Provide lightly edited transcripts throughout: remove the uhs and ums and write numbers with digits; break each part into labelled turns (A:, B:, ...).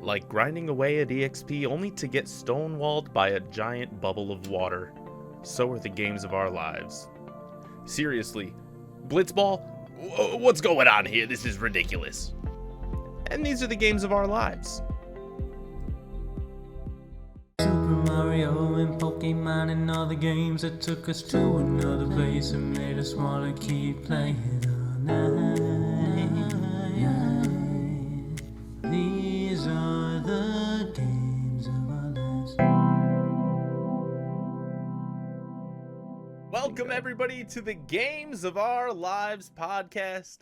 A: like grinding away at EXP only to get stonewalled by a giant bubble of water. So are the games of our lives. Seriously, Blitzball, what's going on here? This is ridiculous. And these are the games of our lives.
B: Super Mario and Pokemon and all the games that took us to another place and made us want to keep playing all night. These are the games of our lives.
A: Welcome everybody to the Games of Our Lives podcast.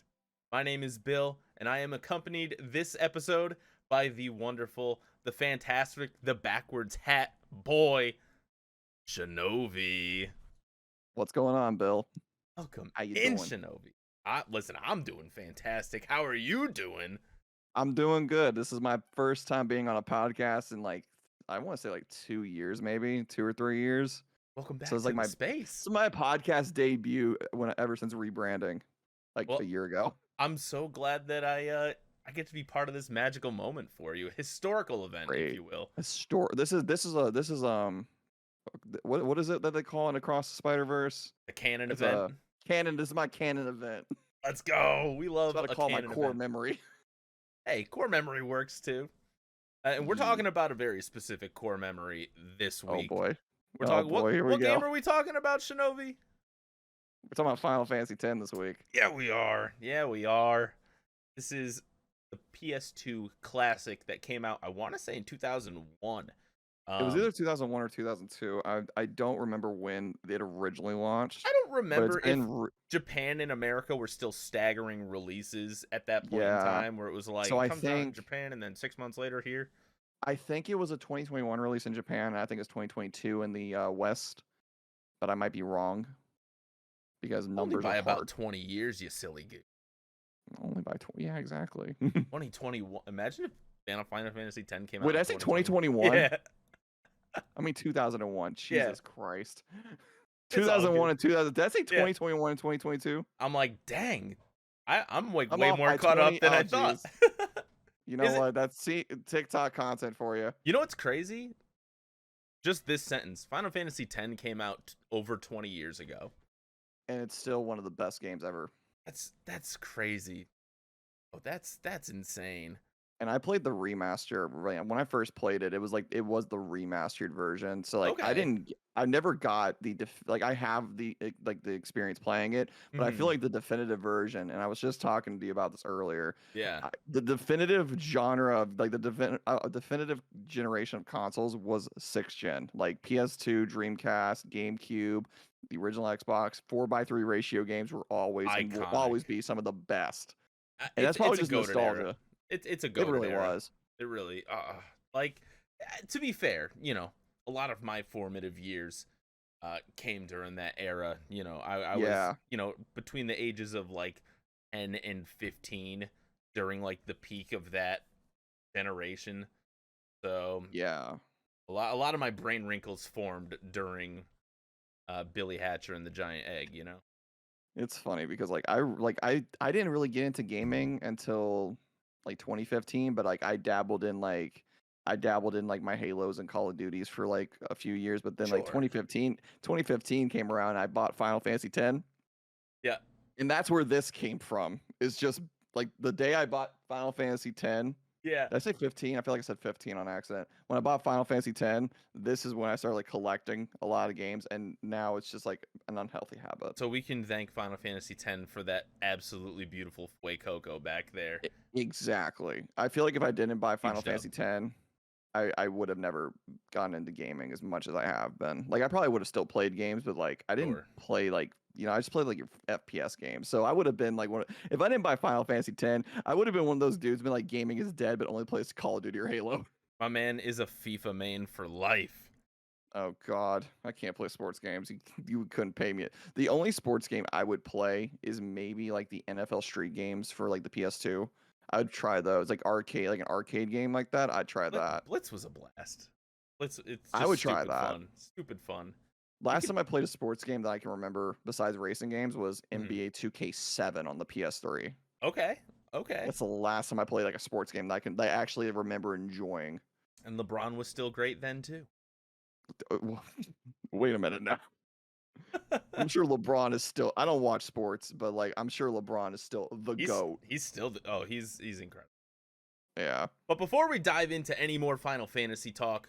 A: My name is Bill, and I am accompanied this episode by the wonderful, the fantastic, the backwards hat boy, Shanove.
C: What's going on, Bill?
A: Welcome
C: How you
A: in,
C: doing?
A: Shanove. Listen, I'm doing fantastic. How are you doing?
C: I'm doing good. This is my first time being on a podcast in I want to say 2 years, maybe 2 or 3 years.
A: Welcome back
C: So it's
A: to
C: like
A: the
C: my
A: space.
C: It's my podcast debut ever since rebranding, a year ago.
A: I'm so glad that I get to be part of this magical moment for you, a historical event,
C: Great.
A: if you will.
C: This is what is it that they call it Across the Spider-Verse?
A: A canon
C: It's
A: event.
C: Canon. This is my canon event.
A: Let's go. We love
C: That's what I
A: a
C: call my
A: canon
C: core
A: event.
C: memory.
A: Hey, core memory works too. And we're talking about a very specific core memory this week.
C: Oh boy.
A: We're talking
C: Here we
A: what
C: go.
A: game are we talking about, Shinobi?
C: We're talking about Final Fantasy X this week.
A: Yeah, we are. This is the PS2 classic that came out, I want to say in 2001.
C: It was either 2001 or 2002. I don't remember when it originally launched.
A: I don't remember
C: But
A: if Japan and America were still staggering releases at that point in time, where it was like,
C: So I
A: it comes out in
C: think-
A: Japan and then 6 months later here.
C: I think it was a 2021 release in Japan, and I think it's 2022 in the West, but I might be wrong because
A: Only
C: numbers
A: by
C: are
A: about
C: hard.
A: 20 years, you silly goose.
C: Only by 20. Yeah, exactly.
A: 2021. Imagine if Final Fantasy X came out.
C: Wait, did I say 2021?
A: Yeah.
C: I mean 2001. Jesus
A: Yeah.
C: Christ.
A: It's all
C: 2001
A: good.
C: and 2000. Did I say
A: Yeah.
C: 2021 and 2022?
A: I'm like, dang. I'm like
C: I'm
A: way
C: off
A: more
C: by
A: caught
C: 20
A: up than I
C: oh,
A: thought.
C: You know
A: Is it-
C: what? That's TikTok content for you.
A: You know what's crazy? Just this sentence. Final Fantasy X came out over 20 years ago.
C: And it's still one of the best games ever.
A: That's crazy. Oh, that's insane.
C: And I played the remaster. Right when I first played it, it was the remastered version. So
A: Okay.
C: I never got I have the the experience playing it, but I feel
A: Mhm.
C: like the definitive version. And I was just talking to you about this earlier.
A: Yeah.
C: The definitive genre of definitive generation of consoles was 6th gen, like PS2, Dreamcast, GameCube, the original Xbox. 4:3 ratio games were always and will
A: Iconic.
C: always be some of the best. And that's probably
A: It's a
C: just
A: goated era.
C: nostalgia.
A: It's a
C: It
A: goated
C: really
A: era.
C: was.
A: It really, to be fair, a lot of my formative years came during that era. I
C: Yeah.
A: was, between the ages of 10 and 15 during the peak of that generation. So
C: Yeah.
A: a lot of my brain wrinkles formed during Billy Hatcher and the Giant Egg.
C: It's funny because I didn't really get into gaming until 2015, but I dabbled in my Halos and Call of Duties for a few years, but then
A: Sure.
C: 2015 came around and I bought Final Fantasy X.
A: Yeah.
C: And that's where this came from. It's just the day I bought Final Fantasy X.
A: Yeah.
C: Did I say 15? I feel like I said 15 on accident. When I bought Final Fantasy X, this is when I started collecting a lot of games, and now it's just an unhealthy habit.
A: So we can thank Final Fantasy X for that absolutely beautiful Fue Coco back there.
C: Exactly. I feel like if I didn't buy Final
A: dub.
C: Fantasy X, I would have never gotten into gaming as much as I have been. I probably would have still played games, but I didn't
A: Sure.
C: play I just played your FPS games. So I would have been if I didn't buy Final Fantasy X, I would have been one of those dudes been gaming is dead, but only plays Call of Duty or Halo.
A: My man is a FIFA main for life.
C: Oh God, I can't play sports games. You couldn't pay me. The only sports game I would play is maybe the NFL Street games for the PS2. I would try those, arcade, an arcade game like that. I'd try that.
A: Blitz was a blast. Blitz, it's just
C: I would try
A: stupid
C: that.
A: fun. Stupid fun.
C: Last time I played a sports game that I can remember besides racing games was
A: Mhm.
C: NBA 2K7 on the PS3.
A: Okay. Okay.
C: That's the last time I played like a sports game that I actually remember enjoying.
A: And LeBron was still great then too.
C: Wait a minute now. I'm sure LeBron is still. I don't watch sports, but like I'm sure LeBron is still the GOAT.
A: He's still he's incredible.
C: Yeah.
A: But before we dive into any more Final Fantasy talk,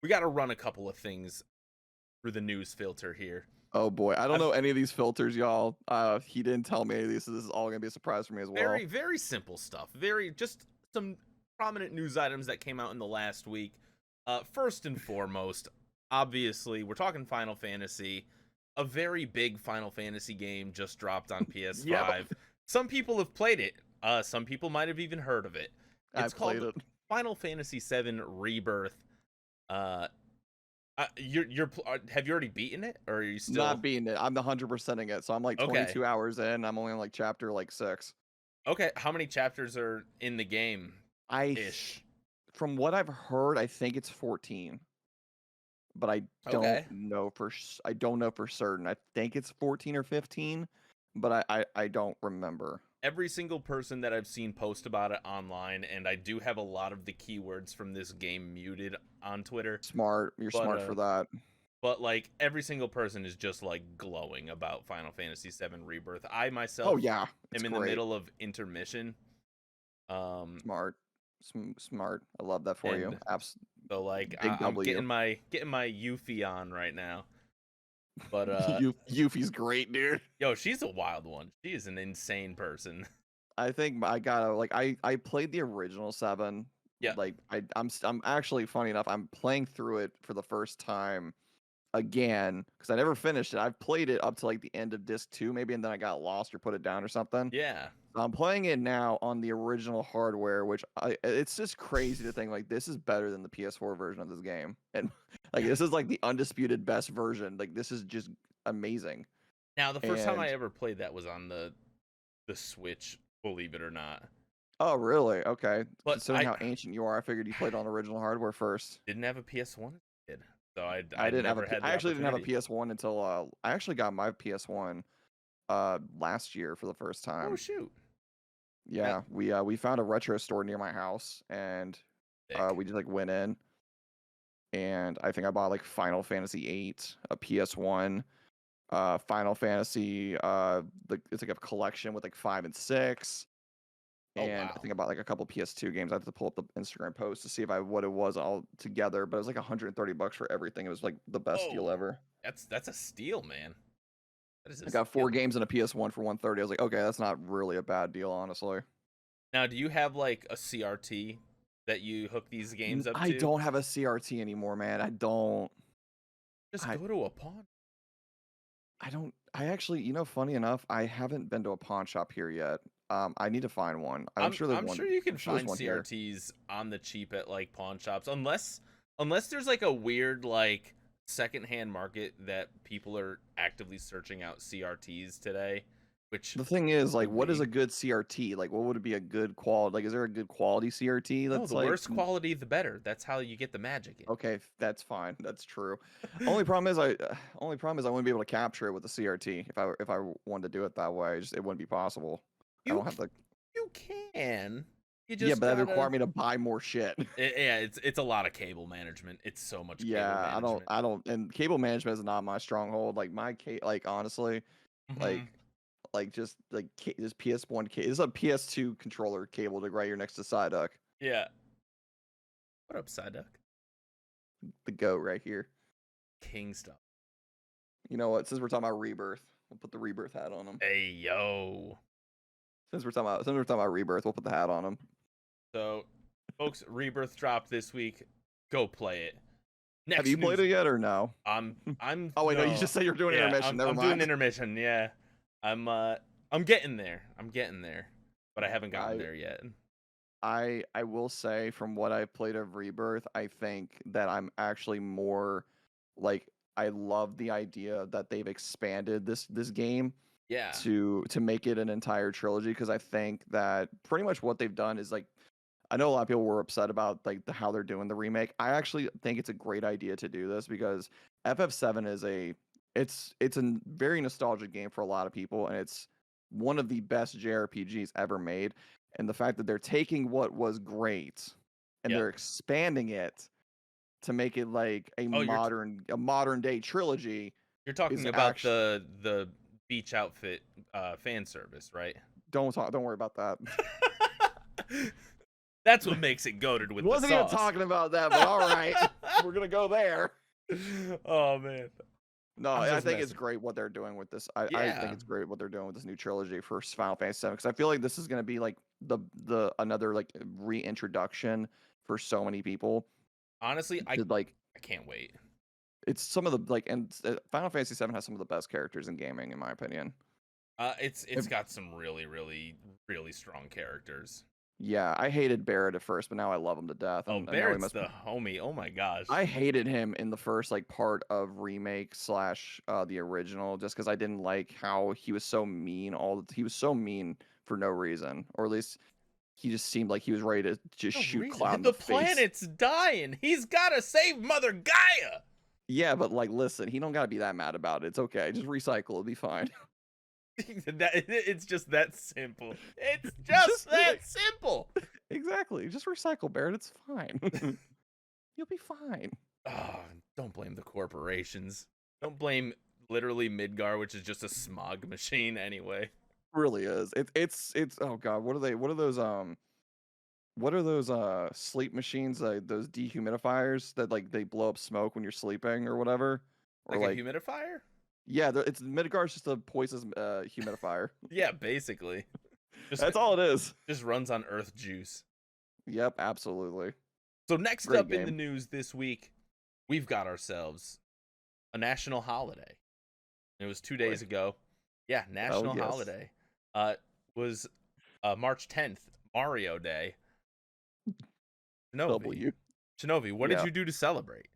A: we got to run a couple of things through the news filter here.
C: Oh boy, I don't know any of these filters, y'all. He didn't tell me any of these, so this is all gonna be a surprise for me as well.
A: Very, very simple stuff. Just some prominent news items that came out in the last week. First and foremost, obviously, we're talking Final Fantasy. A very big Final Fantasy game just dropped on PS5.
C: Yep.
A: Some people have played it. Some people might have even heard of it. It's called
C: played it.
A: Final Fantasy VII Rebirth. Have you already beaten it, or are you still
C: Not beating it? I'm 100%ing it, so I'm like 22 hours in. I'm only on like chapter like 6.
A: Okay, how many chapters are in the game?
C: From what I've heard, I think it's 14, but I don't know for certain. I think it's 14 or 15, but I don't remember.
A: Every single person that I've seen post about it online, and I do have a lot of the keywords from this game muted on Twitter.
C: Smart, you're smart for that.
A: But like every single person is just like glowing about Final Fantasy VII Rebirth. I myself, am in the middle of Intermission.
C: Smart. I love that for you.
A: So like I'm getting my Yuffie on right now. But
C: Yuffie's great, dude.
A: Yo, she's a wild one. She is an insane person.
C: I think I gotta like I played the original 7.
A: Yeah.
C: Like I'm actually, funny enough, I'm playing through it for the first time again because I never finished it. I've played it up to like the end of disc 2 maybe, and then I got lost or put it down or something.
A: Yeah.
C: So I'm playing it now on the original hardware, which it's just crazy to think like this is better than the PS4 version of this game, and like this is like the undisputed best version. Like this is just amazing.
A: Now the first time I ever played that was on the Switch, believe it or not.
C: Oh really? Okay.
A: But
C: considering how ancient you are, I figured you played on original hardware first.
A: Didn't have a PS1 kid, so I
C: actually didn't have a PS1 until I actually got my PS1 last year for the first time.
A: Oh shoot.
C: Yeah, we found a retro store near my house, and we just like went in, and I think I bought like Final Fantasy VIII, a PS1, Final Fantasy, it's like a collection with like 5 and 6, and I think I bought like a couple PS2 games. I have to pull up the Instagram post to see what it was all together, but it was like $130 for everything. It was like the best deal ever.
A: That's a steal, man.
C: I got 4 games and a PS1 for $130. I was like, okay, that's not really a bad deal, honestly.
A: Now, do you have like a CRT that you hook these games up to?
C: I don't have a CRT anymore, man. I don't.
A: Just go to a pawn.
C: I actually, funny enough, I haven't been to a pawn shop here yet. I need to find one. I'm sure
A: you can find CRTs on the cheap at like pawn shops, unless there's like a weird like secondhand market that people are actively searching out CRTs today. Which
C: the thing is, like, what is a good CRT? Like, what would it be a good quality? Like, is there a good quality CRT?
A: That's the worse quality, the better. That's how you get the magic in.
C: Okay, that's fine. That's true. only problem is I wouldn't be able to capture it with the CRT if I wanted to do it that way. It wouldn't be possible. I don't have the.
A: You can. But
C: that would require me to buy more shit.
A: It's a lot of cable management. It's so much.
C: Yeah, I don't, and cable management is not my stronghold. Like honestly, just PS1 cable. This is a PS2 controller cable right here next to Psyduck.
A: Yeah. What up, Psyduck?
C: The GOAT right here.
A: King stuff.
C: You know what? Since we're talking about Rebirth, we'll put the Rebirth hat on him.
A: Hey yo.
C: Since we're talking about Rebirth, we'll put the hat on him.
A: So, folks, Rebirth dropped this week. Go play it.
C: Have you played it yet or no?
A: I'm.
C: Oh wait, no, you just said you're doing intermission.
A: I'm doing intermission. Yeah. I'm getting there. But I haven't gotten there yet.
C: I will say, from what I've played of Rebirth, I think that I'm actually more like, I love the idea that they've expanded this game to make it an entire trilogy, because I think that pretty much what they've done is, like, I know a lot of people were upset about like how they're doing the remake. I actually think it's a great idea to do this, because FF7 is it's a very nostalgic game for a lot of people, and it's one of the best JRPGs ever made, and the fact that they're taking what was great and
A: Yep.
C: they're expanding it to make it like a
A: Oh,
C: modern day trilogy.
A: You're talking
C: is
A: about
C: actu-
A: the beach outfit fan service, right?
C: Don't worry about that.
A: That's what makes it goated with
C: Wasn't
A: the
C: even
A: sauce.
C: talking about that, but all right, we're gonna go there.
A: Oh man.
C: No,
A: I'm
C: I
A: just
C: think it's
A: messing.
C: great what they're doing with this. I
A: Yeah.
C: think it's great what they're doing with this new trilogy for Final Fantasy VII, because I feel like this is gonna be like the another like reintroduction for so many people.
A: Honestly, I
C: Like
A: can't wait.
C: it's some of the like, and Final Fantasy VII has some of the best characters in gaming, in my opinion.
A: It's
C: If-
A: got some really strong characters.
C: Yeah, I hated Barrett at first, but now I love him to death.
A: Oh,
C: I know he
A: Barrett's
C: must
A: the homie. Oh my gosh.
C: I hated him in the first like part of remake / the original, just because I didn't like how he was so mean. He was so mean for no reason, or at least he just seemed like he was ready to just
A: No
C: shoot
A: reason.
C: Cloud in
A: The
C: the face.
A: planet's dying. He's gotta save Mother Gaia.
C: Yeah, but like, listen, he don't gotta be that mad about it. It's okay. Just recycle. It'll be fine.
A: It's just that simple. It's just that
C: like-
A: simple.
C: Exactly. Just recycle, Barrett. It's fine. You'll be fine.
A: Oh, don't blame the corporations. Don't blame literally Midgar, which is just a smog machine anyway.
C: Really is. It's oh god, what are those sleep machines, those dehumidifiers that like they blow up smoke when you're sleeping or whatever? Or
A: Like a humidifier?
C: yeah, it's Midgar's just a poisonous humidifier.
A: Yeah, basically.
C: That's all it is.
A: Just runs on earth juice.
C: Yep, absolutely.
A: So next
C: Great
A: up in the
C: game.
A: news this week, we've got ourselves a national holiday. It was 2 days ago. Yeah, national
C: yes.
A: holiday. Was March 10th, Mario Day.
C: W.
A: Shinobi, what did
C: Yeah.
A: you do to celebrate?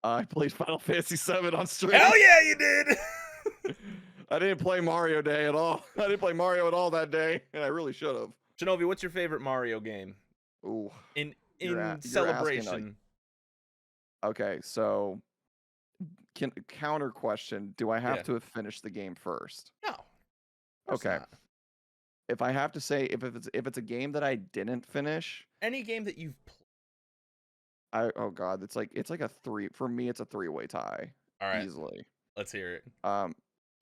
C: I played Final Fantasy VII on stream.
A: Hell yeah, you did!
C: I didn't play Mario Day at all. I didn't play Mario at all that day, and I really should have.
A: Shinobi, what's your favorite Mario game?
C: Ooh.
A: In
C: You're asking,
A: celebration.
C: Okay, so counter question: do I have
A: Yeah.
C: to have finished the game first?
A: No. of course
C: Okay.
A: not.
C: If I have to say, if it's a game that I didn't finish,
A: Any game that you've played.
C: oh god, it's like a three for me. It's a 3-way tie
A: All right,
C: easily.
A: let's hear it.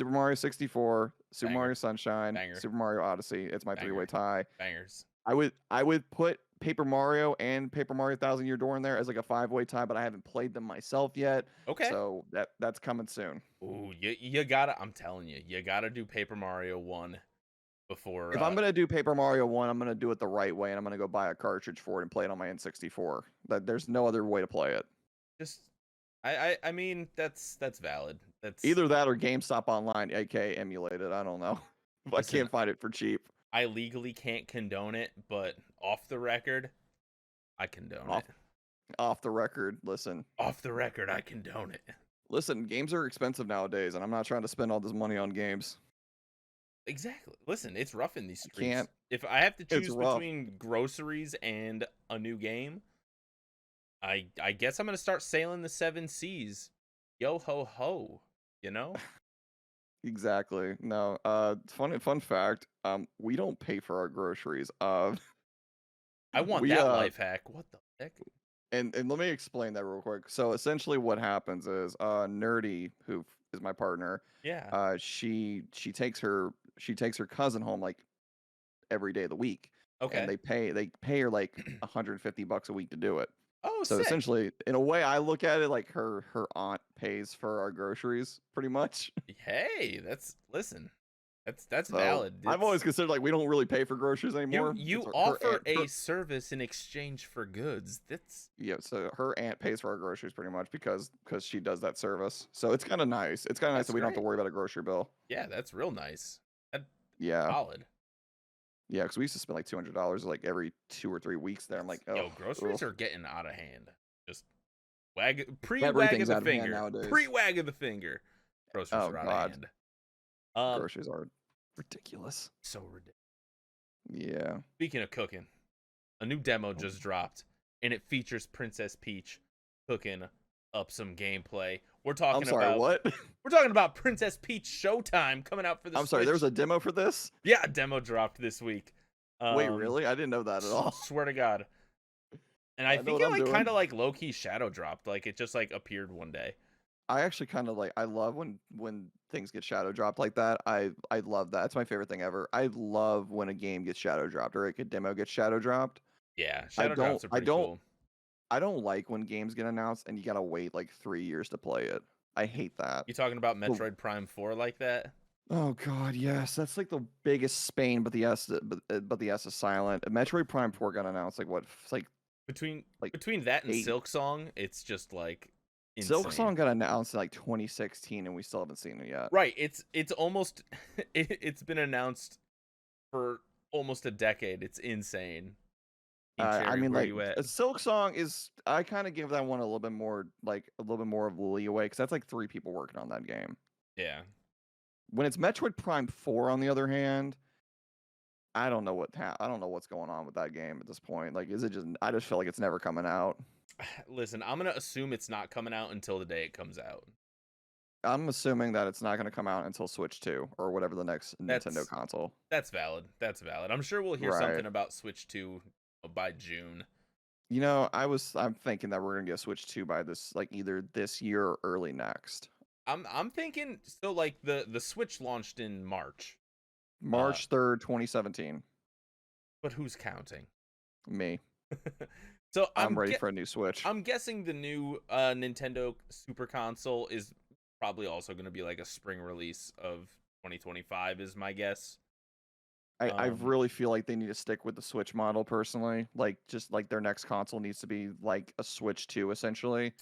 C: Super Mario 64, Super
A: Banger.
C: Mario Sunshine,
A: Banger.
C: Super Mario Odyssey. It's my
A: Banger.
C: 3-way tie.
A: Bangers.
C: I would put Paper Mario and Paper Mario Thousand Year Door in there as like a 5-way tie, but I haven't played them myself yet.
A: Okay.
C: So that's coming soon.
A: Ooh, you gotta. I'm telling you, you gotta do Paper Mario 1 before.
C: If I'm gonna do Paper Mario 1, I'm gonna do it the right way, and I'm gonna go buy a cartridge for it and play it on my N64. There's no other way to play it.
A: just, I mean, that's valid. That's
C: Either that or GameStop Online, aka emulated. I don't know. If I
A: Listen,
C: can't find it for cheap.
A: I legally can't condone it, but off the record, I condone it.
C: Off the record, listen.
A: Off the record, I condone it.
C: Listen, games are expensive nowadays, and I'm not trying to spend all this money on games.
A: Exactly. Listen, it's rough in these streets.
C: can't-
A: If I have to
C: it's
A: choose
C: rough.
A: between groceries and a new game, I guess I'm gonna start sailing the 7 seas. Yo ho ho, you know?
C: Exactly. No. Fun fact. We don't pay for our groceries.
A: I want
C: We,
A: that life hack. What the heck?
C: And let me explain that real quick. So essentially, what happens is, Nerdy, who is my partner,
A: Yeah.
C: she takes her cousin home like every day of the week,
A: Okay.
C: and they pay her like $150 a week to do it.
A: Oh,
C: So
A: sick.
C: essentially, in a way, I look at it like her aunt pays for our groceries, pretty much.
A: Hey, listen. That's
C: So
A: valid.
C: I've always considered like we don't really pay for groceries anymore.
A: you
C: It's her
A: offer
C: aunt-
A: a service in exchange for goods. That's
C: Yeah, so her aunt pays for our groceries pretty much because she does that service. So it's kind of nice. It's kind of nice
A: That's
C: that we don't have to
A: great.
C: worry about a grocery bill.
A: yeah, that's real nice.
C: Yeah,
A: Solid.
C: yeah, because we used to spend like $200 like every 2 or 3 weeks there. I'm like, oh,
A: Yo, groceries
C: ugh.
A: are getting out of hand. Just wag of
C: Everything's
A: the
C: out of hand
A: finger.
C: nowadays.
A: Pre-wag of the finger. Groceries
C: Oh,
A: are out
C: God.
A: of hand.
C: Groceries are ridiculous.
A: So ridiculous.
C: Yeah,
A: Speaking of cooking, a new demo just dropped, and it features Princess Peach cooking up some gameplay. We're
C: I'm
A: talking
C: sorry,
A: about
C: what?
A: we're talking about Princess Peach Showtime coming out for the
C: I'm
A: Switch.
C: sorry, there was a demo for this?
A: Yeah, a demo dropped this week.
C: Wait, really? I didn't know that at all.
A: Swear to God. And I
C: I know
A: think
C: what
A: it
C: I'm
A: like
C: doing.
A: kind of like low key shadow dropped. Like it just like appeared one day.
C: I actually kind of like I love when things get shadow dropped like that. I love that. It's my favorite thing ever. I love when a game gets shadow dropped or like a demo gets shadow dropped.
A: Yeah,
C: I
A: shadow
C: don't
A: drops are
C: I
A: pretty
C: don't
A: cool.
C: I don't like when games get announced and you gotta wait like 3 years to play it. I hate that.
A: You talking about
C: But-
A: Metroid Prime 4 like that?
C: Oh God, yes, that's like the biggest Spain, but the S is silent. Metroid Prime 4 got announced like what? It's like
A: Between
C: like
A: between that and
C: 8.
A: Silk Song, it's just like insane.
C: Silk Song got announced in like 2016, and we still haven't seen it yet.
A: Right, it's almost it's been announced for almost a decade. It's insane.
C: I
A: Cherry,
C: mean,
A: where
C: like
A: you at?
C: a Silk Song is. I kind of give that one a little bit more, like a little bit more of leeway, because that's like 3 people working on that game.
A: Yeah.
C: When it's Metroid Prime 4, on the other hand, I don't know I don't know what's going on with that game at this point. Like, is it just? I just feel like it's never coming out.
A: Listen, I'm gonna assume it's not coming out until the day it comes out.
C: I'm assuming that it's not going to come out until Switch 2 or whatever the next Nintendo console.
A: That's valid. That's valid. I'm sure we'll hear
C: Right.
A: something about Switch 2 by June.
C: You know, I'm thinking that we're gonna get Switch 2 by this, like either this year or early next.
A: I'm thinking so like the Switch launched in March.
C: March 3rd, 2017.
A: But who's counting?
C: Me.
A: So
C: I'm ready for a new Switch.
A: I'm guessing the new Nintendo Super Console is probably also going to be like a spring release of 2025 is my guess.
C: I really feel like they need to stick with the Switch model personally. Like, just like their next console needs to be like a Switch 2, essentially.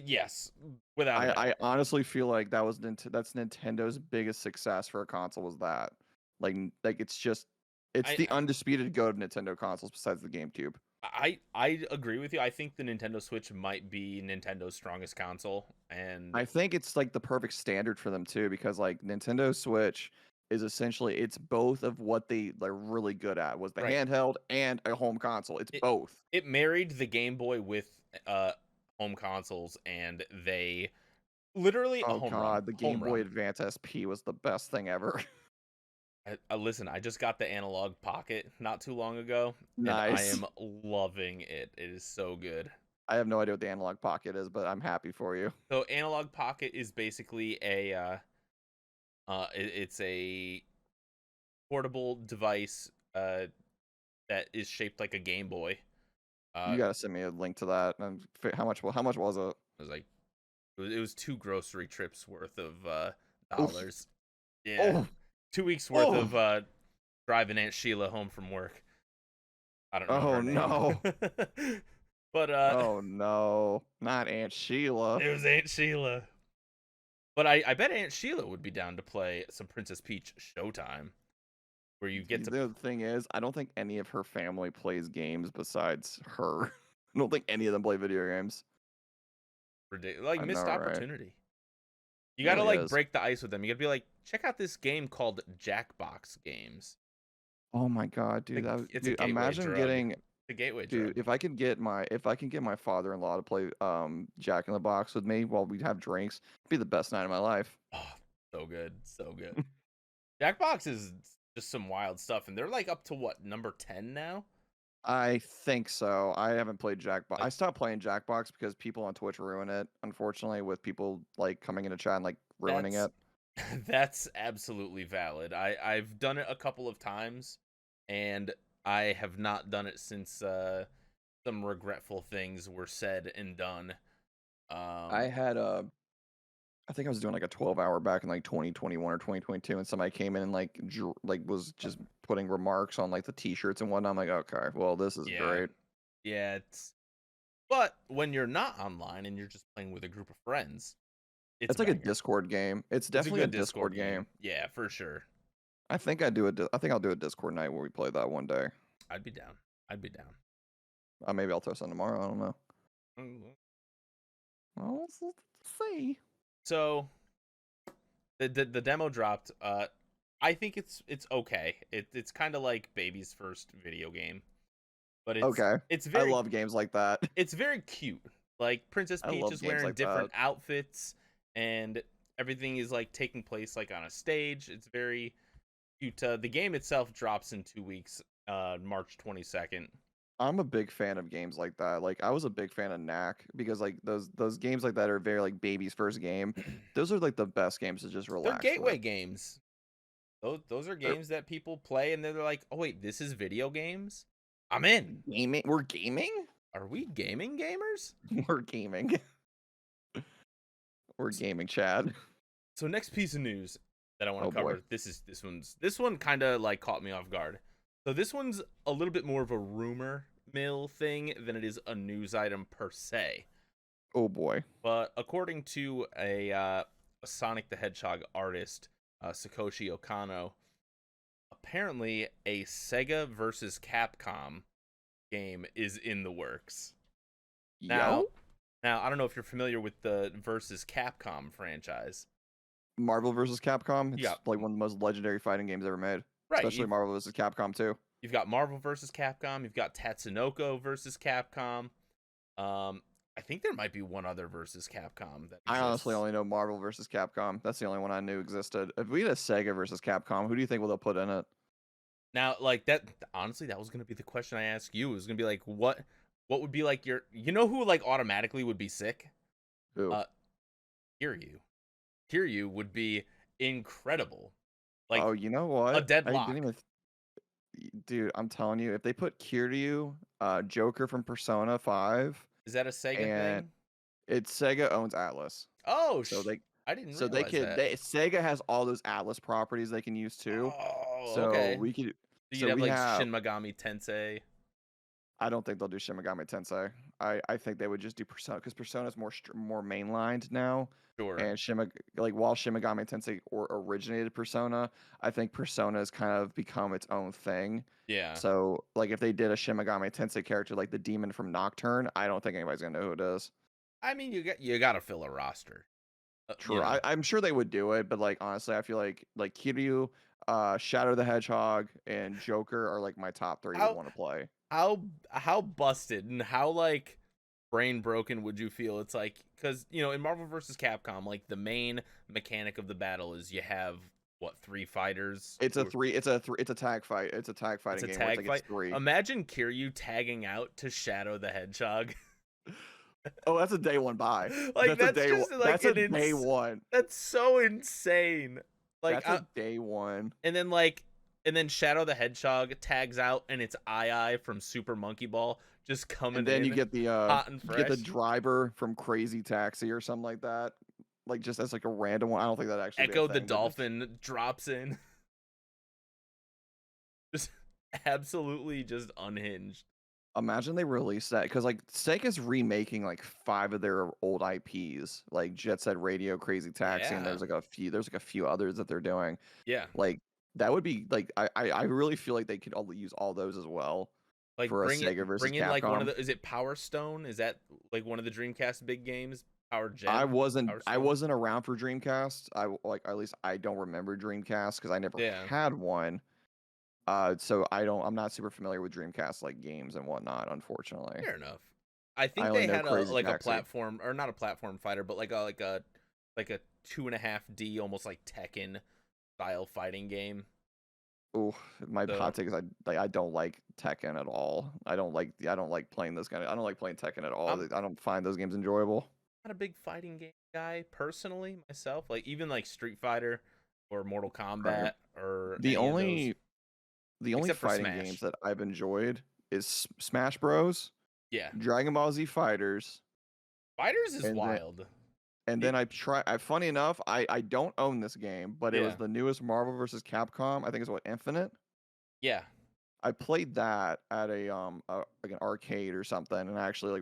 A: Yes, without a doubt.
C: I honestly feel like that's Nintendo's biggest success for a console was that. Like it's the undisputed GOAT of Nintendo consoles besides the GameCube.
A: I agree with you. I think the Nintendo Switch might be Nintendo's strongest console, and
C: I think it's like the perfect standard for them too, because like Nintendo Switch is essentially it's both of what they're really good at was the handheld and a home console. It's both.
A: It married the Game Boy with home consoles, and they literally
C: the Game Boy Advance SP was the best thing ever.
A: Listen, I just got the Analog Pocket not too long ago.
C: Nice.
A: And I am loving it. It is so good.
C: I have no idea what the Analog Pocket is, but I'm happy for you.
A: So Analog Pocket is basically it's a portable device that is shaped like a Game Boy.
C: You gotta send me a link to that. And how much was it?
A: It was like it was 2 grocery trips worth of dollars. Yeah.
C: Oh.
A: 2 weeks worth of driving Aunt Sheila home from work. I don't know.
C: Oh
A: her name.
C: no.
A: But
C: oh no, not Aunt Sheila.
A: It was Aunt Sheila. But I bet Aunt Sheila would be down to play some Princess Peach Showtime, where you get to.
C: The thing is, I don't think any of her family plays games besides her. I don't think any of them play video games.
A: Like missed opportunity. You gotta break the ice with them. You gotta be like, check out this game called Jackbox Games.
C: Oh my god, dude! Imagine getting
A: the gateway.
C: Dude,
A: drug.
C: if I can get my father-in-law to play Jack in the Box with me while we have drinks, it'd be the best night of my life.
A: Oh, so good, so good. Jackbox is just some wild stuff, and they're like up to what, number 10 now?
C: I think so. I haven't played Jackbox. I stopped playing Jackbox because people on Twitch ruin it, unfortunately, with people like coming into chat and like ruining it.
A: That's absolutely valid. I've done it a couple of times, and I have not done it since some regretful things were said and done.
C: I think I was doing like a 12-hour back in like 2021 or 2022, and somebody came in and like was just putting remarks on like the t-shirts and whatnot. I'm like, okay, well, this is great.
A: Yeah, but when you're not online and you're just playing with a group of friends,
C: it's like a Discord game. It's definitely a Discord game.
A: Yeah, for sure.
C: I think I'll do a Discord night where we play that one day.
A: I'd be down.
C: Maybe I'll throw some tomorrow. I don't know. Well, let's see.
A: So, the demo dropped. I think it's okay. It's kind of like baby's first video game, but it's
C: okay.
A: It's very.
C: I love games like that.
A: It's very cute. Like Princess
C: I
A: Peach
C: love
A: is
C: games
A: wearing
C: like
A: different
C: that.
A: outfits, and everything is like taking place like on a stage. It's very cute. The game itself drops in 2 weeks, March 22nd.
C: I'm a big fan of games like that. Like I was a big fan of Knack because like those games like that are very like baby's first game. Those are like the best games to just
A: They're
C: relax
A: gateway
C: with.
A: games. Those are
C: They're
A: games that people play, and they're like, oh wait, this is video games. I'm in.
C: gaming. We're gaming.
A: Are we gaming gamers?
C: We're gaming. We're gaming, Chad.
A: So next piece of news that I want
C: Oh
A: to
C: boy.
A: cover. This one kind of like caught me off guard. So this one's a little bit more of a rumor mill thing than it is a news item per se.
C: Oh boy.
A: But according to a Sonic the Hedgehog artist, Sakoshi Okano, apparently a Sega versus Capcom game is in the works. Now,
C: Yo.
A: now I don't know if you're familiar with the versus Capcom franchise.
C: Marvel vs. Capcom. It's
A: Yeah.
C: like one of the most legendary fighting games ever made.
A: Right.
C: Especially Marvel vs. Capcom too.
A: You've got Marvel versus Capcom. You've got Tatsunoko versus Capcom. I think there might be one other versus Capcom.
C: I honestly only know Marvel vs. Capcom. That's the only one I knew existed. If we had a Sega versus Capcom, who do you think they'll put in it?
A: Now, like that. Honestly, that was gonna be the question I asked you. It was gonna be like, what would be like your? You know who like automatically would be sick?
C: Who?
A: Kiryu. Kiryu would be incredible. Like,
C: oh, you know what?
A: a deadlock.
C: I didn't even. Dude, I'm telling you, if they put Kiryu, Joker from Persona 5,
A: Is that a Sega
C: and
A: thing?
C: it's Sega owns Atlas,
A: Oh,
C: so they
A: I didn't
C: so
A: realize
C: they could
A: that.
C: they Sega has all those Atlas properties they can use too.
A: Oh,
C: So
A: okay.
C: we could.
A: So
C: So
A: you'd have
C: we
A: like
C: have.
A: Shin Megami Tensei.
C: I don't think they'll do Shin Megami Tensei. I think they would just do Persona because Persona's more mainlined now.
A: Sure.
C: And like while Shin Megami Tensei originated Persona, I think Persona has kind of become its own thing.
A: Yeah.
C: So like if they did a Shin Megami Tensei character like the demon from Nocturne, I don't think anybody's gonna know who it is.
A: I mean, you got to fill a roster.
C: True,
A: You know.
C: I'm sure they would do it, but like honestly, I feel like Kiryu, Shadow the Hedgehog, and Joker are like my top three
A: How-
C: would want to play.
A: How busted and how like brain broken would you feel? It's like because in Marvel vs. Capcom, like the main mechanic of the battle is you have what 3 fighters.
C: It's a tag fight. It's a tag fighting game. Where it's
A: Tag
C: like
A: fight.
C: It's 3.
A: Imagine Kiryu tagging out to Shadow the Hedgehog.
C: Oh, that's a day one buy.
A: Like that's
C: day
A: just
C: one.
A: like
C: That's a day one.
A: That's so insane. Like
C: That's a day one.
A: and then Shadow the Hedgehog tags out, and it's Eye from Super Monkey Ball just coming
C: And then
A: in
C: you get the
A: hot and
C: you get the
A: fresh.
C: driver from Crazy Taxi or something like that. Like just as like a random one. I don't think that actually.
A: Echo the Dolphin drops in. Just absolutely just unhinged.
C: Imagine they release that because like Sega's remaking like 5 of their old IPs, like Jet Set Radio, Crazy Taxi, and
A: Yeah.
C: there's like a few others that they're doing.
A: Yeah.
C: Like that would be like I really feel like they could all use all those as well.
A: Like
C: For a
A: bring
C: Sega versus
A: bring in like one of
C: Capcom.
A: the is it Power Stone? Is that like one of the Dreamcast big games? Power Gem?
C: I wasn't
A: Power
C: I
A: Stone?
C: wasn't around for Dreamcast. At least I don't remember Dreamcast because I never
A: Yeah.
C: had one. So I'm not super familiar with Dreamcast like games and whatnot, unfortunately.
A: Fair enough. I think
C: only
A: they
C: know
A: had a
C: Crazy
A: like a
C: Taxi.
A: platform or not a platform fighter, but like a 2.5D almost like Tekken style fighting game.
C: Ooh, my
A: So-
C: hot take is I don't like Tekken at all. I don't like playing this kind of. I don't like playing Tekken at all. I don't find those games enjoyable.
A: Not a big fighting game guy personally myself. Like even like Street Fighter or Mortal Kombat or
C: The
A: any of those.
C: only
A: Except for
C: fighting
A: Smash.
C: games that I've enjoyed is Smash Bros,
A: Yeah.
C: Dragon Ball Z Fighters,
A: Fighters is
C: And then-
A: wild.
C: and then funny enough, I don't own this game, but it was
A: Yeah.
C: the newest Marvel vs. Capcom. I think it's Infinite.
A: Yeah.
C: I played that at like an arcade or something, and I actually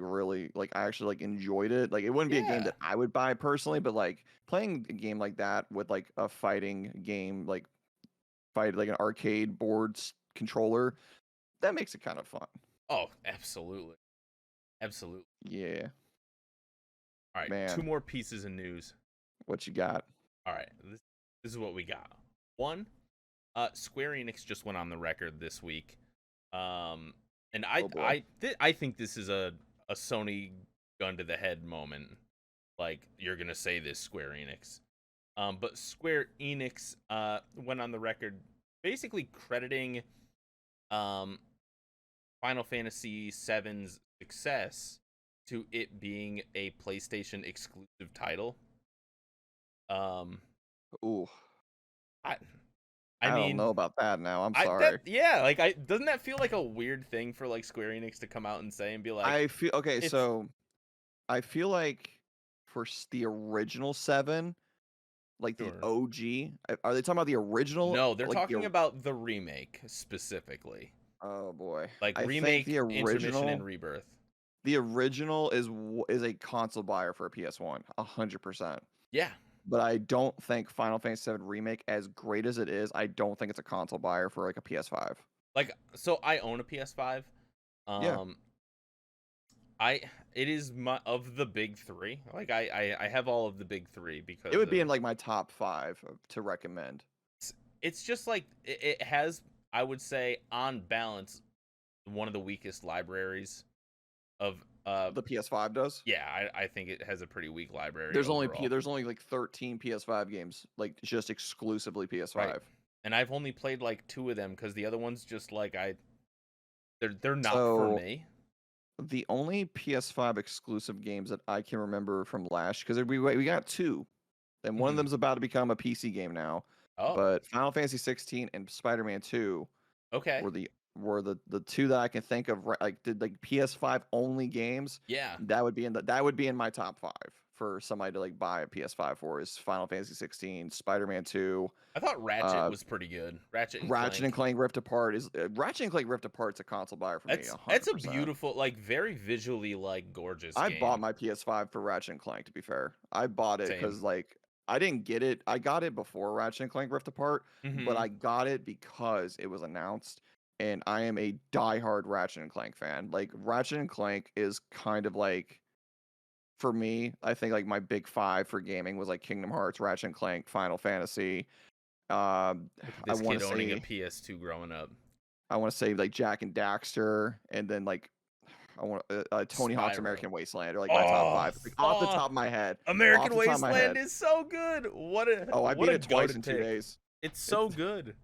C: enjoyed it. Like it wouldn't be a game
A: Yeah.
C: that I would buy personally, but like playing a game like that with like a fighting game, like like an arcade controller, that makes it kind of fun.
A: Oh, absolutely. Absolutely.
C: Yeah.
A: All right,
C: Man.
A: 2 more pieces of news.
C: What you got?
A: All right, this is what we got. One, Square Enix just went on the record this week, and
C: Oh, boy.
A: I think this is a Sony gun to the head moment. Like, you're gonna say this, Square Enix. But Square Enix went on the record basically crediting um, Final Fantasy VII's success to it being a PlayStation exclusive title.
C: Ooh,
A: I I
C: I don't
A: mean,
C: know about that now. I'm
A: I
C: sorry.
A: yeah, like doesn't that feel like a weird thing for like Square Enix to come out and say and be like,
C: I feel okay.
A: it's
C: So I feel like for the original 7, like the
A: sure.
C: OG, are they talking about the original?
A: No, they're
C: Like
A: talking about the remake specifically.
C: oh boy,
A: Like
C: I think
A: remake, intermission, and rebirth.
C: the original is a console buyer for a PS1, 100%.
A: Yeah.
C: But I don't think Final Fantasy 7 Remake, as great as it is, I don't think it's a console buyer for like a PS5.
A: Like, so I own a PS5.
C: Yeah.
A: I it is my of the big three. Like I have all of the big three because
C: It would be in like my top 5 to recommend.
A: it's just like it has, I would say, on balance, one of the weakest libraries of
C: The PS5 does.
A: yeah, I think it has a pretty weak library
C: There's
A: overall.
C: there's only like 13 PS5 games, like just exclusively PS5.
A: Right. And I've only played like 2 of them because the other ones just like they're not for
C: So
A: me.
C: the only PS5 exclusive games that I can remember from last, because we got 2, and one of
A: Mhm.
C: them's about to become a PC game now.
A: Oh,
C: But Final Fantasy 16 and Spider-Man 2
A: okay.
C: were the 2 that I can think of, like did like PS5 only games.
A: Yeah.
C: That would be in my top 5 for somebody to like buy a PS5 for, is Final Fantasy 16, Spider-Man 2,
A: I thought Ratchet was pretty good.
C: Ratchet and Clank Rift Apart is Ratchet and Clank Rift Apart's a console buyer for me,
A: That's a
C: 100%.
A: beautiful, like very visually like gorgeous
C: I
A: game.
C: bought my PS5 for Ratchet and Clank, to be fair. I bought it because
A: Same.
C: like I didn't get it. I got it before Ratchet and Clank Rift Apart, but
A: Mhm.
C: I got it because it was announced, and I am a diehard Ratchet and Clank fan. Like Ratchet and Clank is kind of like, for me, I think like my big 5 for gaming was like Kingdom Hearts, Ratchet and Clank, Final Fantasy.
A: Look at
C: I
A: this
C: want
A: kid
C: to
A: owning a
C: say
A: PS2 growing up.
C: like Jack and Daxter, and then like I want Tony Hawk's
A: Spyro.
C: American Wasteland are like my top 5. Like, off the top of my head.
A: American
C: off the top of my
A: Wasteland
C: head.
A: is so good. What a
C: Oh, I
A: what
C: beat
A: a
C: it twice
A: goated
C: in 2
A: pick.
C: days.
A: It's so good.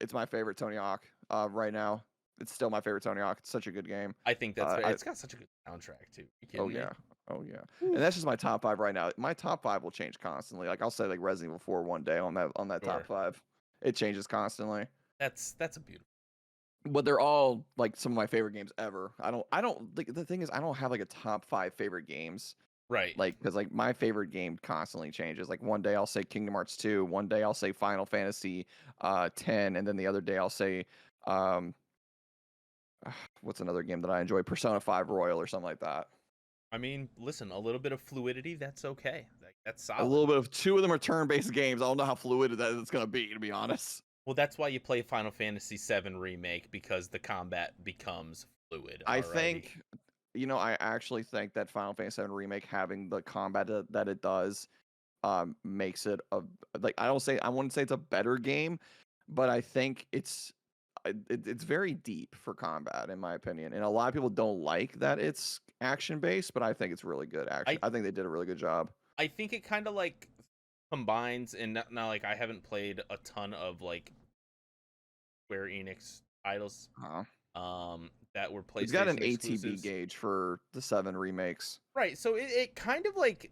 C: It's my favorite Tony Hawk right now. It's still my favorite Tony Hawk. It's such a good game.
A: I think that's fair.
C: I,
A: It's got such a good soundtrack too. You
C: oh
A: kidding me?
C: yeah, oh yeah. And that's just my top 5 right now. My top 5 will change constantly. Like I'll say like Resident Evil 4 one day on that
A: Sure.
C: top 5. It changes constantly.
A: That's a beautiful.
C: But they're all like some of my favorite games ever. I don't like, the thing is I don't have like a top 5 favorite games.
A: Right.
C: Like, because like my favorite game constantly changes. Like one day I'll say Kingdom Hearts 2, one day I'll say Final Fantasy 10, and then the other day I'll say what's another game that I enjoy? Persona 5 Royal or something like that.
A: I mean, listen, a little bit of fluidity, that's okay. That's
C: A
A: solid.
C: little bit of 2 of them are turn-based games. I don't know how fluid that it's gonna be, to be honest.
A: Well, that's why you play Final Fantasy VII Remake, because the combat becomes fluid.
C: I
A: alrighty.
C: think, I actually think that Final Fantasy VII Remake having the combat that it does makes it a, like, I wouldn't say it's a better game, but I think it's very deep for combat, in my opinion. And a lot of people don't like that it's action based, but I think it's really good action. I think they did a really good job.
A: I think it kind of like combines, and now like I haven't played a ton of like Square Enix titles that were PlayStation
C: It's got an
A: exclusives.
C: ATB gauge for the 7 remakes.
A: Right, so it kind of like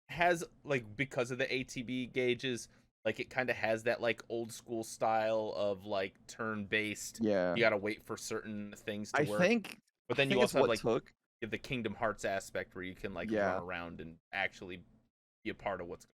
A: has, like, because of the ATB gauges, like it kind of has that like old school style of like turn based.
C: Yeah,
A: You gotta wait for certain things to
C: I
A: work.
C: think.
A: But then
C: I
A: you
C: think it's
A: also have
C: what
A: like
C: took.
A: you have the Kingdom Hearts aspect where you can like
C: Yeah.
A: run around and actually be a part of what's going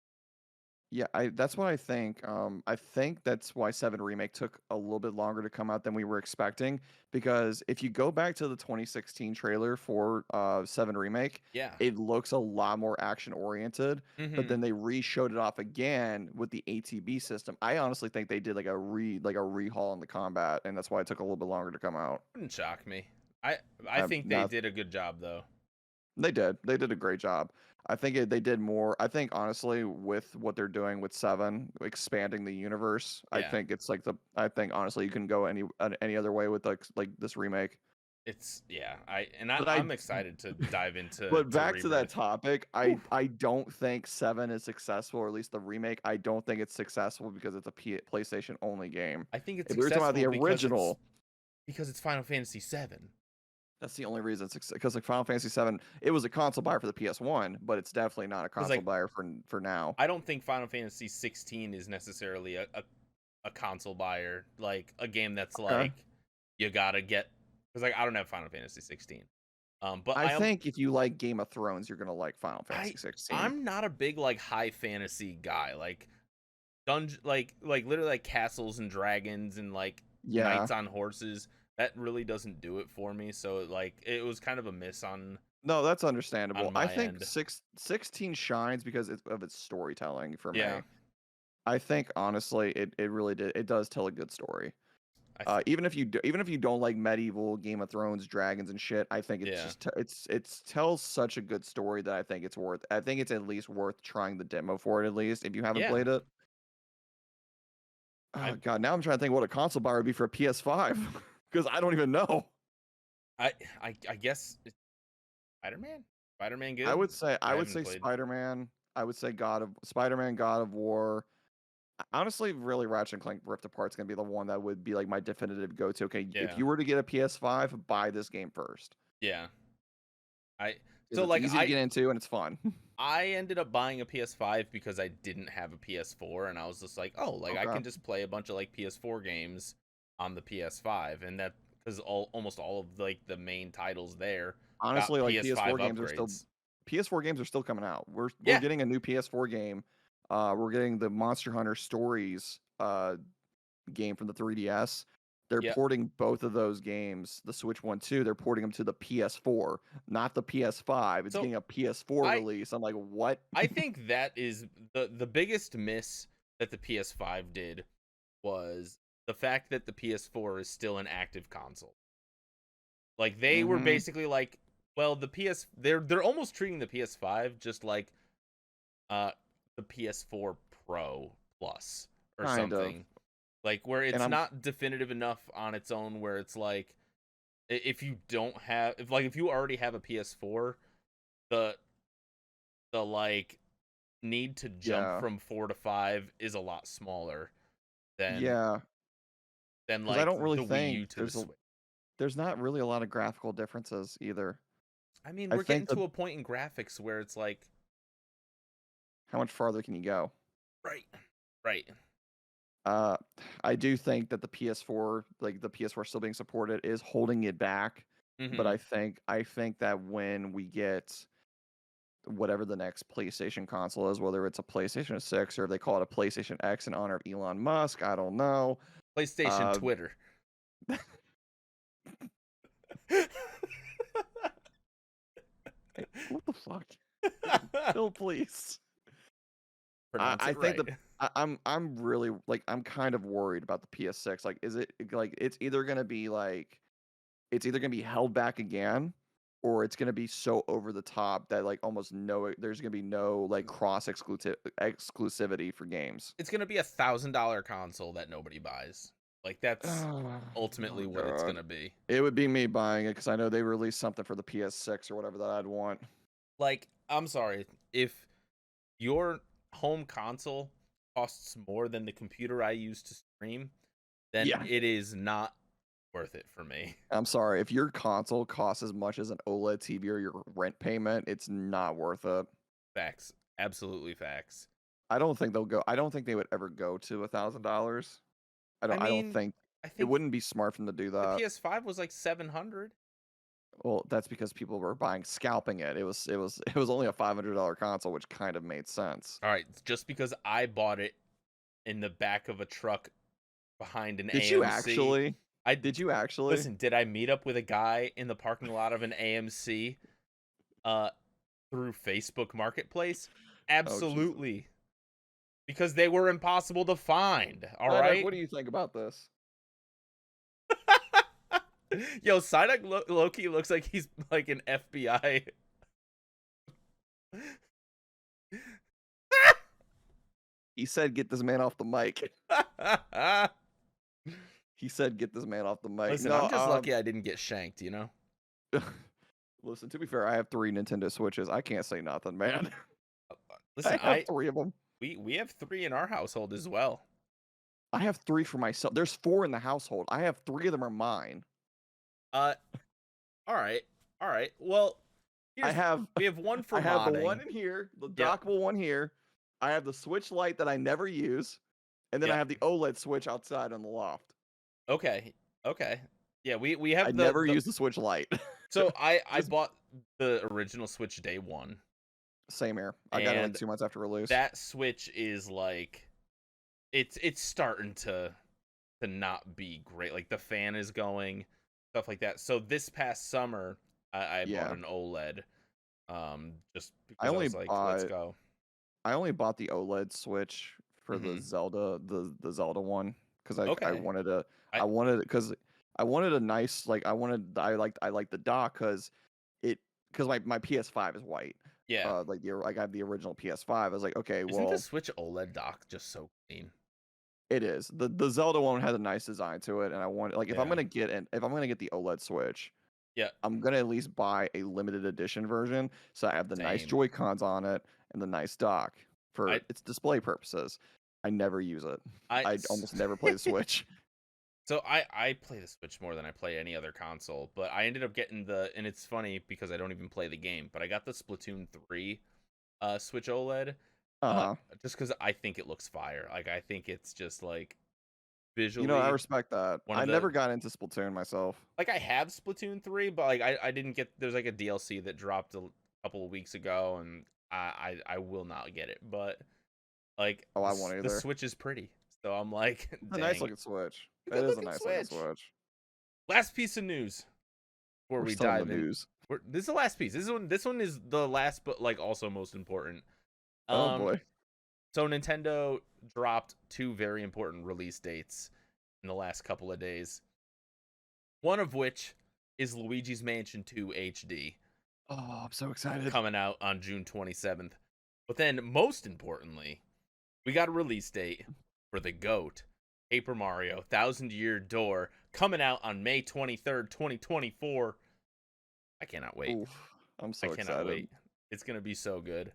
C: Yeah, that's what I think. I think that's why 7 Remake took a little bit longer to come out than we were expecting. Because if you go back to the 2016 trailer for 7 Remake,
A: Yeah.
C: it looks a lot more action oriented.
A: Mhm.
C: But then they re-showed it off again with the ATB system. I honestly think they did like a rehaul in the combat, and that's why it took a little bit longer to come out.
A: Wouldn't shock me. I think they did a good job though.
C: They did. They did a great job. I think they did more. I think honestly, with what they're doing with 7, expanding the universe, I
A: Yeah.
C: think it's like I think honestly, you can go any other way with like this remake.
A: It's yeah.
C: But
A: I'm excited to dive into.
C: But back to that
A: Rebirth.
C: topic, I don't think 7 is successful, or at least the remake. I don't think it's successful because it's a PlayStation only game.
A: I think it's
C: If we were talking about the
A: successful
C: original,
A: because it's Final Fantasy VII.
C: that's the only reason it's because like Final Fantasy 7, it was a console buyer for the PS1, but it's definitely not a console
A: like,
C: buyer for now.
A: I don't think Final Fantasy 16 is necessarily a console buyer, like a game that's like you gotta get, because like I don't have Final Fantasy 16. But
C: I think if you like Game of Thrones, you're gonna like Final Fantasy 16.
A: I'm not a big like high fantasy guy, like dungeon, like literally like castles and dragons and like knights on horses. That really doesn't do it for me. So like it was kind of a miss on.
C: No, that's understandable.
A: On my
C: I think
A: end.
C: 16 shines because of its storytelling for me.
A: Yeah.
C: I think honestly, it really did. It does tell a good story. Even if you don't like medieval Game of Thrones dragons and shit, I think it's just it's tells such a good story that I think it's worth. I think it's at least worth trying the demo for it, at least if you haven't played it. Oh god, now I'm trying to think what a console buyer would be for a PS5 because I don't even know.
A: I guess Spider-Man. Spider-Man good.
C: I would say
A: played.
C: Spider-Man. I would say Spider-Man, God of War. Honestly, really, Ratchet and Clank Rift Apart's gonna be the one that would be like my definitive go-to. Okay, if you were to get a PS5, buy this game first.
A: Yeah.
C: So like easy to get into and it's fun.
A: I ended up buying a PS5 because I didn't have a PS4, and I was just like, oh, like I can just play a bunch of like PS4 games on the PS5, and that because almost all of like the main titles there.
C: Honestly, like PS4 games
A: upgrades.
C: PS4 games are still coming out. We're getting a new PS4 game. We're getting the Monster Hunter Stories game from the 3DS. They're porting both of those games, the Switch one too. They're porting them to the PS4, not the PS5. It's getting a PS4 release. I'm like, what?
A: I think that is the biggest miss that the PS5 did was the fact that the PS4 is still an active console. Like they were basically like, well, they're almost treating the PS5 just like the PS4 Pro Plus or something. Like where it's not definitive enough on its own where it's like if you already have a PS4, the like need to jump from 4 to 5 is a lot smaller than like
C: I don't really
A: the
C: think
A: Wii U to the Switch.
C: There's not really a lot of graphical differences either.
A: I mean, we're getting to a point in graphics where it's like,
C: how much farther can you go?
A: Right.
C: I do think that the PS4, like the PS4 still being supported, is holding it back. But I think that when we get whatever the next PlayStation console is, whether it's a PlayStation 6 or if they call it a PlayStation X in honor of Elon Musk, I don't know.
A: PlayStation Twitter.
C: What the fuck? Bill, please. I think I'm really like I'm kind of worried about the PS6. Like, is it like it's either gonna be held back again, or it's gonna be so over the top that like there's gonna be no like cross exclusivity for games.
A: It's gonna be $1,000 console that nobody buys. Like that's ultimately what it's gonna be.
C: It would be me buying it because I know they released something for the PS6 or whatever that I'd want.
A: Like, I'm sorry, if your home console costs more than the computer I use to stream, then it is not worth it for me.
C: I'm sorry, if your console costs as much as an OLED TV or your rent payment, it's not worth it.
A: Facts, absolutely facts.
C: I don't think they would ever go to $1,000. I don't think it wouldn't be smart for them to do that.
A: The PS5 was like $700.
C: Well, that's because people were scalping it. It was only a $500 console, which kind of made sense.
A: All right, just because I bought it in the back of a truck behind an AMC.
C: Did you actually? Did you actually?
A: Listen, did I meet up with a guy in the parking lot of an AMC through Facebook Marketplace? Absolutely. Because they were impossible to find. All right.
C: What do you think about this?
A: Yo, Psyduck Loki looks like he's like an FBI.
C: He said, "Get this man off the mic." He said, "Get this man off the mic."
A: Listen, I'm just lucky I didn't get shanked, you know?
C: Listen, to be fair, I have 3 Nintendo Switches. I can't say nothing, man.
A: Listen,
C: I have 3 of them.
A: we have 3 in our household as well.
C: I have 3 for myself. There's 4 in the household. I have 3 of them are mine.
A: Uh, all right, Well,
C: we have
A: one for
C: I have
A: modding.
C: the one in here, the
A: Yep.
C: dockable one here. I have the Switch Lite that I never use, and then I
A: Yep.
C: have the OLED Switch outside on the loft.
A: Okay. Yeah, we have
C: I never use the Switch Lite.
A: So I bought the original Switch day one.
C: Same here. I got it like 2 months after release.
A: That Switch is like, it's starting to not be great. Like the fan is going, stuff like that. So this past summer, I bought an OLED. Just because I was like, let's go.
C: I only bought the OLED Switch for the Zelda, the Zelda one, because I wanted a nice, like I like the dock because my PS5 is white.
A: Yeah.
C: I have the original PS5. I was like, okay,
A: Isn't the Switch OLED dock just so clean?
C: It is. The Zelda one has a nice design to it, and I want if I'm gonna get the OLED Switch, I'm gonna at least buy a limited edition version, so I have the nice Joy-Cons on it and the nice dock for its display purposes. I never use it. I almost never play the Switch.
A: So I play the Switch more than I play any other console, but I ended up getting and it's funny because I don't even play the game, but I got the Splatoon 3 Switch OLED just because I think it looks fire. Like I think it's just like visually.
C: I respect that. I never got into Splatoon myself.
A: Like I have Splatoon 3, but like I didn't get. There's like a DLC that dropped a couple of weeks ago, and I will not get it. But like
C: I won't either.
A: The Switch is pretty, so I'm like,
C: it's a nice looking Switch. It is a nice looking Switch.
A: Last piece of news before we dive in. This is the last piece. This one is the last, but like also most important.
C: Oh boy.
A: So Nintendo dropped 2 very important release dates in the last couple of days. One of which is Luigi's Mansion 2 HD.
C: Oh, I'm so excited.
A: Coming out on June 27th. But then, most importantly, we got a release date for the GOAT, Paper Mario 1000 Year Door, coming out on May 23rd, 2024. I cannot wait.
C: Oof, I'm so excited. I cannot wait.
A: It's going to be so good.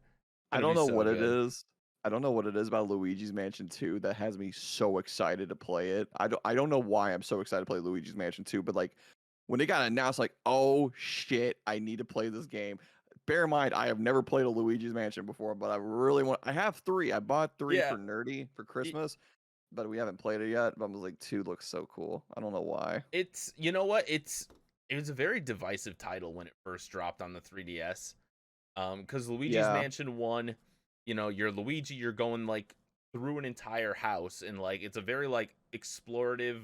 C: I don't know what it is. I don't know what it is about Luigi's Mansion 2 that has me so excited to play it. I don't know why I'm so excited to play Luigi's Mansion 2, but like when it got announced, like, oh shit, I need to play this game. Bear in mind, I have never played a Luigi's Mansion before, but I really want. I have 3. I bought 3 for Nerdy for Christmas, but we haven't played it yet. But I was like, 2 looks so cool. I don't know why.
A: It's, you know what? It was a very divisive title when it first dropped on the 3DS. Because Luigi's Mansion 1, you're Luigi, you're going like through an entire house, and like it's a very like explorative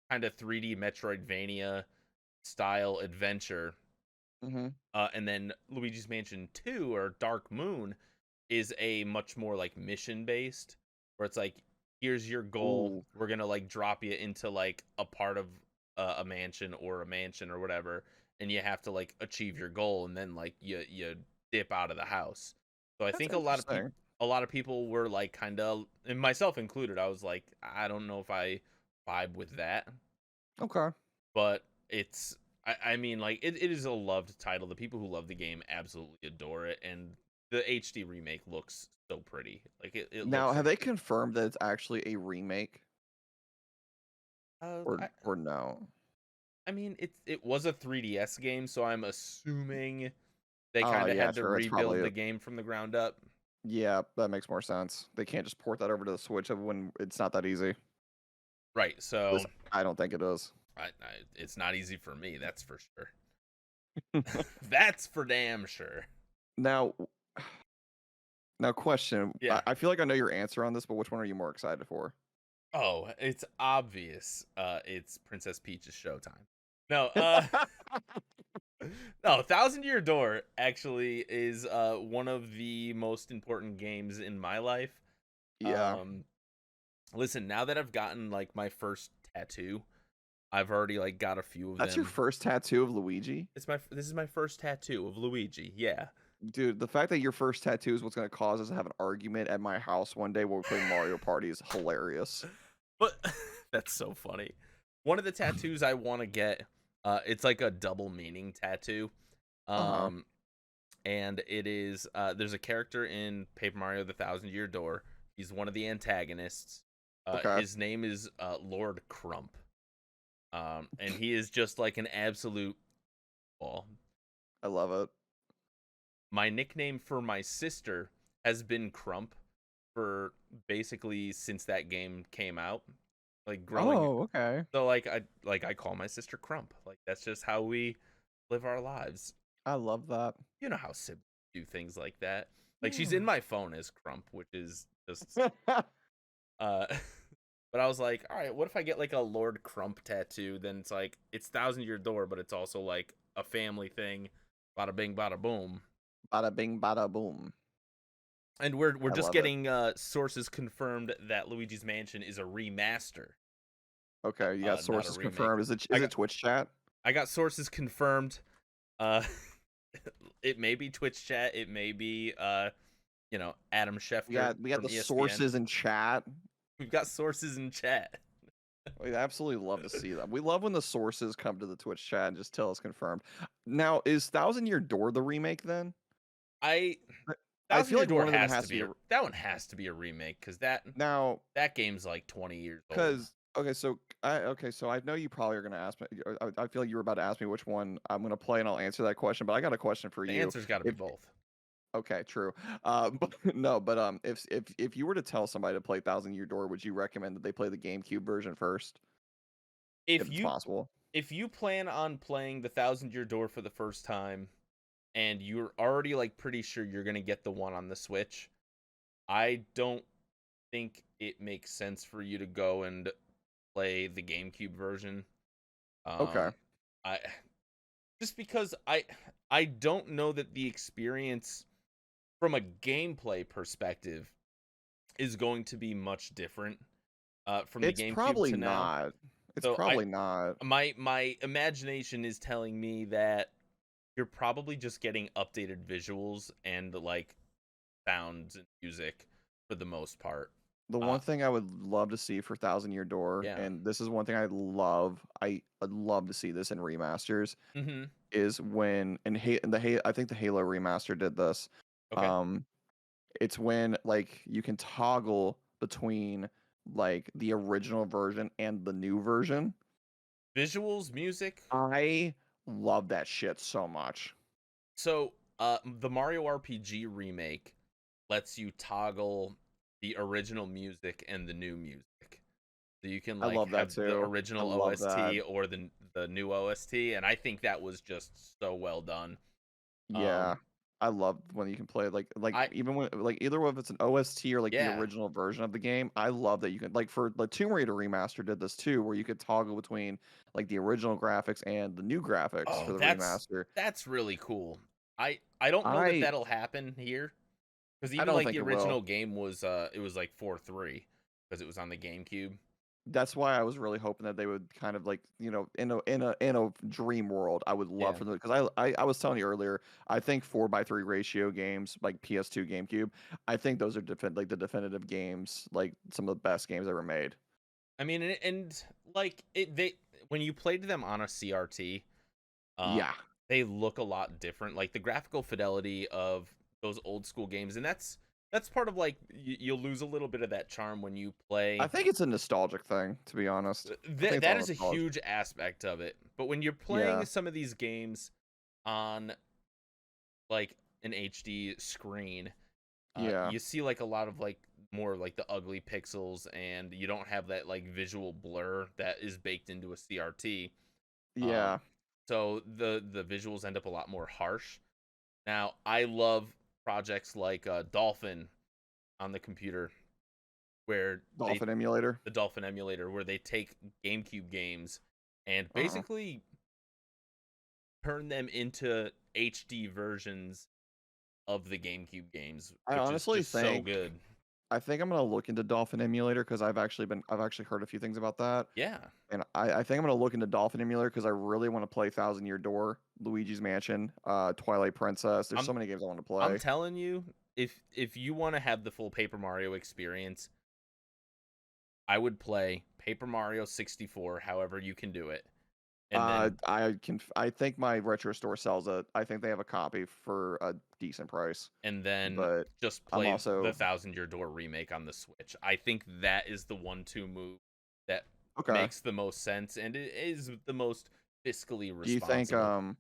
A: kind of 3D Metroidvania style adventure. And then Luigi's Mansion 2 or Dark Moon is a much more like mission based, where it's like, here's your goal. We're gonna like drop you into like a part of a mansion or whatever, and you have to like achieve your goal, and then like you dip out of the house. So I think a lot of people were like kind of, and myself included, I was like, I don't know if I vibe with that.
C: Okay.
A: But it's, I mean, like it is a loved title. The people who love the game absolutely adore it, and the HD remake looks so pretty. Like it
C: now, have they confirmed that it's actually a remake? Or no?
A: I mean, it was a 3DS game, so I'm assuming they kind of had to rebuild the game from the ground up.
C: Yeah, that makes more sense. They can't just port that over to the Switch when it's not that easy.
A: Right, so
C: I don't think it is.
A: It's not easy for me, that's for sure. That's for damn sure.
C: Now question. Yeah. I feel like I know your answer on this, but which one are you more excited for?
A: Oh, it's obvious. It's Princess Peach's Showtime. No, no, 1000 Year Door actually is one of the most important games in my life.
C: Yeah.
A: Listen, now that I've gotten like my first tattoo, I've already like got a few of them.
C: That's your first tattoo of Luigi?
A: This is my first tattoo of Luigi. Yeah.
C: Dude, the fact that your first tattoo is what's going to cause us to have an argument at my house one day while we play Mario Party is hilarious.
A: But that's so funny. One of the tattoos I want to get It's like a double meaning tattoo.
C: Uh-huh.
A: And it is there's a character in Paper Mario: The Thousand Year Door. He's one of the antagonists.
C: Okay.
A: His name is Lord Crump. And he is just like an absolute ball.
C: I love it.
A: My nickname for my sister has been Crump for basically since that game came out. Like growing
C: Oh, okay.
A: so I call my sister Crump. Like that's just how we live our lives.
C: I love that.
A: You know how siblings do things like that. Like she's
C: Yeah.
A: in my phone as Crump, which is just but I was like, all right, what if I get like a Lord Crump tattoo? Then it's like it's Thousand Year Door, but it's also like a family thing. Bada bing, bada boom.
C: Bada bing, bada boom.
A: And we're
C: I
A: just
C: love it.
A: getting sources confirmed that Luigi's Mansion is a remaster.
C: Okay, you got
A: Not a
C: sources
A: remake.
C: confirmed. Is
A: I
C: it
A: got-
C: Twitch chat?
A: I got sources confirmed. Uh, it may be Twitch chat. It may be Adam Schefter.
C: We got
A: from
C: the
A: ESPN.
C: sources in chat.
A: We've got sources in chat.
C: We absolutely love to see that. We love when the sources come to the Twitch chat and just tell us confirmed. Now, is Thousand Year Door the remake then?
A: I
C: I feel like
A: Door
C: one of them
A: has
C: has
A: to be that one has to be a remake because that
C: now
A: game's like 20 years old.
C: because so I know you probably are going to ask me. I feel like you were about to ask me which one I'm going to play, and I'll answer that question. But I got a question for
A: The
C: you.
A: answer's got to be
C: If
A: both.
C: Okay, true. But no, but if you were to tell somebody to play Thousand Year Door, would you recommend that they play the GameCube version first, if it's possible?
A: If you plan on playing the Thousand Year Door for the first time and you're already like pretty sure you're gonna get the one on the Switch, I don't think it makes sense for you to go and play the GameCube version.
C: Okay.
A: I just because I don't know that the experience from a gameplay perspective is going to be much different from the
C: It's
A: GameCube
C: probably
A: to now.
C: not. It's
A: So
C: probably not.
A: my imagination is telling me that you're probably just getting updated visuals and like sounds and music for the most part.
C: The one thing I would love to see for Thousand Year Door,
A: Yeah.
C: and this is one thing I'd love to see this in remasters,
A: Mm-hmm.
C: is when I think the Halo remaster did this.
A: Okay.
C: It's when like you can toggle between like the original version and the new version.
A: Visuals, music.
C: I love that shit so much.
A: So the Mario RPG remake lets you toggle the original music and the new music. So you can
C: I
A: like
C: love that
A: have the
C: too.
A: original
C: I love
A: OST
C: that.
A: or the new OST, and I think that was just so well done.
C: Yeah. I love when you can play even when like either if it's an OST or like the
A: Yeah.
C: original version of the game. I love that you can like for the Tomb Raider remaster did this too, where you could toggle between like the original graphics and the new graphics for the remaster.
A: That's really cool. I don't know that that'll happen here because
C: I
A: even
C: don't
A: like
C: think
A: the
C: it will.
A: original game was it was like 4.3 because it was on the GameCube.
C: That's why I was really hoping that they would kind of like in a dream world. I would love
A: Yeah.
C: for them because I was telling you earlier. I think 4:3 ratio games like PS2 GameCube. I think those are the definitive games, like some of the best games ever made.
A: I mean, and like when you played them on a CRT,
C: Yeah.
A: they look a lot different. Like the graphical fidelity of those old school games, and that's part of like you'll lose a little bit of that charm when you play.
C: I think it's a nostalgic thing, to be honest.
A: That is a huge aspect of it. But when you're playing some of these games on like an HD screen, you see like a lot of like more like the ugly pixels, and you don't have that like visual blur that is baked into a CRT.
C: Yeah.
A: So the visuals end up a lot more harsh. Now, I love projects like Dolphin on the computer, where
C: Emulator.
A: The Dolphin emulator, where they take GameCube games and basically turn them into HD versions of the GameCube games.
C: I honestly think
A: so good.
C: I think I'm gonna look into Dolphin Emulator because I've actually heard a few things about that.
A: Yeah.
C: And I think I'm gonna look into Dolphin Emulator because I really want to play Thousand Year Door, Luigi's Mansion, Twilight Princess. There's so many games I want to play.
A: I'm telling you, if you want to have the full Paper Mario experience, I would play Paper Mario 64, however you can do it, And then
C: I think my retro store sells it. I think they have a copy for a decent price. But
A: just
C: I'm
A: play
C: also
A: the Thousand Year Door remake on the Switch. I think that is the 1-2 move that
C: okay.
A: makes the most sense, and it is the most fiscally
C: Do you think
A: responsible.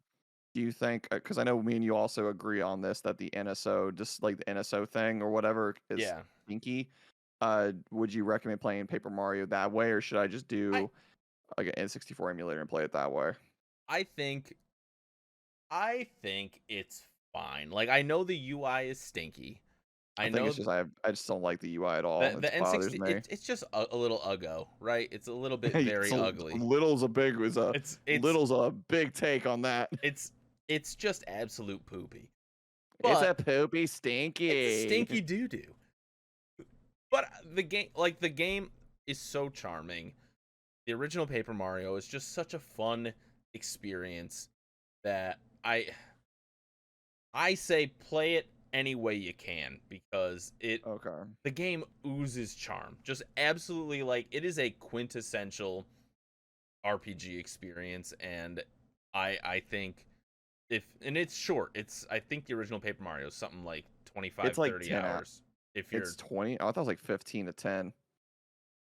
C: because I know me and you also agree on this that the NSO, just like the NSO thing or whatever, is
A: Yeah.
C: stinky. Would you recommend playing Paper Mario that way, or should I just
A: I
C: do like an N64 emulator and play it that way?
A: I think I think it's fine. Like, I know the UI is stinky.
C: I
A: I
C: think
A: know
C: it's just I just don't like the UI at all.
A: the
C: It bothers
A: N60,
C: me.
A: it's just a little uggo, right? It's a little bit
C: It's
A: very ugly.
C: little's a big
A: It's it's
C: little's a big take on that.
A: it's it's just absolute poopy.
C: It's a
A: But
C: poopy
A: it's a
C: stinky.
A: stinky doo doo. But the game is so charming. The original Paper Mario is just such a fun experience that I say play it any way you can, because
C: Okay.
A: the game oozes charm. Just absolutely, like, it is a quintessential RPG experience, and I think and it's short. I think the original Paper Mario is something like 25
C: It's like
A: 30
C: 10 out.
A: hours. If you're
C: It's 20. I thought it was like 15 to 10.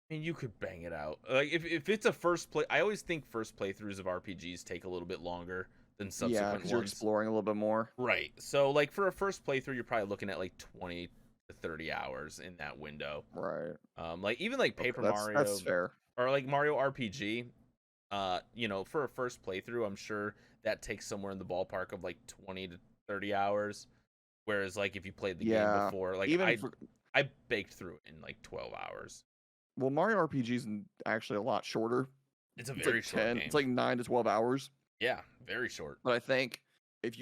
A: I mean, you could bang it out. Like, if it's a first play, I always think first playthroughs of RPGs take a little bit longer than
C: Yeah,
A: subsequent
C: because you're
A: ones.
C: exploring a little bit more.
A: Right. So, like, for a first playthrough, you're probably looking at like 20 to 30 hours in that window.
C: Right.
A: Like, even like
C: Okay,
A: Paper
C: that's
A: Mario
C: fair.
A: or like Mario RPG, for a first playthrough, I'm sure that takes somewhere in the ballpark of like 20 to 30 hours. Whereas, like, if you played the game
C: Yeah.
A: before, like,
C: Even for
A: I baked through it in like 12 hours.
C: well, Mario RPG is actually a lot shorter.
A: It's a
C: It's
A: very
C: like
A: short
C: 10.
A: game.
C: It's like 9 to 12 hours.
A: Yeah, very short.
C: But I think if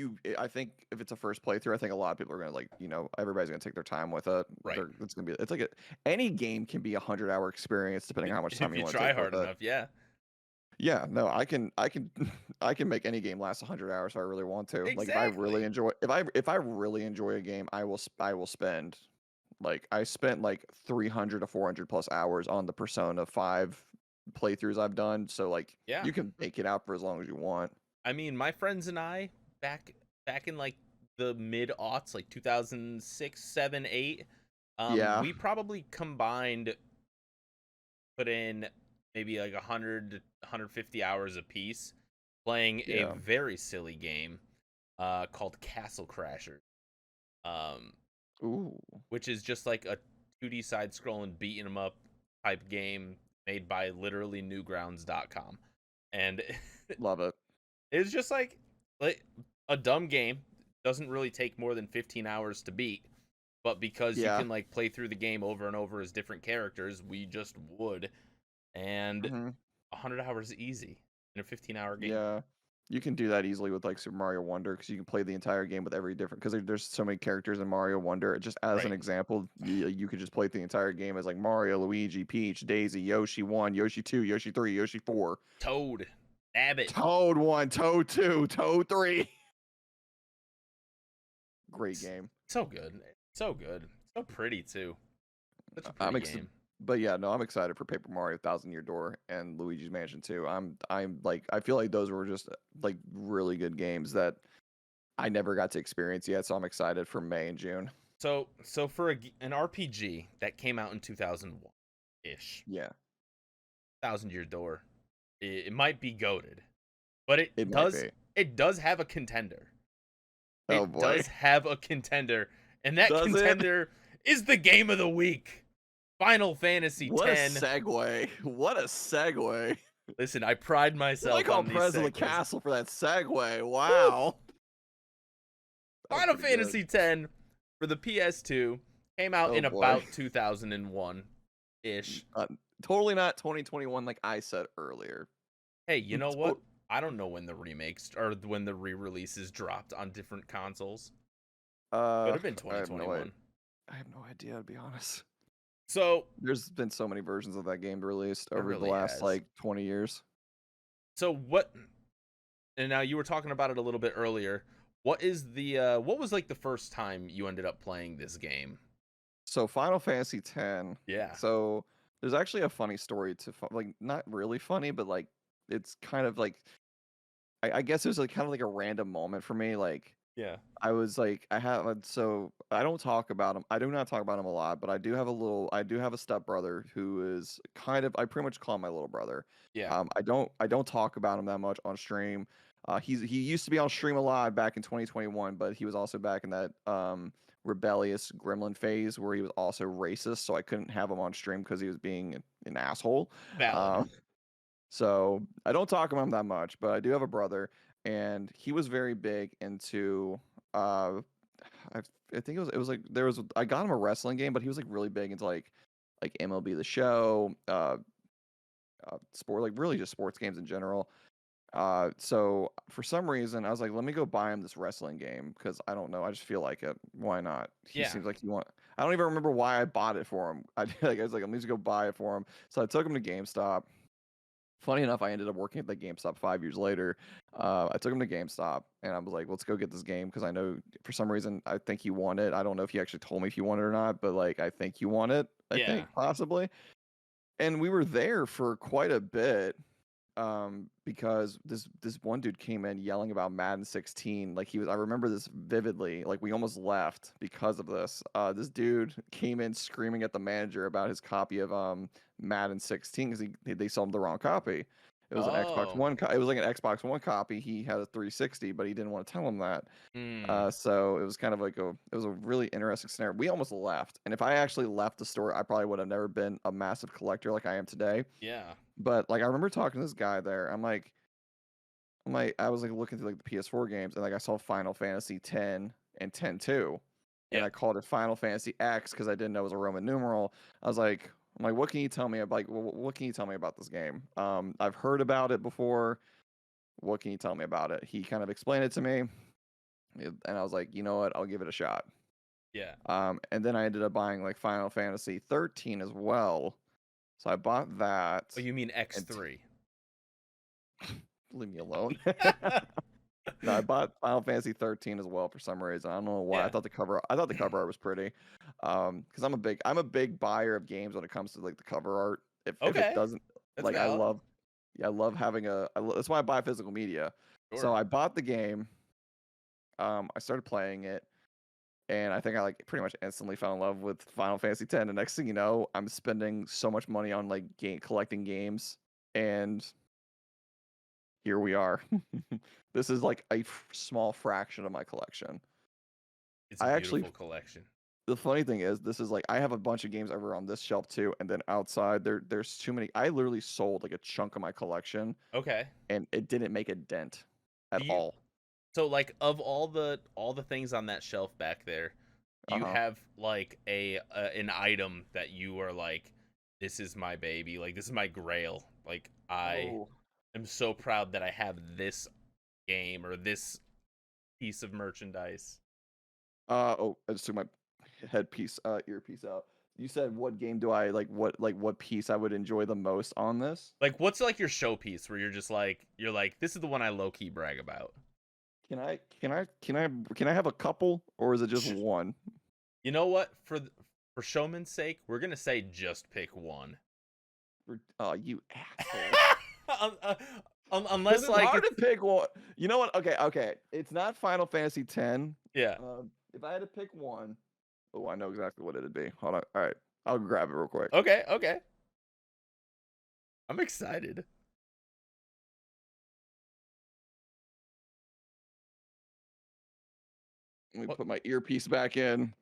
C: it's a first playthrough, I think a lot of people are gonna everybody's gonna take their time with it.
A: Right.
C: It's like any game can be 100-hour experience depending on how much time
A: If
C: you
A: you
C: want to
A: try
C: take with
A: hard
C: it.
A: enough, yeah.
C: Yeah, no, I can I can make any game last 100 hours if I really want to. Like if I really
A: Exactly.
C: enjoy if I really enjoy a game, I will spend like I spent like 300 to 400 plus hours on the Persona 5 playthroughs I've done, so like
A: Yeah.
C: you can make it out for as long as you want.
A: I mean, my friends and I back in like the mid aughts, like 2006, 7, 8,
C: Yeah.
A: we probably combined put in maybe like 100 to 150 hours a piece playing a
C: Yeah.
A: very silly game called Castle Crashers. Um
C: Ooh.
A: which is just like a 2D side scrolling beating 'em up type game made by literally newgrounds.com. And
C: Love it.
A: it's just like a dumb game. Doesn't really take more than 15 hours to beat, but because you
C: Yeah.
A: can like play through the game over and over as different characters, we just would. And
C: hmm
A: 100 hours is easy in a 15-hour game.
C: Yeah. You can do that easily with like Super Mario Wonder because you can play the entire game with every different because there's so many characters in Mario Wonder. Just as an
A: Right.
C: example, you could just play the entire game as like Mario, Luigi, Peach, Daisy, Yoshi 1, Yoshi 2, Yoshi 3, Yoshi 4,
A: Toad, Nabbit.
C: Toad 1, Toad 2, Toad 3. Great game.
A: So good. So good. So pretty too. Such a
C: I'm
A: pretty
C: excited.
A: game.
C: But yeah, no, I'm excited for Paper Mario Thousand Year Door and Luigi's Mansion 2. I'm like I feel like those were just like really good games that I never got to experience yet, so I'm excited for May and June.
A: So for an RPG that came out in 2001 ish,
C: Yeah,
A: Thousand Year Door, it might be goated, but
C: it might be.
A: it does have a contender.
C: Oh
A: It
C: boy.
A: does have a contender, and that
C: Does it?
A: contender is the game of the week, Final Fantasy
C: What
A: X.
C: a segue. What a segue.
A: Listen, I pride
C: I
A: myself
C: like
A: on
C: on
A: these
C: President of the
A: segues.
C: Castle for that segue. Wow. That was
A: Final
C: pretty good.
A: Fantasy X for the PS2 came out
C: Oh,
A: in
C: boy.
A: about 2001 ish.
C: Totally not 2021 like I said earlier.
A: Hey, you know what? I don't know when the remakes or when the re-releases dropped on different consoles. Could have been
C: I have no
A: 2021.
C: I have no idea, to be honest.
A: So
C: There's been so many versions of that game released
A: There
C: over
A: really
C: the last
A: has.
C: like 20 years.
A: what? And now you were talking about it a little bit earlier. What was like the first time you ended up playing this game?
C: So Final Fantasy X.
A: Yeah.
C: So there's actually a funny story to like not really funny, but like it's kind of like I guess it was like kind of like a random moment for me. Like
A: Yeah.
C: I was like, so I don't talk about him. I do not talk about him a lot, but I do have a stepbrother who is kind of, I pretty much call him my little brother.
A: Yeah.
C: I don't talk about him that much on stream. He used to be on stream a lot back in 2021, but he was also back in that rebellious gremlin phase where he was also racist, so I couldn't have him on stream because he was being an asshole.
A: Valid.
C: So I don't talk about him that much, but I do have a brother, and he was very big into. I think it was like I got him a wrestling game, but he was like really big into like MLB The Show, sport, like really just sports games in general. So for some reason I was like, let me go buy him this wrestling game because I don't know, I just feel like it. Why not? He
A: Yeah.
C: seems like he want. I don't even remember why I bought it for him. I was like, let me just go buy it for him. So I took him to GameStop. Funny enough, I ended up working at the GameStop 5 years later. I took him to GameStop and I was like, let's go get this game because I know for some reason I think you want it. I don't know if you actually told me if you want it or not, but like I think you want it. I
A: Yeah.
C: think possibly. And we were there for quite a bit because this one dude came in yelling about Madden 16. Like I remember this vividly. Like we almost left because of this. This dude came in screaming at the manager about his copy of Madden 16 because they sold him the wrong copy. It was an Xbox
A: Oh.
C: One. It was like an Xbox One copy. He had a 360, but he didn't want to tell him that.
A: Mm.
C: So it was kind of like it was a really interesting scenario. We almost left, and if I actually left the store, I probably would have never been a massive collector like I am today.
A: Yeah.
C: But like I remember talking to this guy there. I was like looking through like the PS4 games, and like I saw Final Fantasy 10 and 10-2, and
A: Yeah.
C: I called it Final Fantasy X because I didn't know it was a Roman numeral. I'm like, what can you tell me about? Like, what can you tell me about this game? I've heard about it before. What can you tell me about it? He kind of explained it to me, and I was like, you know what? I'll give it a shot.
A: Yeah.
C: And then I ended up buying like Final Fantasy 13 as well. So I bought that.
A: Oh, you mean
C: and
A: X3?
C: leave me alone. No, I bought Final Fantasy 13 as well for some reason. I don't know why.
A: Yeah.
C: I thought the cover art was pretty. Because I'm a big buyer of games when it comes to like the cover art. If
A: Okay.
C: it doesn't,
A: That's
C: like
A: valid.
C: I love having that's why I buy physical media.
A: Sure.
C: So I bought the game. I started playing it, and I think I like pretty much instantly fell in love with Final Fantasy 10. And next thing you know, I'm spending so much money on like collecting games, and here we are. This is like a small fraction of my collection.
A: It's a
C: I
A: beautiful
C: actually,
A: collection.
C: the funny thing is, this is like I have a bunch of games over on this shelf too, and then outside there's too many. I literally sold like a chunk of my collection,
A: Okay.
C: and it didn't make a dent at
A: Do you
C: all.
A: so like of all the things on that shelf back there, do you
C: Uh-huh.
A: have like an item that you are like, this is my baby, like this is my grail, like I
C: Oh.
A: am so proud that I have this game or this piece of merchandise.
C: I just took my earpiece out. You said what game do I like? What piece I would enjoy the most on this?
A: Like what's like your showpiece where you're like this is the one I low key brag about.
C: Can I have a couple, or is it just one?
A: You know what? For showman's sake, we're gonna say just pick one.
C: Oh, you asshole.
A: Unless
C: It's
A: like
C: hard to pick one. You know what? Okay. It's not Final Fantasy X.
A: yeah.
C: If I had to pick one, oh, I know exactly what it'd be. Hold on. All right, I'll grab it real quick.
A: Okay. I'm excited.
C: Let me
A: What
C: put my earpiece back in.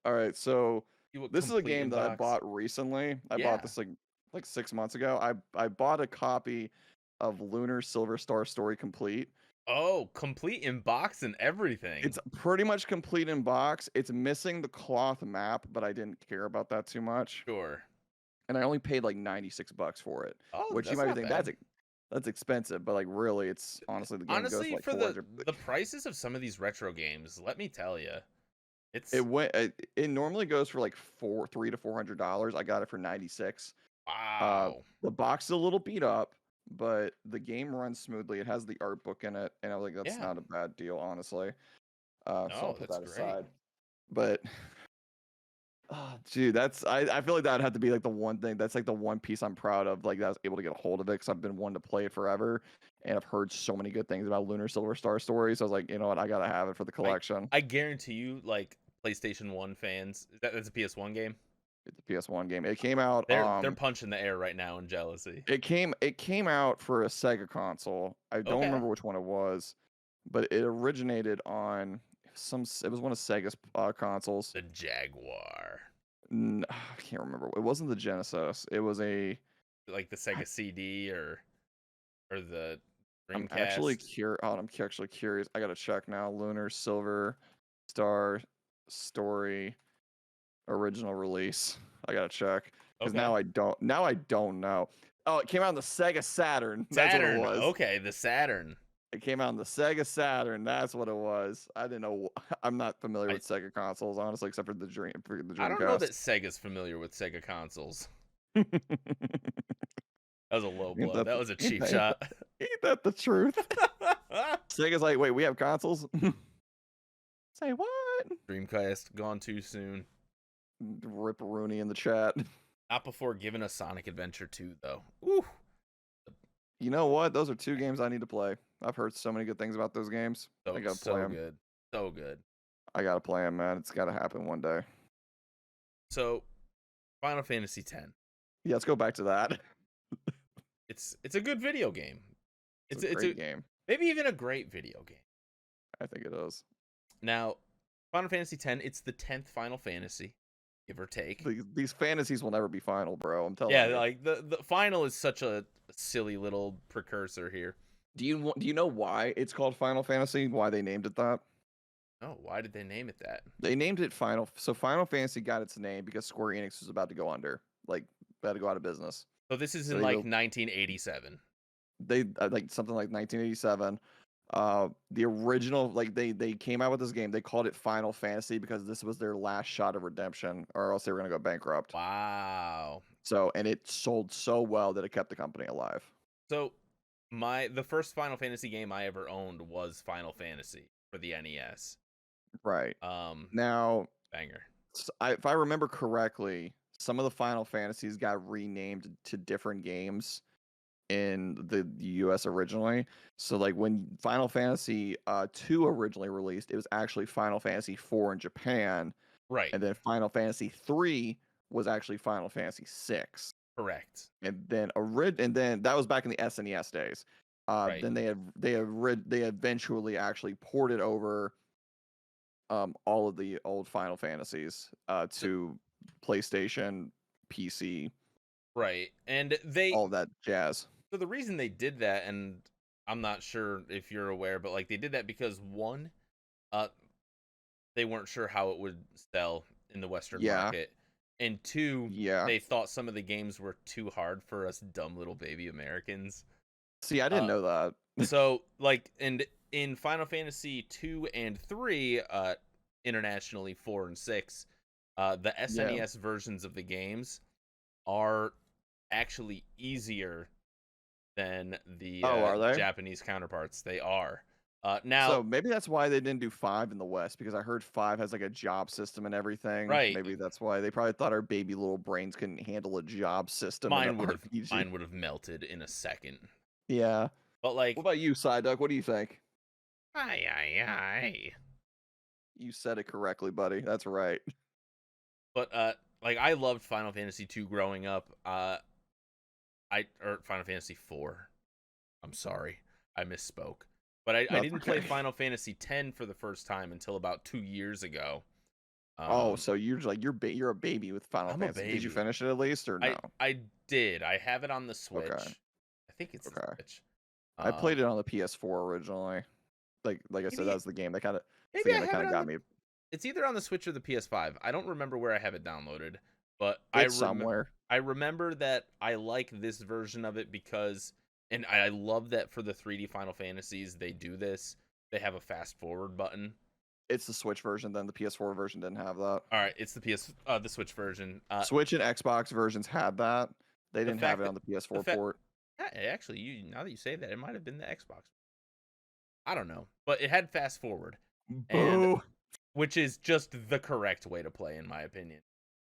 C: All right, so
A: you
C: this is a
A: complete
C: game that I
A: inbox?
C: bought recently. I
A: Yeah.
C: bought this like 6 months ago. I bought a copy of Lunar Silver Star Story Complete.
A: Oh, complete in box and everything.
C: It's pretty much complete in box. It's missing the cloth map, but I didn't care about that too much.
A: Sure.
C: And I only paid like $96 for it,
A: Oh,
C: which you
A: that's
C: might be
A: not
C: thinking
A: bad.
C: that's expensive, but like really, it's honestly the game goes for
A: Honestly,
C: like
A: for
C: 400.
A: the prices of some of these retro games, let me tell you, it's
C: It normally goes for like $300 to $400. I got it for 96.
A: wow.
C: The box is a little beat up, but the game runs smoothly. It has the art book in it, and I was like, that's
A: Yeah.
C: not a bad deal, honestly. So I'll
A: No,
C: put
A: that's
C: that
A: great.
C: aside. But Oh, dude, I feel like that would have to be like the one thing. That's like the one piece I'm proud of, like that I was able to get a hold of it because I've been wanting to play it forever, and I've heard so many good things about Lunar Silver Star Story. So I was like, you know what, I gotta have it for the collection.
A: I guarantee you, like PlayStation 1 fans, that's a PS1 game.
C: It's a PS1 game. It came out.
A: They're punching the air right now in jealousy.
C: It came out for a Sega console. I don't
A: Okay.
C: remember which one it was, but it originated on it was one of Sega's consoles.
A: The Jaguar.
C: I can't remember. It wasn't the Genesis. It was a.
A: Like the Sega CD or the
C: I'm
A: Dreamcast.
C: actually curious. I'm actually curious. I gotta check now. Lunar Silver Star Story original release. I gotta check because
A: Okay.
C: now I don't. Now I don't know. Oh, it came out on the Sega Saturn. That's
A: Saturn.
C: what it was.
A: Okay, the Saturn.
C: It came out on the Sega Saturn. That's what it was. I didn't know. I'm not familiar
A: I-
C: with Sega consoles, honestly, except for the Dreamcast.
A: I don't know that Sega's familiar with Sega consoles. That was a low blow. That was a cheap shot.
C: Ain't that the truth? Sega's like, wait, we have consoles? Say what?
A: Dreamcast gone too soon.
C: Rip Rooney in the chat.
A: Not before giving us Sonic Adventure 2, though. Ooh.
C: You know what? Those are two games I need to play. I've heard so many good things about those games. I gotta play them.
A: Good. So good.
C: I gotta play them, man. It's gotta happen one day.
A: So, Final Fantasy X.
C: Yeah, let's go back to that.
A: It's a good video game.
C: It's a great game.
A: Maybe even a great video game.
C: I think it is.
A: Now, Final Fantasy X, it's the 10th Final Fantasy, give or take.
C: These fantasies will never be final, bro. I'm telling you.
A: Yeah, like the final is such a silly little precursor here.
C: Do you know why it's called Final Fantasy? Why they named it that?
A: Oh, why did they name it that?
C: They named it Final. So Final Fantasy got its name because Square Enix was about to go under, like about to go out of business.
A: So this is
C: So
A: in like 1987.
C: They like something like 1987. The original, like they came out with this game. They called it Final Fantasy because this was their last shot of redemption, or else they were gonna go bankrupt.
A: Wow.
C: So, and it sold so well that it kept the company alive.
A: So the first Final Fantasy game I ever owned was Final Fantasy for the NES.
C: Right. Now,
A: banger.
C: if I remember correctly, some of the Final Fantasies got renamed to different games in the US originally. So like when Final Fantasy 2 originally released, it was actually Final Fantasy 4 in Japan.
A: Right.
C: And then Final Fantasy 3 was actually Final Fantasy 6.
A: Correct.
C: And then that was back in the SNES days.
A: Right.
C: Then they eventually actually ported over all of the old Final Fantasies to PlayStation, PC.
A: Right. And
C: all that jazz.
A: So the reason they did that, and I'm not sure if you're aware, but like they did that because one, they weren't sure how it would sell in the Western market. And two, they thought some of the games were too hard for us dumb little baby Americans.
C: See, I didn't know that.
A: So like, and in Final Fantasy 2 and 3, internationally 4 and 6, the SNES versions of the games are actually easier than the Japanese counterparts. They are. Now,
C: so maybe that's why they didn't do 5 in the West, because I heard 5 has like a job system and everything.
A: Right.
C: Maybe that's why they probably thought our baby little brains couldn't handle a job system.
A: Mine would have melted in a second.
C: Yeah.
A: But like,
C: what about you, Psyduck? What do you think?
A: Aye.
C: You said it correctly, buddy. That's right.
A: But like I loved Final Fantasy 2 growing up. Or Final Fantasy 4. I'm sorry, I misspoke. But I didn't play Final Fantasy 10 for the first time until about 2 years ago.
C: So you're a baby with Final Fantasy. Did you finish it at least, or no?
A: I did. I have it on the Switch. Okay. I think it's the Switch.
C: I played it on the PS4 originally. Like I said, that was the game that kind of got me.
A: It's either on the Switch or the PS5. I don't remember where I have it downloaded, but
C: somewhere.
A: I remember that I like this version of it because, and I love that for the 3D Final Fantasies, they do this. They have a fast forward button.
C: It's the Switch version, then the PS4 version didn't have that.
A: All right, it's the Switch version.
C: Switch and Xbox versions had that. They didn't have it on the PS4 port.
A: Actually, now that you say that, it might have been the Xbox. I don't know, but it had fast forward, which is just the correct way to play, in my opinion.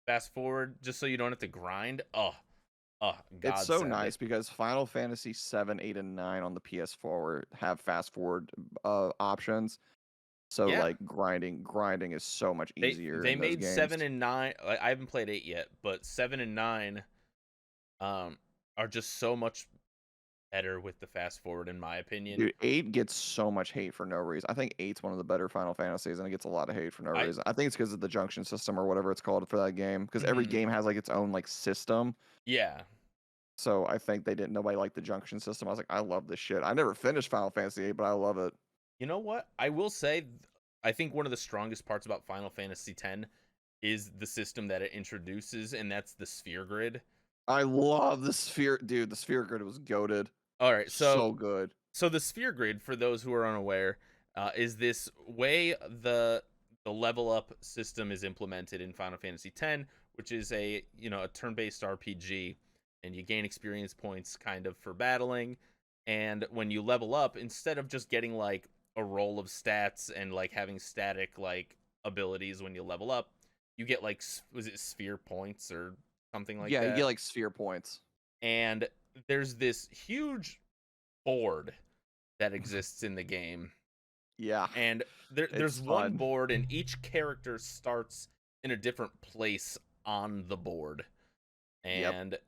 A: fast forward just so you don't have to grind.
C: It's so
A: godsend.
C: nice because Final Fantasy 7, 8, and 9 on the PS4 have fast forward options. So
A: Yeah.
C: like grinding is so much easier
A: They
C: in those
A: made
C: games.
A: 7 and 9. I haven't played 8 yet, but 7 and 9 are just so much better with the fast forward, in my opinion.
C: Dude, 8 gets so much hate for no reason. I think 8's one of the better Final Fantasies, and it gets a lot of hate for no reason. I think it's because of the junction system or whatever it's called for that game. Because every game has like its own like system.
A: Yeah.
C: So I think nobody liked the junction system. I was like, I love this shit. I never finished Final Fantasy 8, but I love it.
A: You know what? I will say, I think one of the strongest parts about Final Fantasy X is the system that it introduces, and that's the sphere grid.
C: I love the sphere, dude. The sphere grid was goated.
A: All right,
C: so good.
A: So the sphere grid, for those who are unaware, is this way the level up system is implemented in Final Fantasy X, which is a turn-based RPG, and you gain experience points kind of for battling. And when you level up, instead of just getting like a roll of stats and like having static like abilities when you level up, you get like, was it sphere points or something like that?
C: Yeah, you get like sphere points.
A: And there's this huge board that exists in the game.
C: Yeah.
A: And there's one board, and each character starts in a different place on the board. And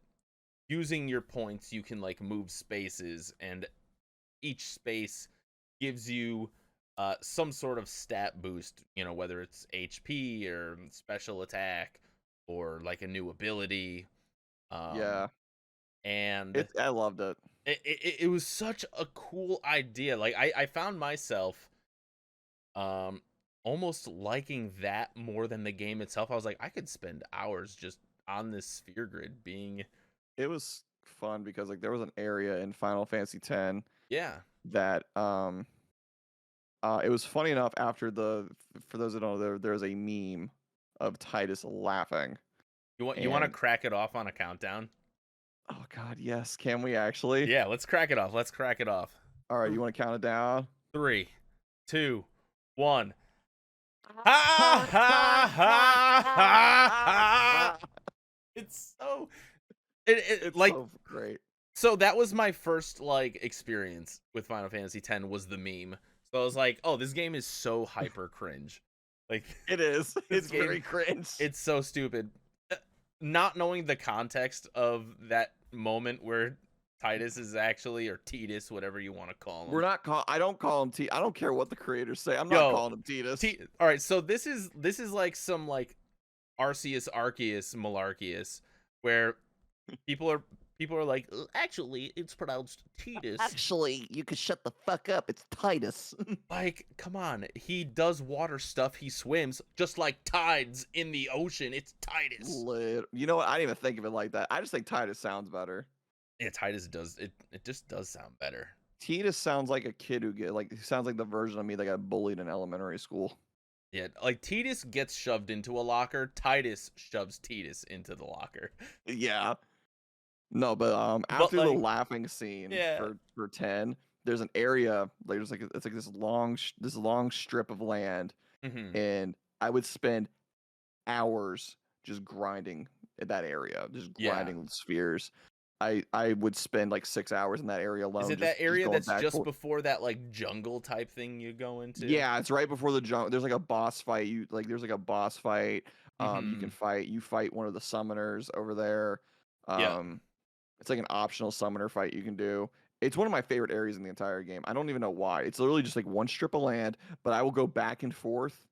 A: using your points, you can like move spaces, and each space gives you some sort of stat boost, whether it's HP or special attack or like a new ability. And
C: I loved it.
A: It was such a cool idea. Like I found myself almost liking that more than the game itself. I was like, I could spend hours just on this sphere grid being.
C: It was fun because like there was an area in Final Fantasy X that it was funny enough after for those that don't know, there's a meme of Tidus laughing.
A: You want to crack it off on a countdown?
C: Oh God, yes. Can we actually?
A: Yeah, let's crack it off.
C: All right, you want to count it down?
A: 3, 2, 1. Ha ha ha ha! It's so it's like
C: so great.
A: So that was my first like experience with Final Fantasy X, was the meme. So I was like, oh, this game is so hyper cringe. Like
C: it is. It's very cringe.
A: It's so stupid. Not knowing the context of that moment where Tidus is actually, or Tidus, whatever you want to call him.
C: I don't call him I don't care what the creators say. I'm not calling him Tidus.
A: All right, so this is like some like Arceus, Arceus, Malarceus, where people are like, actually, it's pronounced Tidus.
C: Actually, you could shut the fuck up. It's Tidus.
A: Like, come on. He does water stuff. He swims just like tides in the ocean. It's Tidus.
C: You know what? I didn't even think of it like that. I just think Tidus sounds better.
A: Yeah, Tidus does. It just does sound better.
C: Tidus sounds like a kid sounds like the version of me that got bullied in elementary school.
A: Yeah, like Tidus gets shoved into a locker. Tidus shoves Tidus into the locker.
C: Yeah. No, but after the laughing scene for 10, there's an area like it's like this long strip of land, and I would spend hours just grinding in that area, just grinding spheres. I would spend like 6 hours in that area alone.
A: Is it that area that's just before that like jungle type thing you go into?
C: Yeah, it's right before the jungle. There's like a boss fight. There's like a boss fight. You can fight one of the summoners over there. It's like an optional summoner fight you can do. It's one of my favorite areas in the entire game. I don't even know why. It's literally just like one strip of land, but I will go back and forth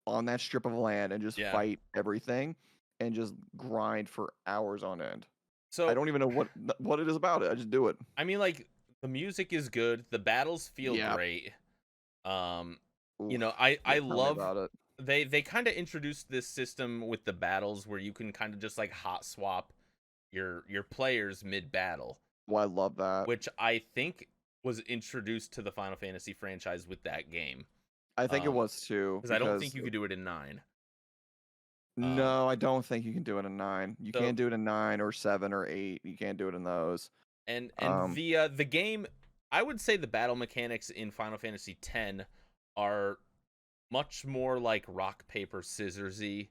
C: on that strip of land and just fight everything and just grind for hours on end. So I don't even know what it is about it. I just do it.
A: I mean, like, the music is good. The battles feel great. I love they kind of introduced this system with the battles where you can kind of just like hot swap your players mid battle.
C: Well, I love that.
A: Which I think was introduced to the Final Fantasy franchise with that game.
C: I think it was too.
A: Because I don't think you could do it in 9.
C: No, I don't think you can do it in 9. You can't do it in 9 or 7 or 8. You can't do it in those.
A: And the game, I would say the battle mechanics in Final Fantasy X are much more like rock paper scissorsy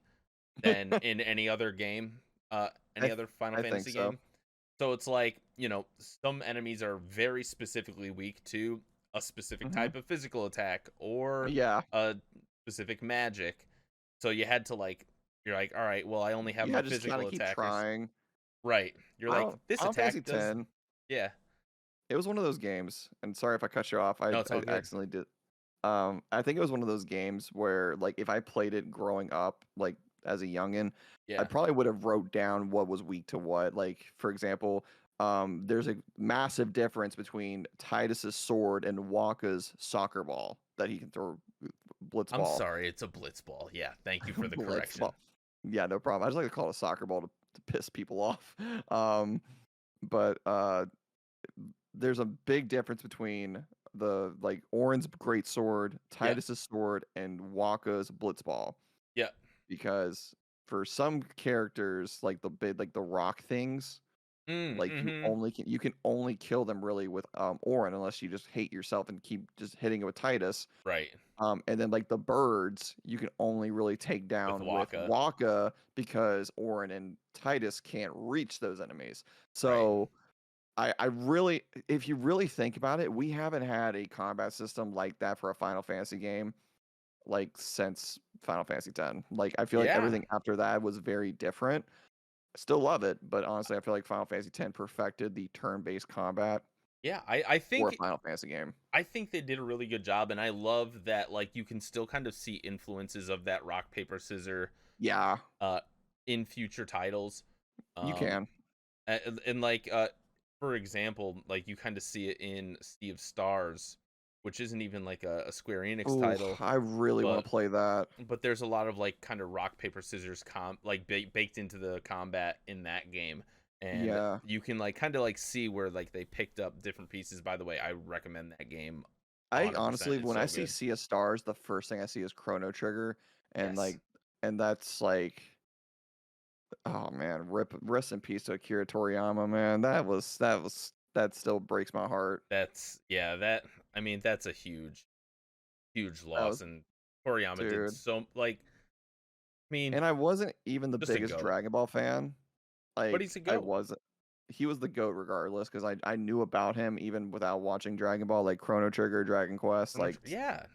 A: than in any other game,
C: I
A: any
C: th-
A: other Final
C: I think
A: Fantasy
C: so.
A: game. So it's like, some enemies are very specifically weak to a specific
C: Hmm.
A: type of physical attack or
C: Yeah,
A: a specific magic. So you're like, all right, well, I only have my
C: yeah, just kind
A: physical
C: of keep
A: attackers.
C: trying.
A: Right. You're like, this
C: Final Fantasy
A: attack does,
C: 10.
A: yeah.
C: It was one of those games, and sorry if I cut you off.
A: No, it's
C: I
A: all good.
C: accidentally did. I think it was one of those games where, like, if I played it growing up, like as a youngin, I
A: Yeah.
C: probably would have wrote down what was weak to what. Like, for example, there's a massive difference between Tidus's sword and Waka's soccer ball that he can throw
A: I'm
C: blitzball.
A: sorry, it's a blitzball. Yeah, thank you for the correction.
C: Blitzball. Yeah, no problem. I just like to call it a soccer ball to piss people off. Um, but there's a big difference between the like Orin's great sword,
A: Yeah.
C: Tidus's sword, and Waka's blitzball.
A: Yeah.
C: Because for some characters, like the big like the rock things, like
A: Mm-hmm.
C: you can only kill them really with Orin unless you just hate yourself and keep just hitting it with Tidus.
A: Right.
C: And then like the birds, you can only really take
A: With
C: down with
A: Waka.
C: Waka because Orin and Tidus can't reach those enemies.
A: Right.
C: So I really, if you really think about it, we haven't had a combat system like that for a Final Fantasy game like since Final Fantasy X. Like I feel like
A: Yeah.
C: everything after that was very different. I still love it, but honestly, I feel like Final Fantasy X perfected the turn-based combat
A: Yeah. I
C: for a
A: think
C: Final Fantasy game.
A: I think they did a really good job, and I love that like you can still kind of see influences of that rock paper scissor
C: Yeah,
A: uh in future titles.
C: you
A: Um
C: can.
A: and like for example, like you kind of see it in Sea of Stars, which isn't even like a Square Enix
C: Oh,
A: title,
C: I really want
A: but
C: to play that.
A: there's a lot of like kind of rock paper scissors like baked into the combat in that game, and
C: Yeah,
A: you can like kind of like see where like they picked up different pieces. By the way, I recommend that game
C: I
A: 100%.
C: honestly,
A: It's
C: when I
A: so
C: see
A: good.
C: Sea of Stars, the first thing I see is Chrono Trigger, and
A: Yes.
C: like, and that's like, oh man, rest in peace to Akira Toriyama, man. That still breaks my heart.
A: That I mean that's a huge
C: That
A: loss,
C: was,
A: and Toriyama did
C: dude.
A: so like I mean
C: And I wasn't even the
A: just a
C: biggest
A: goat,
C: Dragon Ball fan.
A: but he's
C: Like
A: a
C: I
A: goat.
C: wasn't. He was the GOAT regardless, because I knew about him even without watching Dragon Ball, like Chrono Trigger, Dragon Quest,
A: Yeah,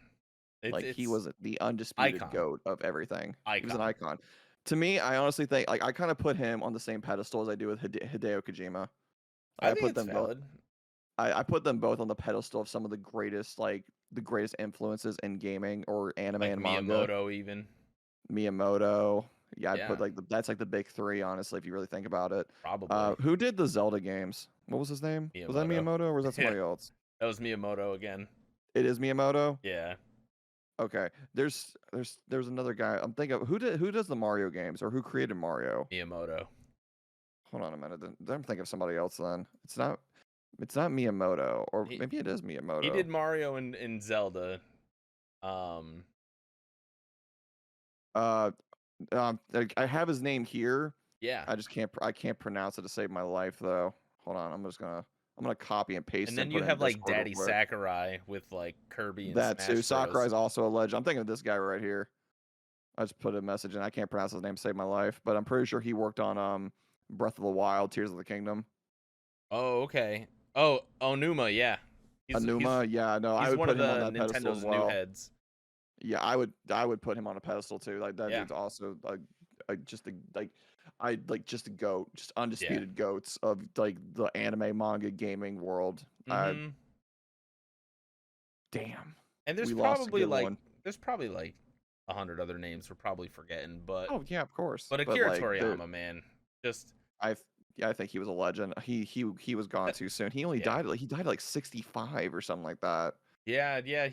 C: like he
A: it's
C: was the undisputed
A: icon
C: GOAT of everything. He was an
A: icon.
C: icon. To me, I honestly think like I kind of put him on the same pedestal as I do with Hideo Kojima.
A: I
C: Like I
A: think
C: put
A: it's
C: them both.
A: valid.
C: I put them both on the pedestal of some of the greatest influences in gaming or anime
A: Like
C: and manga.
A: Miyamoto even
C: Miyamoto. Yeah, I'd put
A: yeah
C: like that's like the big three, honestly, if you really think about it.
A: probably
C: Who did the Zelda games? What was his name? Was that
A: Miyamoto.
C: Miyamoto or was that
A: Yeah,
C: somebody else?
A: that was Miyamoto again.
C: It is Miyamoto.
A: Yeah,
C: Okay. There's another guy. I'm thinking of who does the Mario games or who created Mario?
A: Miyamoto.
C: Hold on a minute. I'm thinking of somebody else then. It's not Miyamoto, or
A: He
C: maybe it is
A: he did
C: Miyamoto.
A: Mario and Zelda. Um,
C: Uh, like, I have his name here.
A: yeah,
C: I can't pronounce it to save my life though. Hold on. I'm gonna copy and paste
A: and
C: it and
A: then you
C: put it in
A: have like
C: Discord real
A: Daddy
C: quick.
A: Sakurai with like Kirby and
C: That too.
A: Smash Bros.
C: Sakurai's also a legend. I'm thinking of this guy right here. I just put a message in. I can't pronounce his name to save my life, but I'm pretty sure he worked on Breath of the Wild, Tears of the Kingdom.
A: Oh, okay. Oh, Onuma, yeah.
C: Anuma, yeah, no, I
A: He's
C: would
A: one of
C: put him on
A: the
C: that pedestal as
A: Nintendo's new
C: well.
A: heads.
C: Yeah, I would put him on a pedestal too. Like that
A: Yeah,
C: dude's also just a just a goat, just
A: yeah.
C: undisputed goats of like the anime, manga, gaming world.
A: Mm-hmm.
C: Damn,
A: And
C: we lost a good one.
A: there's probably like 100 other names we're probably forgetting,
C: Oh yeah, of course.
A: but
C: But
A: Akira
C: like there,
A: Toriyama, man, just
C: I yeah, I think he was a legend. He was gone too soon. He only
A: yeah,
C: died at like 65 or something like that.
A: yeah.
C: He had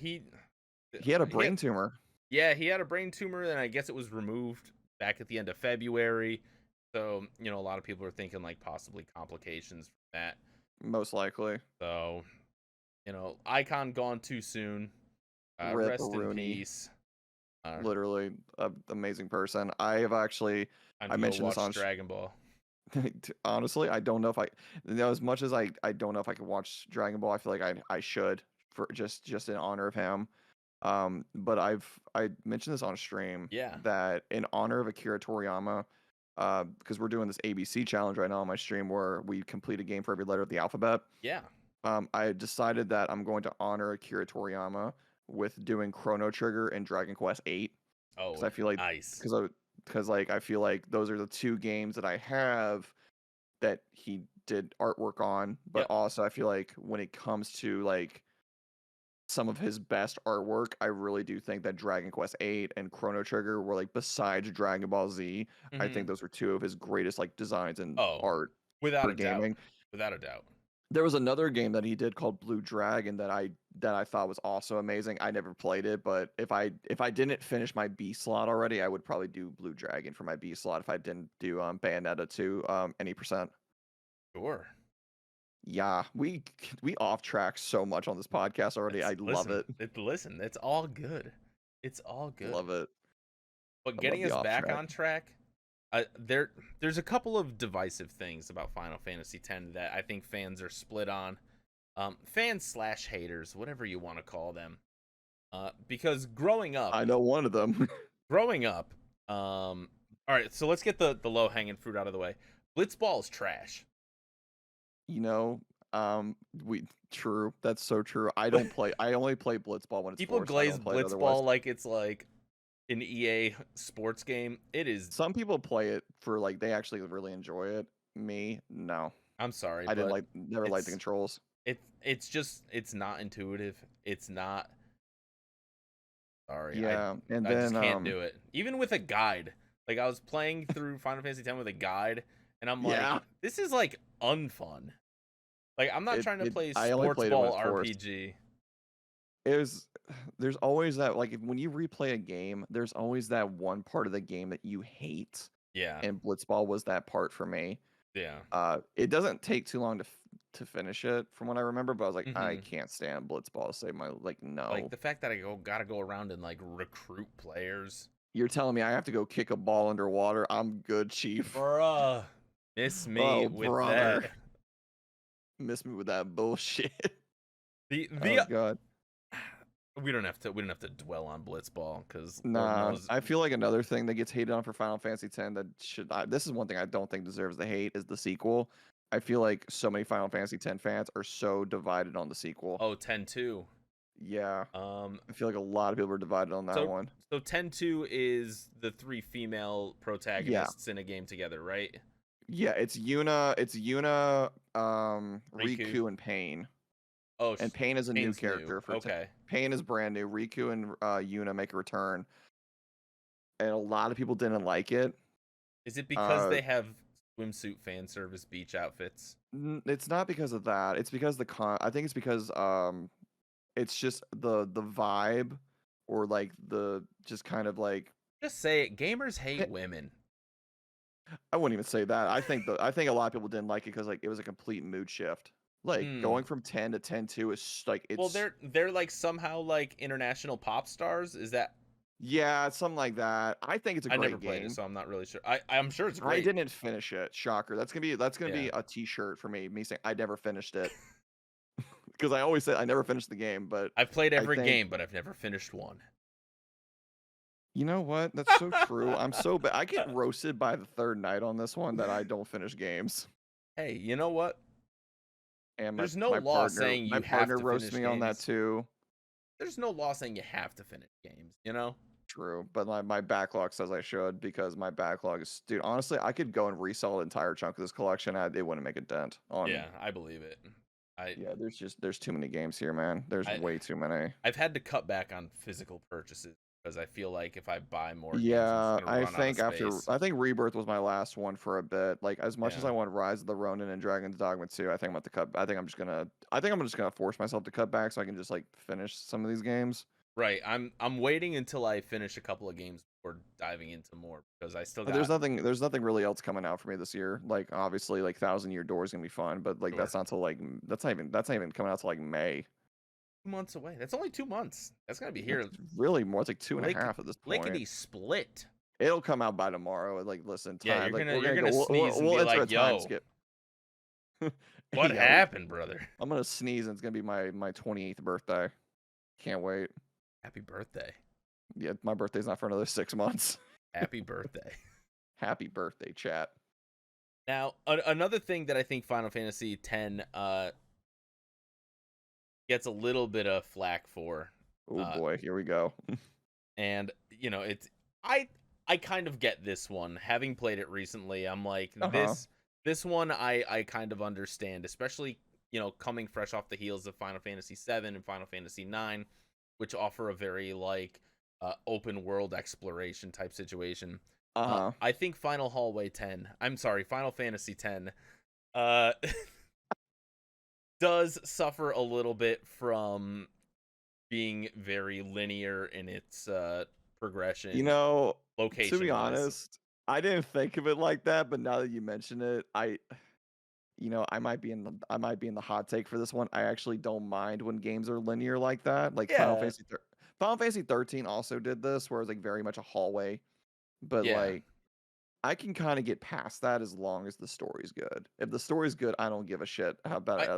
C: a
A: He had,
C: brain tumor,
A: he had a brain tumor, and I guess it was removed back at the end of February. So a lot of people are thinking like possibly complications from that.
C: most likely.
A: So icon gone too soon.
C: Rip
A: Rest in
C: Rooney.
A: peace.
C: Literally an amazing person. I have actually
A: Time
C: I
A: to go
C: mentioned this
A: watch
C: on
A: Dragon Ball.
C: honestly, I don't know if as much as I don't know if I could watch Dragon Ball. I feel like I should for just in honor of him. But I mentioned this on stream
A: Yeah.
C: that in honor of Akira Toriyama, because we're doing this ABC challenge right now on my stream where we complete a game for every letter of the alphabet.
A: Yeah.
C: I decided that I'm going to honor Akira Toriyama with doing Chrono Trigger and Dragon Quest VIII because
A: Oh,
C: I feel like
A: nice.
C: because like I feel like those are the two games that I have that he did artwork on, but
A: Yep.
C: also I feel like when it comes to like some of his best artwork, I really do think that Dragon Quest VIII and Chrono Trigger were like besides Dragon Ball Z, I think
A: Mhm.
C: those were two of his greatest like designs and
A: Oh,
C: art
A: without
C: for
A: a doubt.
C: gaming.
A: Without a doubt.
C: There was another game that he did called Blue Dragon that I thought was also amazing. I never played it, but if I didn't finish my B slot already, I would probably do Blue Dragon for my B slot if I didn't do Bayonetta 2 any percent.
A: Sure.
C: Yeah, we off track so much on this podcast already. I love it.
A: Listen, it's all good. It's all good.
C: Love it.
A: But
C: I love
A: getting
C: the
A: us
C: off
A: back
C: track.
A: on track, there's a couple of divisive things about Final Fantasy X that I think fans are split on. Fans / haters, whatever you want to call them. Because growing up,
C: I know one of them.
A: all right, so let's get the low hanging fruit out of the way. Blitzball is trash.
C: You know, we true. That's so true. I don't play. I only play Blitzball when it's
A: People
C: forced. I
A: glaze
C: don't play it
A: Blitzball
C: otherwise.
A: like it's like an EA sports game. It is.
C: Some people play it for like they actually really enjoy it. Me, no.
A: I'm sorry,
C: I didn't
A: but
C: never liked the
A: it's
C: controls.
A: it's just it's not intuitive. It's not. Sorry,
C: Yeah, and
A: I just
C: then
A: can't do it. Even with a guide. Like I was playing through Final Fantasy X with a guide, and I'm like,
C: Yeah.
A: this is like unfun. Like I'm not trying to play
C: I only
A: sports
C: played it when
A: ball
C: it's forced.
A: RPG.
C: There's always that like when you replay a game, there's always that one part of the game that you hate,
A: Yeah,
C: and Blitzball was that part for me.
A: yeah.
C: It doesn't take too long to finish it from what I remember, but I was like, I
A: Mhm.
C: can't stand Blitzball to save my like no.
A: Like the fact that I gotta go around and like recruit players.
C: You're telling me I have to go kick a ball underwater? I'm good, Chief.
A: Bruh. Miss me
C: Oh,
A: with
C: brother.
A: that.
C: Miss me with that bullshit.
A: The
C: Oh god.
A: we don't have to dwell on Blitzball because
C: Nah, I feel like another thing that gets hated on for Final Fantasy X that should not, this is one thing I don't think deserves the hate is the sequel. I feel like so many Final Fantasy X fans are so divided on the sequel.
A: Oh, 10-2.
C: Yeah. I feel like a lot of people are divided on that one.
A: So 10-2 is the 3 female protagonists in a game together, right?
C: Yeah, it's Yuna, Riku and Pain.
A: Oh,
C: And Pain is a new
A: Pain's
C: character for
A: okay.
C: Pain is brand new. Riku and Yuna make a return. And a lot of people didn't like it.
A: Is it because they have swimsuit fan service beach outfits?
C: It's not because of that. It's because I think it's because it's just the vibe or like the just kind of like
A: Just say it. Gamers hate women.
C: I wouldn't even say that. I think a lot of people didn't like it because like it was a complete mood shift. Like going from 10 to 10-2 is like it's.
A: Well, they're like somehow like international pop stars. Is that?
C: Yeah, something like that. I think it's a great game.
A: I never played it, so I'm not really sure. I'm sure it's great.
C: I didn't finish it. Shocker. That's gonna be a T-shirt for me. Me saying I never finished it. Because I always say I never finished the game, but
A: I've played every game, but I've never finished one.
C: You know what? That's so true. I'm so bad. I get roasted by the third night on this one that I don't finish games.
A: Hey, you know what?
C: And
A: there's no law saying you have to
C: roast me
A: games.
C: on that too.
A: There's no law saying you have to finish games, you know?
C: True, but my backlog says I should because my backlog is, dude. Honestly, I could go and resell an entire chunk of this collection. It wouldn't make a dent.
A: Yeah, I believe it.
C: Yeah, there's too many games here, man. There's way too many.
A: I've had to cut back on physical purchases because I feel like if I buy more,
C: yeah, I think I think Rebirth was my last one for a bit. Like as much as I want Rise of the Ronin and Dragon's Dogma 2, I think I'm about to cut. I think I'm just gonna force myself to cut back so I can just like finish some of these games.
A: Right. I'm waiting until I finish a couple of games before diving into more because I still got.
C: There's nothing really else coming out for me this year. Like obviously, like Thousand Year Door is gonna be fun, but like that's not till like that's not even coming out till like May.
A: 2 months away. That's only 2 months. That's gonna be here.
C: It's really more. It's like 2.5 at this point.
A: Lickety split.
C: It'll come out by tomorrow. Like listen, time.
A: Yeah,
C: you're
A: gonna sneeze and be like, "Yo, what happened, brother?"
C: I'm gonna sneeze and it's gonna be my 28th birthday. Can't wait.
A: Happy birthday.
C: Yeah, my birthday's not for another 6 months.
A: Happy birthday.
C: Happy birthday, chat.
A: Now, another thing that I think Final Fantasy X gets a little bit of flack for.
C: Oh boy, here we go.
A: And it's I kind of get this one. Having played it recently, I'm like, this one I kind of understand, especially coming fresh off the heels of Final Fantasy VII and Final Fantasy IX, which offer a very like open world exploration type situation. I think Final Fantasy X does suffer a little bit from being very linear in its progression. Location.
C: To be honest, I didn't think of it like that, but now that you mention it, I might be in the hot take for this one. I actually don't mind when games are linear like that. Like Final Fantasy 13 also did this, where it's like very much a hallway, but like I can kind of get past that as long as the story's good. If the story's good, I don't give a shit about a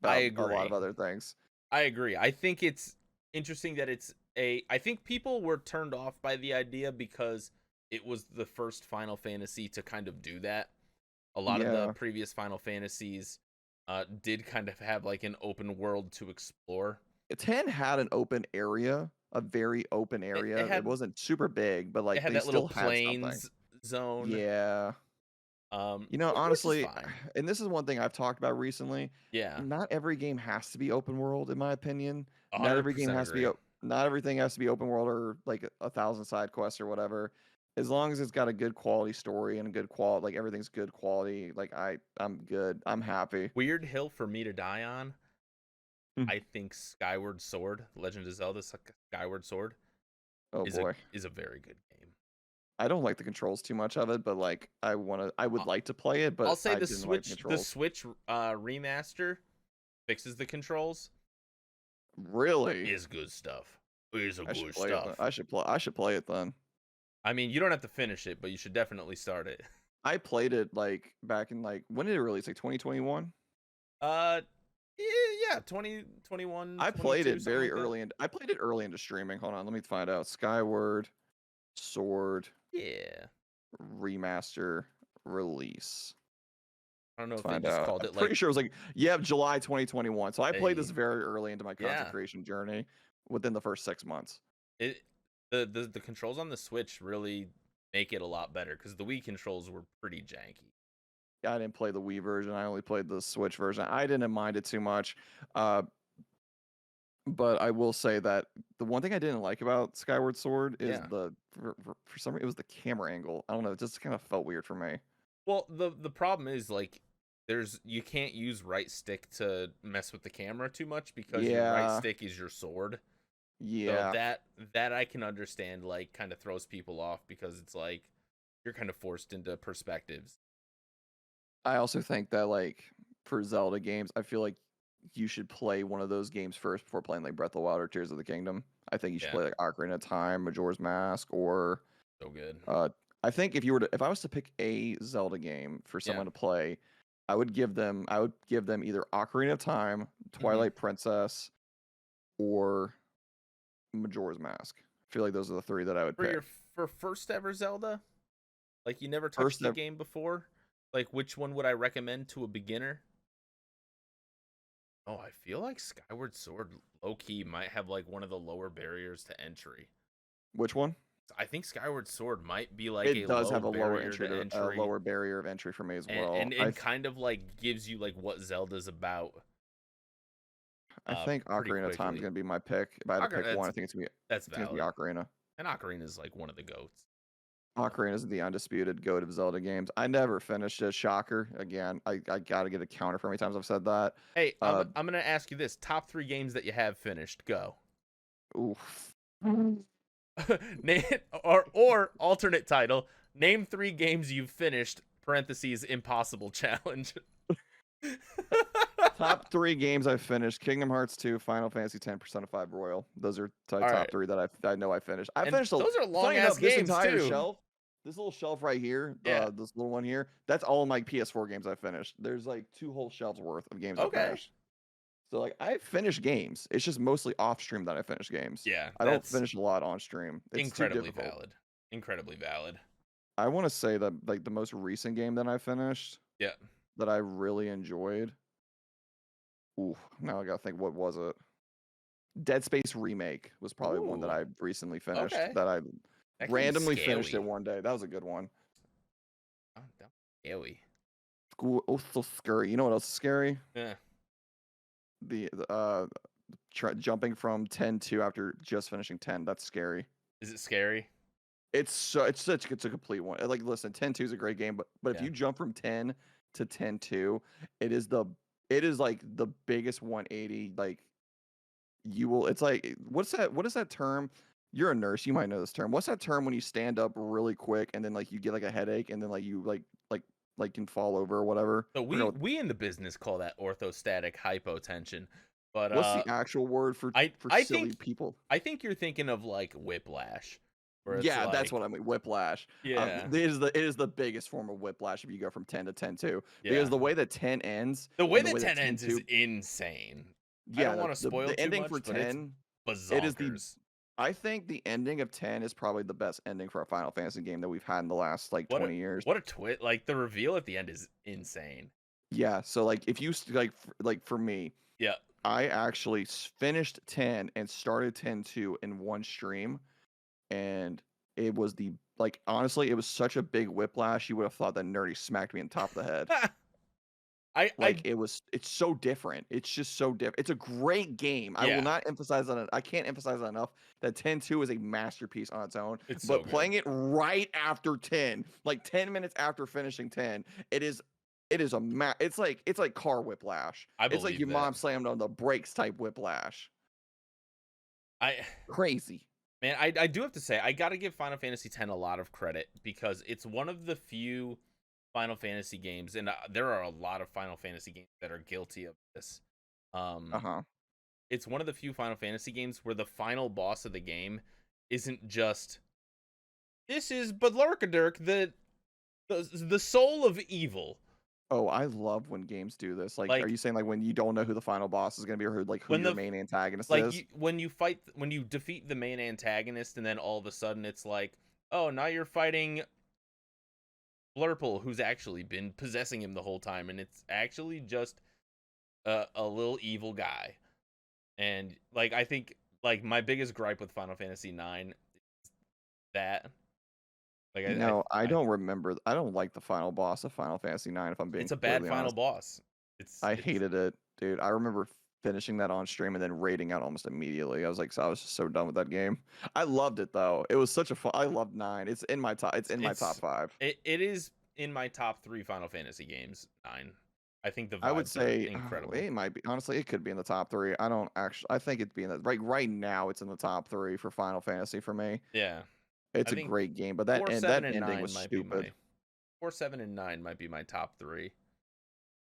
C: lot of other things.
A: I agree. I think it's interesting that I think people were turned off by the idea because it was the first Final Fantasy to kind of do that. A lot of the previous Final Fantasies did kind of have like an open world to explore.
C: 10 had an open area, a very open area. It wasn't super big, but like
A: it had
C: they
A: that
C: still
A: little
C: had
A: plains zone.
C: Yeah. Honestly, and this is one thing I've talked about recently.
A: Yeah.
C: Not every game has to be open world, in my opinion.
A: 100%
C: Not every game has
A: agree.
C: to be. Not everything has to be open world or like 1,000 side quests or whatever. As long as it's got a good quality story and a good quality, like everything's good quality, like I'm good. I'm happy.
A: Weird hill for me to die on. I think Skyward Sword, Legend of Zelda Skyward Sword, is a very good game.
C: I don't like the controls too much of it, but like I would like to play it, but
A: I'll say the Switch remaster fixes the controls.
C: Really?
A: Is good stuff. Is a good
C: stuff. I should play it then.
A: I mean, you don't have to finish it, but you should definitely start it.
C: I played it like back in like when did it release? Like 2021?
A: Yeah, 2021.
C: I played it very early and I played it early into streaming. Hold on, let me find out. Skyward Sword.
A: Yeah.
C: Remaster release.
A: I don't know if they just called it like.
C: Pretty sure it was like July 2021. So I played this very early into my content creation journey within the first 6 months.
A: The controls on the Switch really make it a lot better because the Wii controls were pretty janky.
C: I didn't play the Wii version. I only played the Switch version. I didn't mind it too much. But I will say that the one thing I didn't like about Skyward Sword is for some reason it was the camera angle. I don't know, it just kind of felt weird for me.
A: Well, the problem is like you can't use right stick to mess with the camera too much because your right stick is your sword.
C: Yeah.
A: So that I can understand like kind of throws people off because it's like you're kind of forced into perspectives.
C: I also think that like for Zelda games, I feel like you should play one of those games first before playing like Breath of the Wild or Tears of the Kingdom. I think you should play like Ocarina of Time, Majora's Mask, or
A: so good.
C: I think if I was to pick a Zelda game for someone to play, I would give them either Ocarina of Time, Twilight Princess, or Majora's Mask. I feel like those are the three that I would pick.
A: For first ever Zelda, like you never touched the game before, like which one would I recommend to a beginner? Oh, I feel like Skyward Sword low-key might have like one of the lower barriers to entry.
C: Which one?
A: I think Skyward Sword might be like
C: it does have a lower barrier of entry for me as well.
A: And it kind of like gives you like what Zelda's about.
C: I think Ocarina of Time is going to be my pick. If I had to pick one, I think it's going to be Ocarina.
A: And Ocarina is like one of the GOATs.
C: Ocarina is the undisputed GOAT of Zelda games. I never finished it. Shocker. Again, I got to get a counter for how many times I've said that.
A: Hey, I'm going to ask you this. Top 3 games that you have finished. Go.
C: Oof.
A: or alternate title. Name 3 games you've finished, parentheses, impossible challenge.
C: Top 3 games I've finished: Kingdom Hearts 2, Final Fantasy X, Persona 5 Royal. Those are top 3 that I know I finished. I finished
A: those are long ass games too.
C: Shelf, this little shelf right here, this little one here, that's all my PS4 games I finished. There's like 2 whole shelves worth of games I finished. So like I finish games. It's just mostly off stream that I finish games.
A: Yeah,
C: I don't
A: that's
C: finish a lot on stream. It's too
A: incredibly
C: difficult.
A: valid. Incredibly valid.
C: I want to say that like the most recent game that I finished
A: Yeah.
C: that I really enjoyed. Ooh, now I gotta think. What was it? Dead Space Remake was probably one that
A: Ooh,
C: I recently finished.
A: okay.
C: That I
A: That game's
C: randomly finished it
A: scary.
C: one day. That was a good one.
A: Oh, that's scary.
C: Oh, so scary. You know what else is scary?
A: Yeah.
C: The jumping from 10-2 after just finishing 10. That's scary.
A: Is it scary?
C: It's a complete one. Like listen, 10-2 is a great game, but if
A: Yeah.
C: you jump from 10 to 10-2, it is like the biggest 180. Like you will. It's like what is that term? You're a nurse. You might know this term. What's that term when you stand up really quick and then like you get like a headache and then like you like can fall over or whatever?
A: So
C: I forgot what-
A: we in the business call that orthostatic hypotension. But
C: what's the actual word for
A: I
C: silly
A: think
C: people?
A: I think you're thinking of like whiplash. Where it's
C: Yeah, that's
A: like-
C: what I mean. Whiplash.
A: Yeah.
C: It is the biggest form of whiplash if you go from 10 to 10-2.
A: Yeah.
C: Because the way that 10 ends,
A: The way
C: and
A: that 10 ends is
C: 10-2
A: insane. I
C: yeah,
A: don't want to spoil
C: the
A: too
C: ending
A: much,
C: for
A: but it's
C: 10.
A: bazonkers.
C: It is I think the ending of 10 is probably the best ending for a Final Fantasy game that we've had in the last like 20 years.
A: What a twist! Like the reveal at the end is insane.
C: Yeah, so like if you like for me,
A: Yeah.
C: I actually finished 10 and started 10-2 in one stream, and it was honestly, it was such a big whiplash. You would have thought that Nerdy smacked me on top of the head. It's so different. It's just so different. It's a great game. I
A: Yeah.
C: will not emphasize on it. I can't emphasize that enough that 10-2 is a masterpiece on its own.
A: It's so
C: But playing it right after 10, like 10 minutes after finishing 10, it's like car whiplash.
A: I
C: It's like
A: believe
C: your
A: that.
C: mom slammed on the brakes type whiplash. Crazy.
A: Man, I do have to say, I got to give Final Fantasy X a lot of credit because it's one of the few Final Fantasy games, and there are a lot of Final Fantasy games that are guilty of this. It's one of the few Final Fantasy games where the final boss of the game isn't just, this is Badlarkadirk, the soul of evil.
C: Oh, I love when games do this. Like,
A: Like-
C: are you saying like when you don't know who the final boss is going to be or who
A: When
C: your
A: the-
C: main antagonist
A: Like
C: is?
A: when you defeat the main antagonist, and then all of a sudden it's like, oh, now you're fighting Blurple, who's actually been possessing him the whole time, and it's actually just a little evil guy. And like I think like my biggest gripe with Final Fantasy IX is that. Like
C: I don't remember. I don't like the final boss of Final Fantasy IX. If I'm being
A: it's a bad
C: completely
A: final
C: honest.
A: boss.
C: I hated it, dude. I remember finishing that on stream and then raiding out almost immediately. I was just so done with that game. I loved it though. It was such a fun. I loved 9. It's in my top. It's in my top 5.
A: It is in my top 3 Final Fantasy games. 9. I think the vibes
C: I would
A: are
C: say
A: incredible.
C: it might be. Honestly, it could be in the top 3. I don't actually. I think it'd be in the right now. It's in the top 3 for Final Fantasy for me.
A: Yeah.
C: It's
A: I
C: a
A: think
C: great game, but that
A: 4, 7,
C: that
A: and
C: ending
A: 9
C: was
A: might be
C: stupid.
A: 4, 7, and 9 might be my top 3.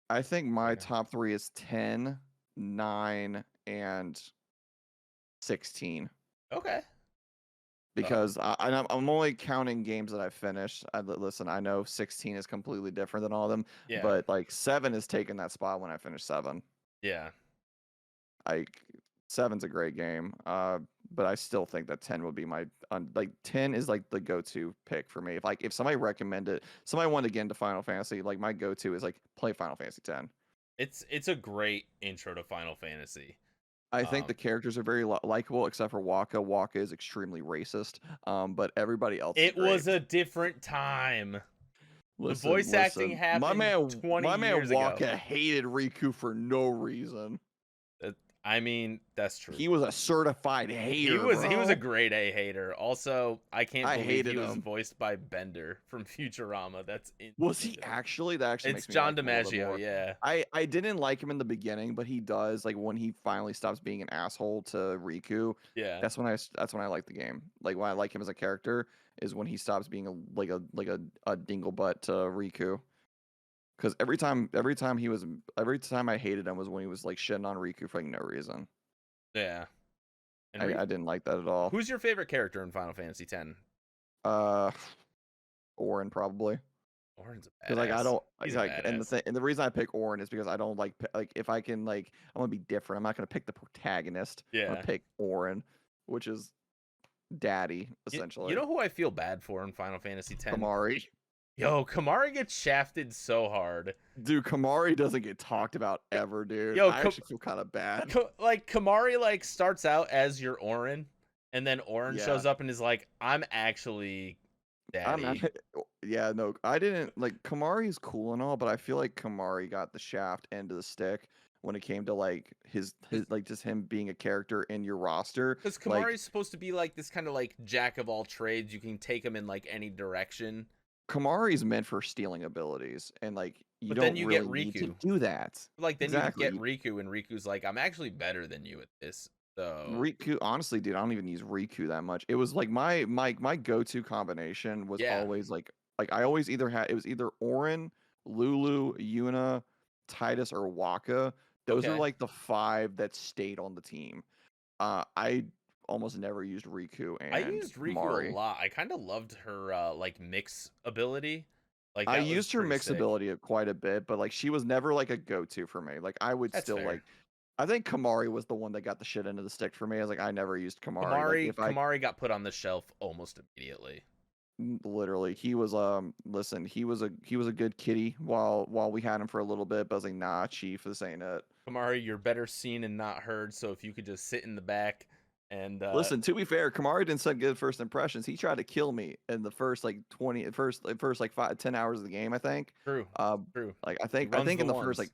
C: I think my
A: Yeah.
C: top 3 is 10, 9, and 16.
A: Okay.
C: Because I'm only counting games that I've finished. Listen, I know 16 is completely different than all of them,
A: Yeah.
C: but like 7 is taking that spot when I finish 7.
A: Yeah.
C: Like 7's a great game, but I still think that 10 would be my 10 is like the go-to pick for me. If somebody recommended, somebody wanted to get into Final Fantasy, like my go-to is like play Final Fantasy 10.
A: It's a great intro to Final Fantasy.
C: I think the characters are very likable, except for Waka. Waka is extremely racist, but everybody else.
A: It was a different time. The voice acting happened
C: my man,
A: 20
C: my man
A: years ago.
C: Waka hated Riku for no reason.
A: I mean, that's true.
C: He was a certified hater.
A: He was a
C: bro.
A: grade A hater. Also, I can't
C: I
A: believe
C: hated
A: he was
C: him.
A: voiced by Bender from Futurama. That's
C: Was he actually? That actually
A: It's
C: makes me
A: John
C: like him a little bit
A: DiMaggio,
C: more.
A: yeah.
C: I didn't like him in the beginning, but he does like when he finally stops being an asshole to Riku.
A: Yeah.
C: That's when I like the game. Like when I like him as a character is when he stops being a dinglebutt to Riku. Because every time I hated him was when he was like shitting on Riku for like no reason.
A: Yeah. And
C: I didn't like that at all.
A: who's your favorite character in Final Fantasy X?
C: Orin probably.
A: Orin's a
C: Because like I
A: badass.
C: don't
A: He's a
C: like, and
A: badass.
C: the reason I pick Orin is because I don't like if I can like I'm gonna be different. I'm not gonna pick the protagonist. I'm gonna
A: Yeah.
C: pick Orin, which is daddy
A: You
C: essentially.
A: know who I feel bad for in Final Fantasy X?
C: Kamari.
A: Yo, Kamari gets shafted so hard.
C: Dude, Kamari doesn't get talked about ever, dude.
A: Yo,
C: I actually feel kind of bad.
A: like Kamari like starts out as your Orin, and then Orin
C: Yeah.
A: shows up and is like, "I'm actually
C: I'm
A: daddy."
C: yeah, no, I didn't like Kamari is cool and all, but I feel like Kamari got the shaft end of the stick when it came to like his like just him being a character in your roster.
A: Because
C: Like
A: Kamari's supposed to be like this kind of like jack of all trades. You can take him in like any direction.
C: Kamari's meant for stealing abilities, and like you
A: But then
C: don't
A: you get
C: really need to
A: Riku.
C: do that.
A: Like then you
C: Exactly.
A: get Riku, and Riku's like, "I'm actually better than you at this." So
C: Riku, honestly, dude, I don't even use Riku that much. It was like my go-to combination was
A: yeah,
C: always like I always either had it was either Orin, Lulu, Yuna, Tidus, or Waka. Those are
A: okay.
C: like the five that stayed on the team. I almost never used Riku
A: I
C: and
A: used Riku a
C: Kamari.
A: lot. I kind of loved her like mix ability. Like
C: I
A: that was
C: used her
A: pretty
C: mix
A: sick.
C: ability quite a bit, but like she was never like a go-to for me. Like I would
A: That's
C: still
A: fair.
C: like I think Kamari was the one that got the shit into the stick for me. I was like, I never used Kamari. Like if I
A: Kamari got put on the shelf almost immediately.
C: literally he was listen, he was a good kitty while we had him for a little bit, but I was like, nah, chief, this ain't it.
A: Kamari, you're better seen and not heard. So if you could just sit in the back and
C: Listen, to be fair, Kamari didn't set good first impressions. He tried to kill me in the first like 20 first like 5 10 hours of the game, I think.
A: true,
C: Um
A: true.
C: like
A: He runs the
C: in the first like
A: ones.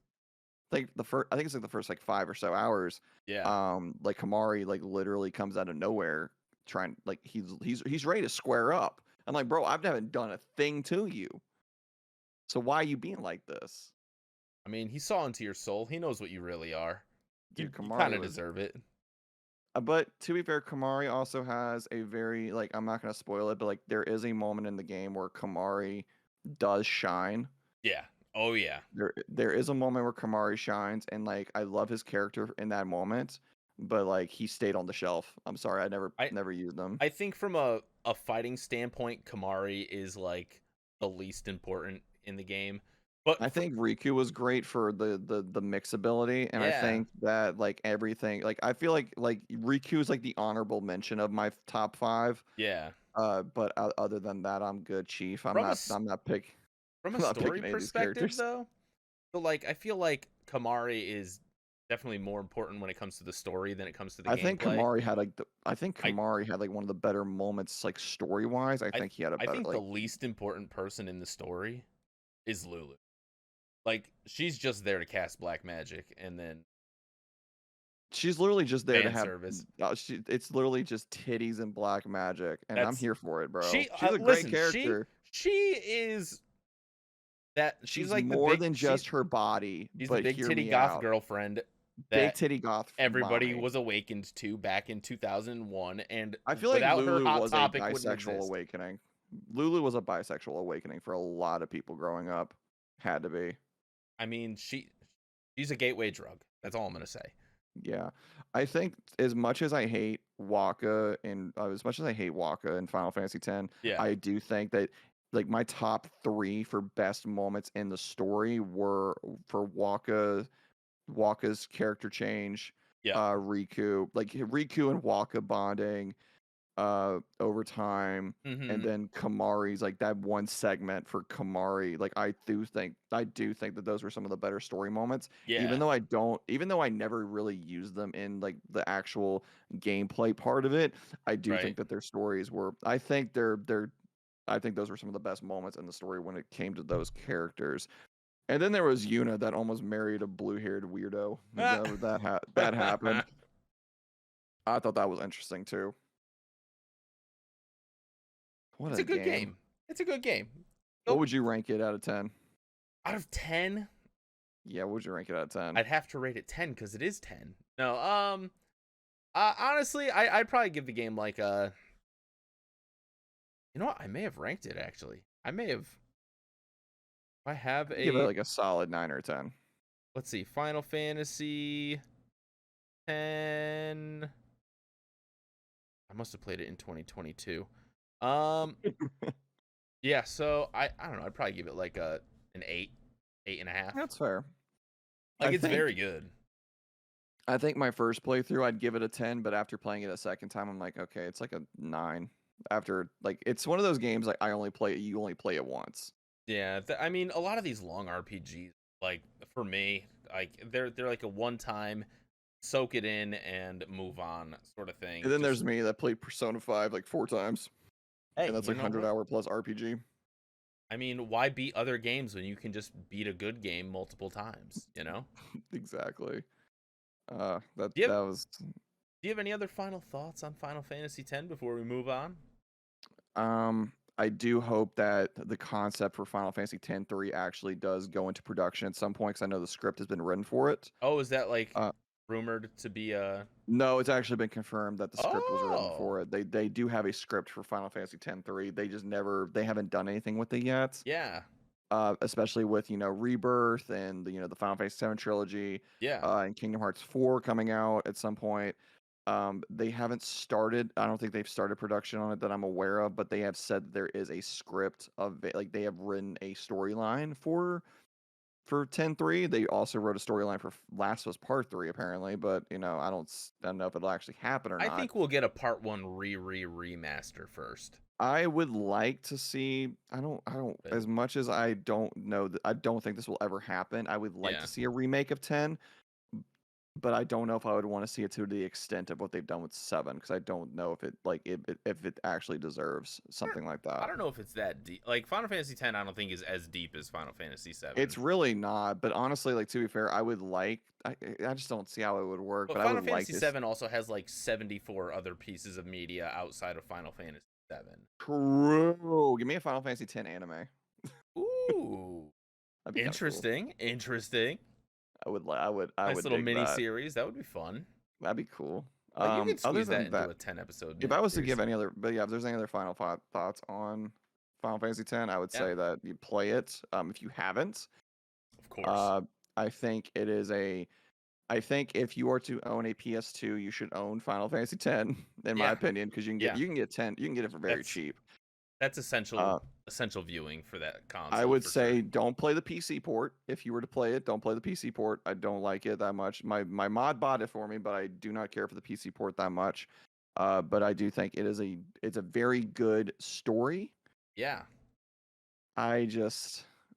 C: I think it's like the first like 5 or so hours.
A: Yeah.
C: Like Kamari like literally comes out of nowhere trying like he's ready to square up. I'm like, bro, I've never done a thing to you. So why are you being like this?
A: I mean, he saw into your soul. He knows what you really are. You
C: Dude,
A: kind
C: Kamari
A: of
C: was
A: deserve it.
C: but to be fair, Kamari also has a very like I'm not gonna spoil it, but like there is a moment in the game where Kamari does shine.
A: Yeah. Oh yeah.
C: There is a moment where Kamari shines, and like I love his character in that moment, but like he stayed on the shelf. I'm sorry, I
A: I
C: never used them.
A: I think from a fighting standpoint, Kamari is like the least important in the game.
C: I
A: But
C: think Riku was great for the mix ability, and I
A: yeah,
C: think that like everything, like I feel like Riku is like the honorable mention of my top five.
A: yeah.
C: But other than that, I'm good, Chief.
A: From
C: I'm not pick
A: from a
C: I'm not
A: story
C: picking any of these
A: perspective
C: characters.
A: though, so like I feel like Kamari is definitely more important when it comes to the story than it comes to the gameplay.
C: I think
A: I
C: Kamari had like one of the better moments like story wise. I
A: I
C: think he had a
A: I
C: better
A: think the
C: like
A: least important person in the story is Lulu. Like she's just there to cast black magic and then
C: she's literally just there to
A: fan
C: have
A: service.
C: it's literally just titties and black magic, and I'm
A: That's
C: here for it, bro.
A: she
C: She's a great
A: listen,
C: character.
A: she is that she's
C: She's
A: like
C: more than just her body,
A: she's the
C: but
A: big
C: hear
A: titty
C: me
A: goth
C: out.
A: girlfriend
C: Big
A: that
C: titty goth
A: everybody
C: mommy.
A: was awakened to back in 2001, and
C: I feel like
A: without her,
C: Lulu
A: Hot
C: was a
A: Topic wouldn't
C: bisexual
A: exist.
C: awakening. Lulu was a bisexual awakening for a lot of people growing up. Had to be.
A: I mean, she's a gateway drug. That's all I'm gonna say.
C: Yeah. I think as much as I hate Waka and as much as I hate Waka in Final Fantasy X,
A: Yeah,
C: I do think that like my top three for best moments in the story were for Waka's character change,
A: yeah,
C: Riku, like Riku and Waka bonding, over time, and
A: mm-hmm.
C: then Kamari's like that one segment for Kamari. Like I do think that those were some of the better story moments.
A: Yeah,
C: Even though I never really used them in like the actual gameplay part of it, I do
A: right.
C: think that their stories were. I think those were some of the best moments in the story when it came to those characters. And then there was Yuna that almost married a blue-haired weirdo. That happened. I thought that was interesting too. What
A: It's
C: a
A: a good
C: game.
A: game. It's a good game.
C: What
A: Nope.
C: would you rank it out of 10?
A: Out of 10,
C: Yeah, what would you rank it out of 10?
A: I'd have to rate it 10 because it is 10. No, honestly, I'd probably give the game like a. You know what? I may have ranked it actually. I may have. I have
C: Give it
A: a.
C: like a solid 9 or 10.
A: Let's see. Final Fantasy 10. I must have played it in 2022. Um, Yeah, so I don't know. I'd probably give it like an 8, 8.5.
C: That's fair.
A: Like
C: I
A: it's
C: think
A: very good.
C: I think my first playthrough I'd give it a 10, but after playing it a second time, I'm like, okay, it's like a 9. After like it's one of those games like you only play it once.
A: Yeah, I mean, a lot of these long RPGs, like for me, like they're like a one time, soak it in and move on sort of thing.
C: And then
A: Just
C: there's me that played Persona 5 like 4 times,
A: hey,
C: and that's
A: you
C: like
A: know
C: 100
A: what?
C: hour plus RPG.
A: I mean, why beat other games when you can just beat a good game multiple times? You know?
C: Exactly. That
A: Do you have
C: that was
A: Do you have any other final thoughts on Final Fantasy X before we move on?
C: I do hope that the concept for Final Fantasy X-3 actually does go into production at some point, because I know the script has been written for it.
A: Oh, is that like
C: Uh,
A: rumored to be a?
C: no, it's actually been confirmed that the script was written
A: Oh,
C: for it. They do have a script for Final Fantasy X-3. They haven't done anything with it yet.
A: yeah,
C: Especially with Rebirth and the Final Fantasy VII trilogy,
A: yeah.
C: and Kingdom Hearts 4 coming out at some point. They haven't started. I don't think they've started production on it that I'm aware of, but they have said that there is a script of it. Like they have written a storyline for 10-3. They also wrote a storyline for Last of Us Part 3 apparently, but I don't know if it'll actually happen or
A: I
C: not.
A: think we'll get a Part 1 remaster first.
C: I would like to see. I don't.
A: But,
C: As much as I don't know that, I don't think this will ever happen. I would like
A: yeah,
C: to see a remake of 10, but I don't know if I would want to see it to the extent of what they've done with 7, because I don't know if it actually deserves something like
A: I
C: that.
A: don't know if it's that deep. Like Final Fantasy X, I don't think is as deep as Final Fantasy VII.
C: It's really not. But honestly, like, to be fair, I would like. I just don't see how it would work.
A: But
C: But I
A: Final
C: would like
A: Fantasy
C: this.
A: VII also has like 74 other pieces of media outside of Final Fantasy VII.
C: True. Give me a Final Fantasy 10 anime.
A: Ooh,
C: That'd be kinda cool.
A: interesting.
C: I
A: Nice
C: would
A: little
C: dig
A: mini
C: that.
A: series. That would be fun.
C: That'd be cool.
A: Like you could
C: Other
A: squeeze that
C: than
A: into
C: that,
A: a 10 episode
C: if
A: mini
C: I was to
A: series.
C: give any other, but yeah, if there's any other thoughts on Final Fantasy X, I would
A: Yeah,
C: say that you play it. If you haven't,
A: of course.
C: uh, I think it is a. I think if you are to own a PS2, you should own Final Fantasy X, in my
A: Yeah,
C: opinion, because
A: yeah.
C: you can get 10, you can get it for very
A: That's
C: cheap.
A: that's
C: Uh,
A: essential viewing for that
C: I
A: console
C: would
A: for
C: say
A: sure.
C: don't play the PC port. If you were to play it, don't play the PC port. I don't like it that much. My mod bought it for me, but I do not care for the PC port that much. But I do think it's a very good story.
A: Yeah,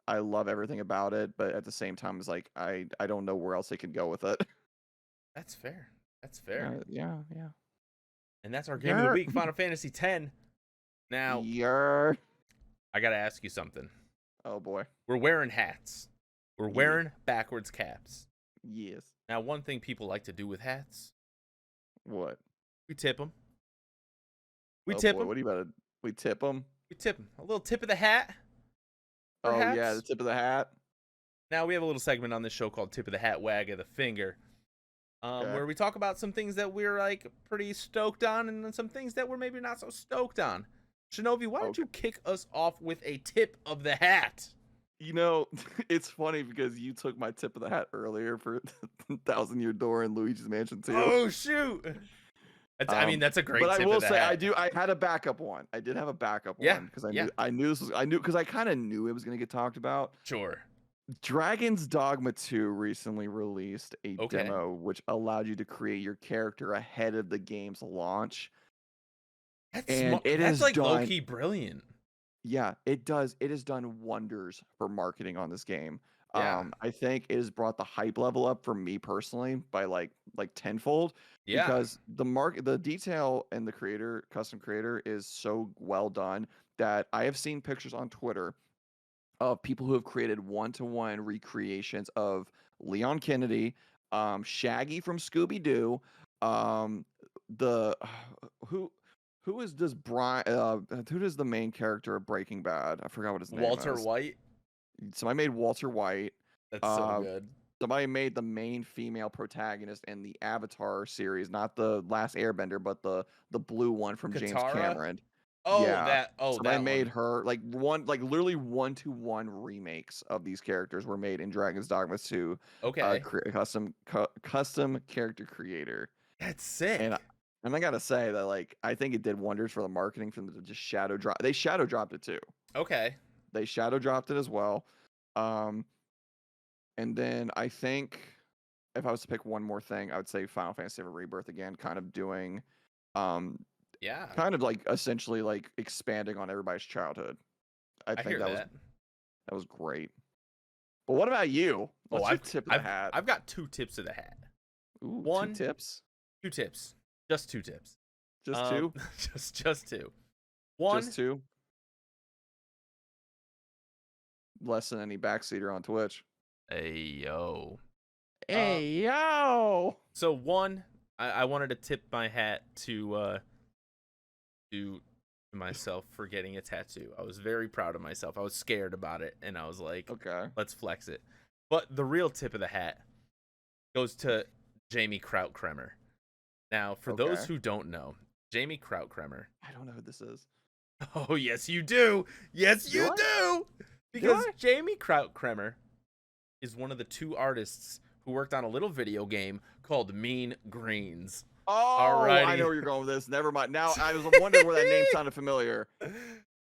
C: I love everything about it, but at the same time, it's like I don't know where else they could go with it.
A: that's fair. That's fair.
C: Yeah, yeah.
A: And that's our game of the
C: Yer,
A: week, Final Fantasy X. Now,
C: yer.
A: I gotta ask you something.
C: Oh boy.
A: We're wearing hats. We're
C: Yeah.
A: wearing backwards caps.
C: Yes.
A: Now, one thing people like to do with hats,
C: What?
A: we tip them. We
C: Oh
A: tip
C: boy.
A: them.
C: What do you about to? We tip them?
A: We tip them. A little tip of the hat.
C: Oh yeah,
A: Perhaps.
C: the tip of the hat.
A: Now, we have a little segment on this show called Tip of the Hat, Wag of the Finger,
C: Okay.
A: where we talk about some things that we're like pretty stoked on and then some things that we're maybe not so stoked on. Shinovi, why don't
C: Okay.
A: you kick us off with a tip of the hat?
C: It's funny because you took my tip of the hat earlier for Thousand Year Door and Luigi's Mansion 2.
A: Oh, shoot. I mean, that's a great
C: But
A: tip
C: I will
A: of the
C: say
A: hat.
C: I had a backup one. I did have a backup
A: Yeah,
C: one because
A: yeah.
C: I knew because I kind of knew it was gonna get talked about.
A: Sure.
C: Dragon's Dogma 2 recently released a
A: Okay.
C: demo which allowed you to create your character ahead of the game's launch.
A: That's
C: And
A: smart.
C: it
A: That's
C: is
A: like
C: done.
A: low key brilliant.
C: Yeah, it does. It has done wonders for marketing on this game.
A: Yeah.
C: I think it has brought the hype level up for me personally by like tenfold,
A: Yeah.
C: because the detail and the custom creator is so well done that I have seen pictures on Twitter of people who have created one-to-one recreations of Leon Kennedy, Shaggy from Scooby Doo, the who is this Brian? Who does the main character of Breaking Bad? I forgot what his name
A: Walter
C: is.
A: White.
C: Somebody made Walter White.
A: That's so
C: Uh,
A: good.
C: Somebody made the main female protagonist in the Avatar series, not the Last Airbender, but the blue one from James
A: Katara?
C: Cameron.
A: Oh,
C: Yeah. Somebody
A: that
C: made
A: one.
C: her literally 1-to-1 remakes of these characters were made in Dragon's Dogma 2.
A: Okay.
C: Custom character creator.
A: That's sick.
C: And And I gotta say that, like, I think it did wonders for the marketing for them to just shadow drop. They shadow dropped it too.
A: Okay.
C: They shadow dropped it as well. Um, and then I think if I was to pick one more thing, I would say Final Fantasy VII Rebirth again, kind of doing, um,
A: Yeah,
C: kind of like essentially like expanding on everybody's childhood. I
A: I
C: think
A: hear
C: that
A: that.
C: was great. But what about you?
A: Oh,
C: What's your tip of the hat?
A: I've got two tips of the hat.
C: Ooh,
A: One,
C: 2 tips?
A: two tips. Just two tips.
C: Just two?
A: just two. One,
C: Just two? Less than any backseater on Twitch.
A: hey yo.
C: Hey yo!
A: So one, I wanted to tip my hat to myself for getting a tattoo. I was very proud of myself. I was scared about it, and I was like,
C: Okay.
A: let's flex it. But the real tip of the hat goes to Jamie Krautkremer. Now, for those
C: Okay.
A: who don't know, Jamie Krautkremer.
C: I don't know who this is.
A: Oh, yes, you do. Yes,
C: Do
A: you
C: I?
A: do. Because
C: I?
A: Jamie Krautkremer is one of the 2 artists who worked on a little video game called Mean Greens.
C: Oh,
A: Alrighty.
C: I know where you're going with this. Never mind. Now I was wondering where that name sounded familiar.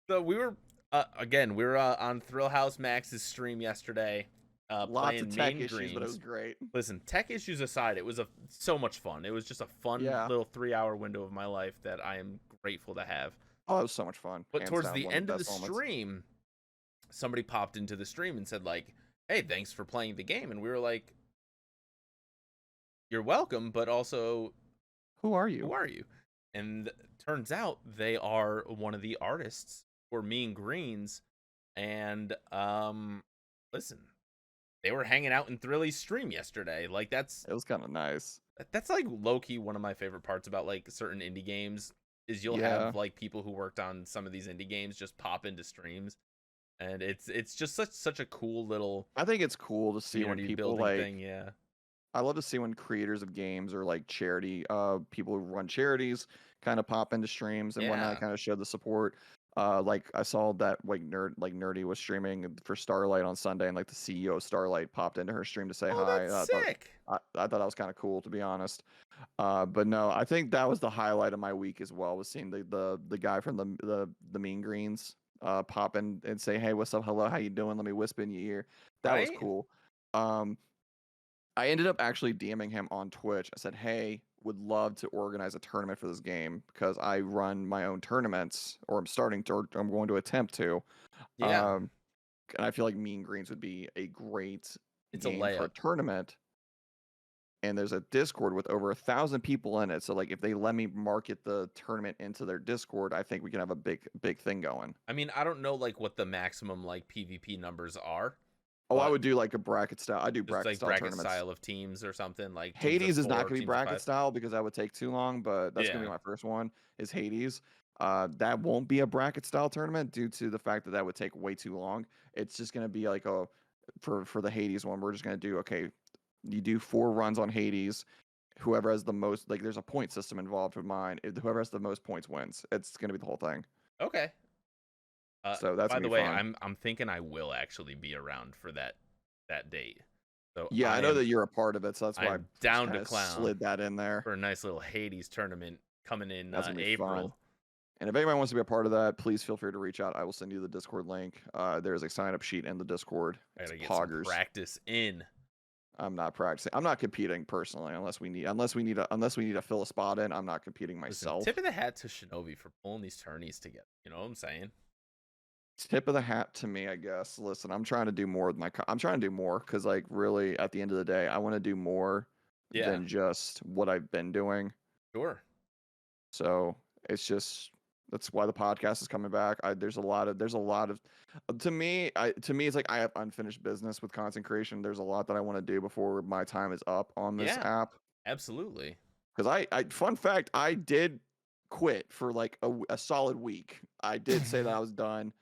A: So we were on Thrill House Max's stream yesterday,
C: Lots
A: playing
C: of tech
A: Mean
C: issues,
A: Greens.
C: but it was great.
A: Listen, tech issues aside, it was so much fun. It was just a fun little 3-hour window of my life that I am grateful to have.
C: Oh, it was so much fun.
A: But
C: Hands
A: towards
C: down,
A: the
C: one
A: end of the
C: best moments.
A: stream, somebody popped into the stream and said like, "Hey, thanks for playing the game." And we were like, "You're welcome, but also,
C: Who are you?
A: who are you?" And turns out they are one of the artists for Mean Greens. And listen, they were hanging out in Thrilly's stream yesterday. Like
C: It was kind of nice.
A: that's like low key one of my favorite parts about like certain indie games is you'll
C: Yeah.
A: have like people who worked on some of these indie games just pop into streams, and it's just such a cool little
C: I think it's cool to see when
A: community
C: people
A: building
C: like.
A: thing. Yeah,
C: I love to see when creators of games or like charity, people who run charities kind of pop into streams and whatnot,
A: Yeah.
C: kind of show the support. Like I saw that like Nerdy was streaming for Starlight on Sunday, and like the CEO of Starlight popped into her stream to say
A: oh,
C: hi.
A: that's sick.
C: I thought that was kind of cool, to be honest. But no, I think that was the highlight of my week as well, was seeing the guy from the Mean Greens pop in and say, "Hey, what's up? Hello, how you doing? Let me whisper in your ear." That was
A: Right?
C: cool. I ended up actually DMing him on Twitch. I said, "Hey, would love to organize a tournament for this game because I run my own tournaments, or I'm going to attempt to.
A: Yeah,
C: And I feel like Mean Greens would be a great
A: it's a
C: game for a
A: layup.
C: tournament." And there's a Discord with over 1,000 people in it. So like, if they let me market the tournament into their Discord, I think we can have a big thing going.
A: I mean, I don't know like what the maximum like PvP numbers are.
C: Oh, I
A: But
C: would do like a bracket style. I do
A: just
C: bracket
A: like
C: style
A: bracket
C: tournaments.
A: style of teams or something like teams of
C: Hades is not
A: 4,
C: going to be
A: teams of
C: bracket
A: 5.
C: style because that would take too long, but that's going to be
A: Yeah.
C: my first one, is Hades. That won't be a bracket style tournament due to the fact that that would take way too long. It's just going to be like for the Hades one, we're just going to do, okay, you do 4 runs on Hades. Whoever has the most, like, there's a point system involved with mine. Whoever has the most points wins. It's going to be the whole thing.
A: Okay.
C: So that's
A: by
C: gonna
A: the
C: be
A: way,
C: fun.
A: I'm thinking I will actually be around for that date. So
C: Yeah, I know that you're a part of it, so that's why
A: I'm down to
C: kinda
A: clown
C: slid that in there.
A: for a nice little Hades tournament coming in
C: That's gonna be
A: April.
C: fun. And if anybody wants to be a part of that, please feel free to reach out. I will send you the Discord link. There's a sign up sheet in the Discord.
A: I
C: It's
A: gotta get some
C: poggers.
A: practice in.
C: I'm not practicing. I'm not competing personally unless we need to fill a spot in. I'm not competing
A: Listen,
C: myself.
A: tip of the hat to Shinobi for pulling these tourneys together. You know what I'm saying?
C: Tip of the hat to me, I guess. Listen, I'm trying to do more with I'm trying to do more because, like, really, at the end of the day, I want to do more
A: Yeah.
C: than just what I've been doing.
A: Sure.
C: So it's just, that's why the podcast is coming back. There's a lot of to me, it's like I have unfinished business with content creation. There's a lot that I want to do before my time is up on this
A: Yeah.
C: app.
A: Absolutely.
C: Because fun fact, I did quit for like a solid week. I did say that I was done.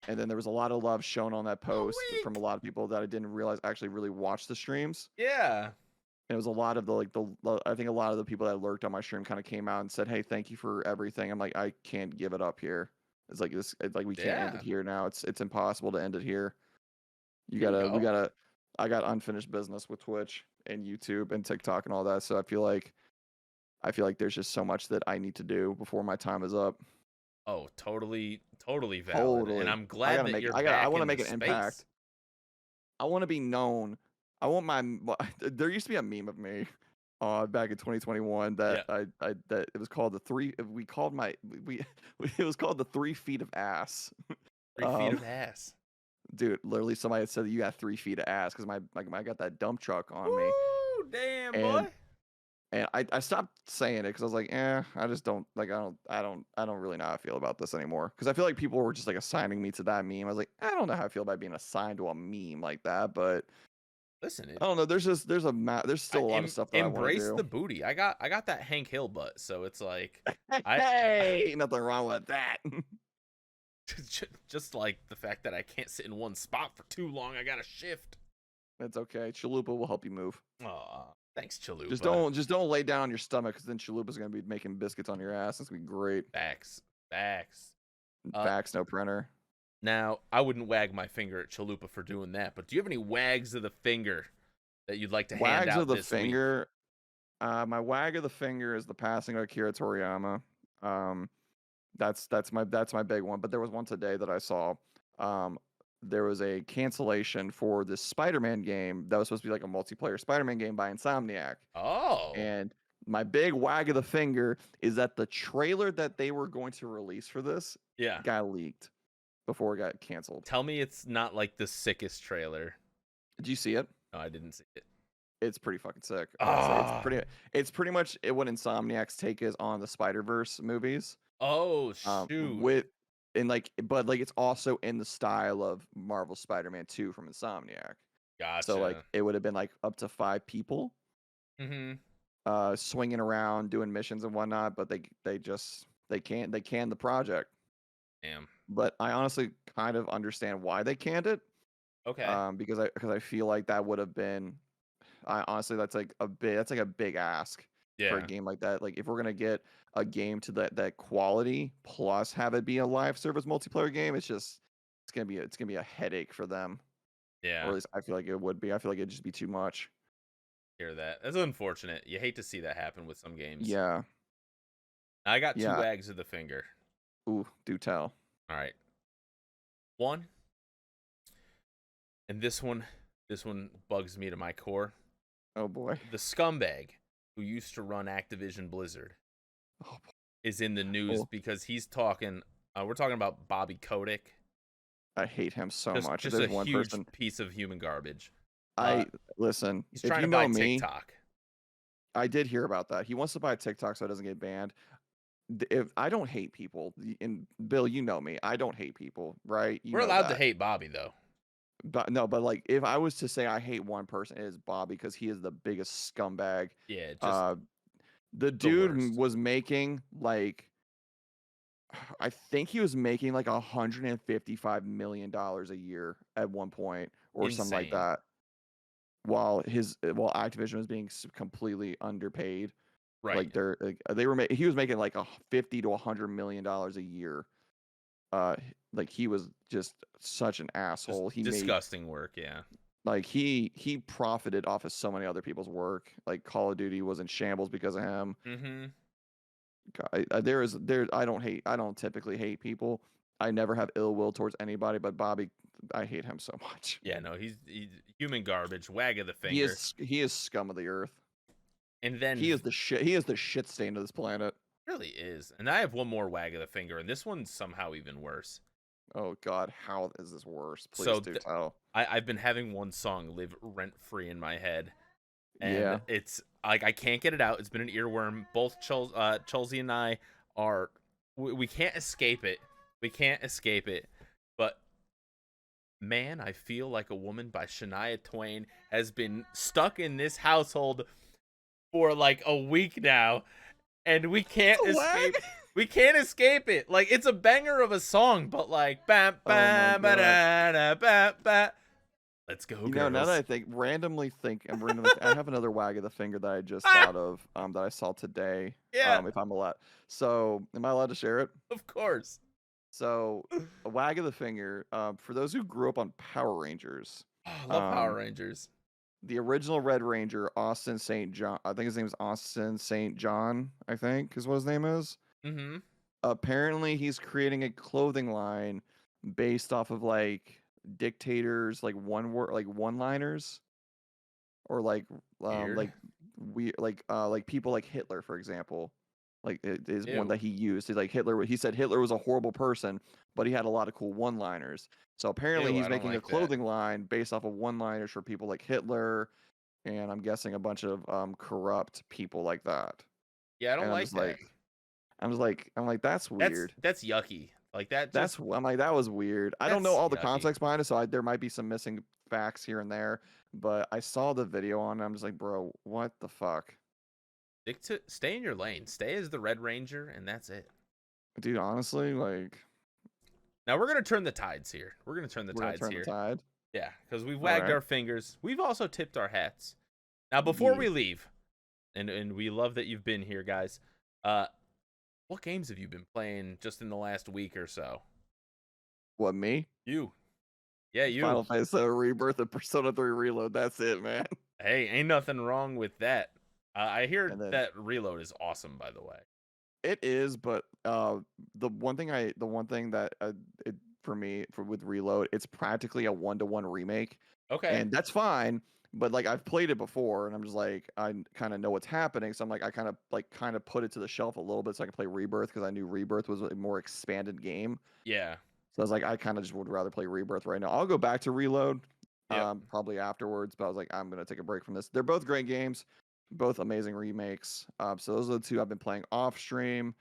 C: And then there was a lot of love shown on that post from a lot of people that I didn't realize actually really watched the streams.
A: Yeah.
C: And it was a lot of I think a lot of the people that lurked on my stream kind of came out and said, "Hey, thank you for everything." I'm like, I can't give it up here. It's like this. It's like we can't end it here now. It's impossible to end it here. We gotta. I got unfinished business with Twitch and YouTube and TikTok and all that. So I feel like I feel like there's just so much that I need to do before my time is up.
A: Oh, totally valid. And
C: Totally.
A: I'm glad that you're
C: I
A: back
C: want to
A: in
C: make
A: the
C: an impact.
A: space.
C: I want to be known. I want my. There used to be a meme of me, back in 2021 that
A: Yeah.
C: that it was called the three. We called my we it was called the 3 feet of ass.
A: 3 feet
C: Um,
A: of ass.
C: dude, literally somebody had said that you got 3 feet of ass because I got that dump truck on me,
A: Woo, damn
C: and
A: boy.
C: I stopped saying it because I was like, I just don't like I don't really know how I feel about this anymore because I feel like people were just like assigning me to that meme. I was like, I don't know how I feel about being assigned to a meme like that, but
A: Listen,
C: I don't know. There's still a lot of stuff that I want to
A: embrace
C: do.
A: the booty. I got that Hank Hill butt, so it's like I
C: Hey, nothing wrong with that.
A: just like the fact that I can't sit in one spot for too long. I gotta shift.
C: That's okay. Chalupa will help you move.
A: Aw, thanks, Chalupa.
C: Just don't lay down on your stomach because then Chalupa's gonna be making biscuits on your ass. It's gonna be great.
A: Facts.
C: Facts, no printer.
A: Now, I wouldn't wag my finger at Chalupa for doing that, but do you have any wags of the finger that you'd like to hand
C: Wags
A: out
C: of the
A: this week?
C: finger. My wag of the finger is the passing of Akira Toriyama. That's my big one. But there was one today that I saw. There was a cancellation for this Spider-Man game that was supposed to be like a multiplayer Spider-Man game by Insomniac.
A: Oh.
C: And my big wag of the finger is that the trailer that they were going to release for this
A: Yeah.
C: got leaked before it got canceled.
A: Tell me it's not like the sickest trailer.
C: Did you see it?
A: No, I didn't see it.
C: It's pretty fucking sick. Honestly. It's pretty much what Insomniac's take is on the Spider-Verse movies.
A: Oh, shoot.
C: But it's also in the style of Marvel Spider-Man 2 from Insomniac.
A: Gotcha.
C: So it would have been like up to 5 people.
A: Mm-hmm.
C: Swinging around doing missions and whatnot, but they canned the project.
A: Damn.
C: But I honestly kind of understand why they canned it.
A: Okay.
C: Because I feel like that would have been, that's like a big ask for a game like that. Like if we're gonna get a game to that quality plus have it be a live service multiplayer game, it's gonna be a headache for them.
A: Yeah.
C: Or at least I feel like it would be. I feel like it'd just be too much.
A: Hear that. That's unfortunate. You hate to see that happen with some games.
C: Yeah.
A: I got 2
C: Yeah.
A: wags of the finger.
C: Ooh, do tell.
A: All right. One. And this one bugs me to my core.
C: Oh boy.
A: The scumbag who used to run Activision Blizzard
C: Oh,
A: is in the news because he's talking. We're talking about Bobby Kotick.
C: I hate him so much.
A: Just
C: There's
A: a
C: one
A: huge
C: person.
A: piece of human garbage.
C: Listen.
A: He's
C: If
A: trying
C: you
A: to
C: know
A: buy
C: me,
A: TikTok.
C: I did hear about that. He wants to buy TikTok so it doesn't get banned. If I don't hate people, and Bill, you know me, I don't hate people, right?
A: We're allowed to hate Bobby though.
C: But no, but like if I was to say I hate one person, it is Bobby because he is the biggest scumbag.
A: Yeah, just
C: the dude
A: worst.
C: was making like, I think he was making like $155 million a year at one point or something like
A: Insane.
C: that. While Activision was being completely underpaid.
A: Right.
C: Like he was making like $50 to $100 million a year. Like he was just such an asshole.
A: Just disgusting work, yeah.
C: Like he profited off of so many other people's work. Like Call of Duty was in shambles because of him.
A: Mm-hmm.
C: I don't typically hate people. I never have ill will towards anybody, but Bobby, I hate him so much.
A: Yeah, no, he's human garbage. Wag of the finger.
C: He is scum of the earth.
A: And then
C: he is the shit stain of this planet.
A: Really is. And I have one more wag of the finger, and this one's somehow even worse.
C: Oh God, how is this worse? Please do tell.
A: I've been having one song live rent free in my head, and it's like I can't get it out. It's been an earworm. Both Chelsea and I are we can't escape it. We can't escape it. But Man, I Feel Like a Woman by Shania Twain has been stuck in this household for like a week now, and we can't escape. We can't escape it. Like, it's a banger of a song, but like, bam, bam, ba da ba ba. Let's go, girls.
C: Now that I randomly think, I have another wag of the finger that I just thought of, that I saw today.
A: Yeah.
C: If I'm allowed. So, am I allowed to share it?
A: Of course.
C: So, a wag of the finger. For those who grew up on Power Rangers.
A: Oh, I love Power Rangers.
C: the original Red Ranger, Austin St. John. I think his name is Austin St. John. I think is what his name is.
A: Mm-hmm.
C: Apparently, he's creating a clothing line based off of like dictators, like one-liners, or
A: Weird.
C: like people like Hitler, for example. Like it is one
A: Ew.
C: that he used. He's like Hitler. He said Hitler was a horrible person, but he had a lot of cool one-liners. So apparently,
A: Ew,
C: he's
A: I don't
C: making a
A: like that.
C: clothing line based off of one-liners for people like Hitler, and I'm guessing a bunch of corrupt people like that.
A: Yeah, I don't
C: And
A: like that.
C: I'm like, that's weird.
A: That's yucky. Like that
C: That's
A: just
C: I'm like, that was weird. I don't know
A: that's
C: all the
A: yucky.
C: context behind it, so there might be some missing facts here and there. But I saw the video on it, I'm just like, bro, what the fuck?
A: Stay in your lane. Stay as the Red Ranger, and that's it.
C: Dude, honestly, like,
A: Now we're gonna turn the tides here. We're gonna turn the
C: we're gonna
A: tides
C: turn
A: here.
C: the tide.
A: Yeah, because we've wagged
C: Alright.
A: our fingers. We've also tipped our hats. Now before
C: Yeah.
A: we leave, and we love that you've been here, guys. What games have you been playing just in the last week or so?
C: What, me?
A: You. Yeah, you.
C: Final Fantasy Rebirth and Persona 3 Reload. That's it, man.
A: Hey, ain't nothing wrong with that. I hear
C: And then-
A: that Reload is awesome, by the way.
C: It is, but the one thing that with Reload, it's practically a 1-to-1 remake.
A: Okay.
C: And that's fine, but like I've played it before and I'm just like I kind of know what's happening, so I'm like I kind of put it to the shelf a little bit so I can play Rebirth, because I knew Rebirth was a more expanded game.
A: Yeah.
C: So I was like, I kind of just would rather play Rebirth right now. I'll go back to Reload
A: Yep.
C: probably afterwards, but I was like, I'm gonna take a break from this. They're both great games, both amazing remakes. So those are the two I've been playing off stream.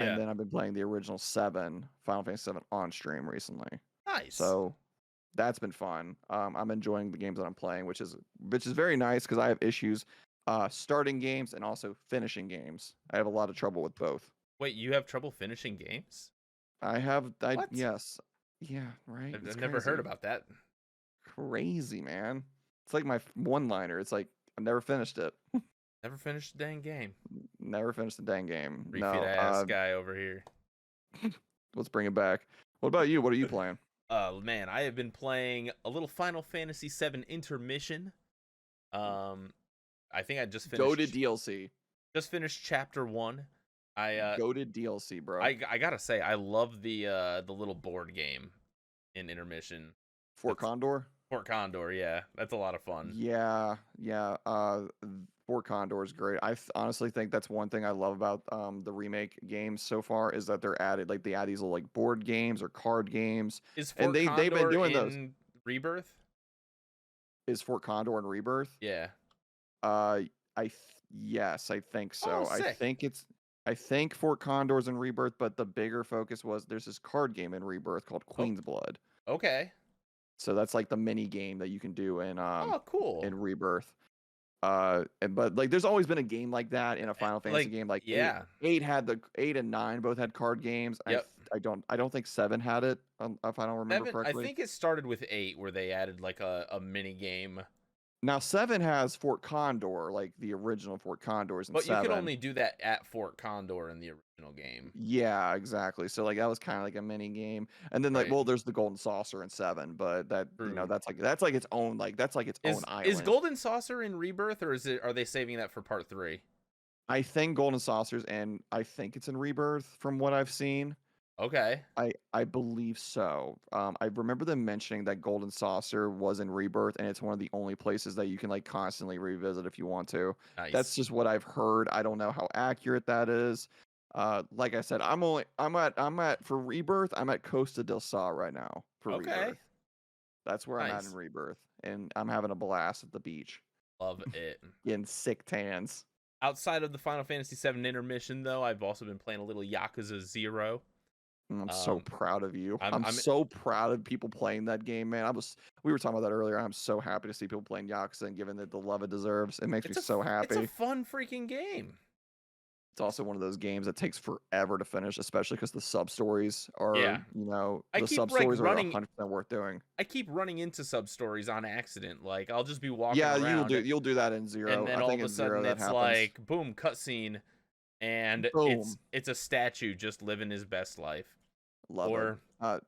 A: Yeah.
C: And then I've been playing the original Final Fantasy 7 on stream recently.
A: Nice.
C: So that's been fun. I'm enjoying the games that I'm playing, which is very nice, because I have issues starting games and also finishing games. I have a lot of trouble with both.
A: Wait, you have trouble finishing games? What?
C: Yes. Yeah, right.
A: I've
C: It's
A: never heard
C: crazy.
A: about that.
C: Crazy, man. It's like my one-liner. It's like I've never finished it.
A: Never finished a dang game.
C: Never finished the dang game.
A: Refit
C: No.
A: ass guy over here.
C: Let's bring it back. What about you? What are you playing?
A: Man, I have been playing a little Final Fantasy VII Intermission. I think I just finished.
C: Goated DLC.
A: Just finished chapter 1.
C: Goated DLC, bro.
A: I gotta say, I love the little board game in Intermission.
C: Fort Condor.
A: Fort Condor, yeah, that's a lot of fun.
C: Yeah. Fort Condor is great. Honestly think that's one thing I love about the remake games so far, is that they add these little like board games or card games.
A: Is
C: And
A: Fort
C: they've been
A: Condor
C: doing
A: in
C: those.
A: Rebirth?
C: Is Fort Condor and Rebirth?
A: Yeah.
C: Yes, I think so.
A: Oh, sick.
C: I think Fort Condor's in Rebirth, but the bigger focus was there's this card game in Rebirth called Queen's Blood.
A: Okay.
C: So that's like the mini game that you can do in
A: Oh, cool.
C: in Rebirth. But like there's always been a game like that in a Final Fantasy game. Like
A: yeah.
C: 8 and 9 both had card games.
A: Yep.
C: I don't think 7 had it, if I don't remember
A: 7, I
C: correctly.
A: think it started with 8, where they added like a mini game.
C: Now 7 has Fort Condor, like the original Fort Condors in
A: But
C: 7.
A: you can only do that at Fort Condor in the original game.
C: Yeah, exactly. So like that was kind of like a mini game, and then like
A: Right.
C: well, there's the Golden Saucer in 7, but that
A: True.
C: that's like its own own island.
A: Is Golden Saucer in Rebirth, or are they saving that for part 3?
C: I think Golden Saucers, and I think it's in Rebirth from what I've seen.
A: Okay.
C: I believe so. I remember them mentioning that Golden Saucer was in Rebirth, and it's one of the only places that you can like constantly revisit if you want to.
A: Nice.
C: That's just what I've heard. I don't know how accurate that is. Like I said, I'm at for Rebirth. I'm at Costa del Sol right now for
A: Okay.
C: Rebirth. That's where I'm at
A: Nice.
C: in Rebirth, and I'm having a blast at the beach,
A: Love it.
C: getting sick tans.
A: Outside of the Final Fantasy VII Intermission, though, I've also been playing a little Yakuza 0.
C: I'm so
A: Um,
C: proud of you.
A: I'm
C: so proud of people playing that game, man. We were talking about that earlier. I'm so happy to see people playing Yakuza and giving it the love it deserves. It makes me so happy.
A: It's a fun freaking game.
C: It's also one of those games that takes forever to finish, especially because the sub stories are,
A: Yeah.
C: the
A: keep,
C: sub
A: like,
C: stories are
A: running-
C: 100% worth doing.
A: I keep running into sub stories on accident. Like I'll just be walking
C: Yeah,
A: around.
C: you'll do that in Zero.
A: And then
C: I
A: all
C: think
A: of a
C: in Zero
A: sudden
C: that
A: it's
C: happens.
A: like boom, cutscene, and
C: Boom.
A: it's a statue just living his best life.
C: Love
A: or
C: it.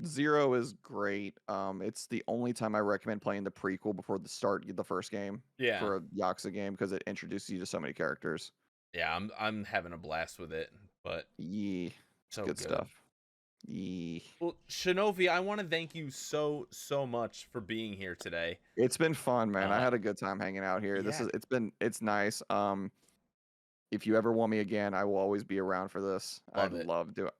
C: Zero is great. It's the only time I recommend playing the prequel before the start the first game
A: Yeah.
C: for a Yakuza game because it introduces you to so many characters.
A: Yeah, I'm having a blast with it, but
C: Yeah,
A: so
C: good
A: good.
C: stuff. Yeah.
A: Well, Shinovi, I want to thank you so much for being here today.
C: It's been fun, man. I
A: Uh,
C: had a good time hanging out here.
A: yeah.
C: It's nice. If you ever want me again, I will always be around for this.
A: Love it.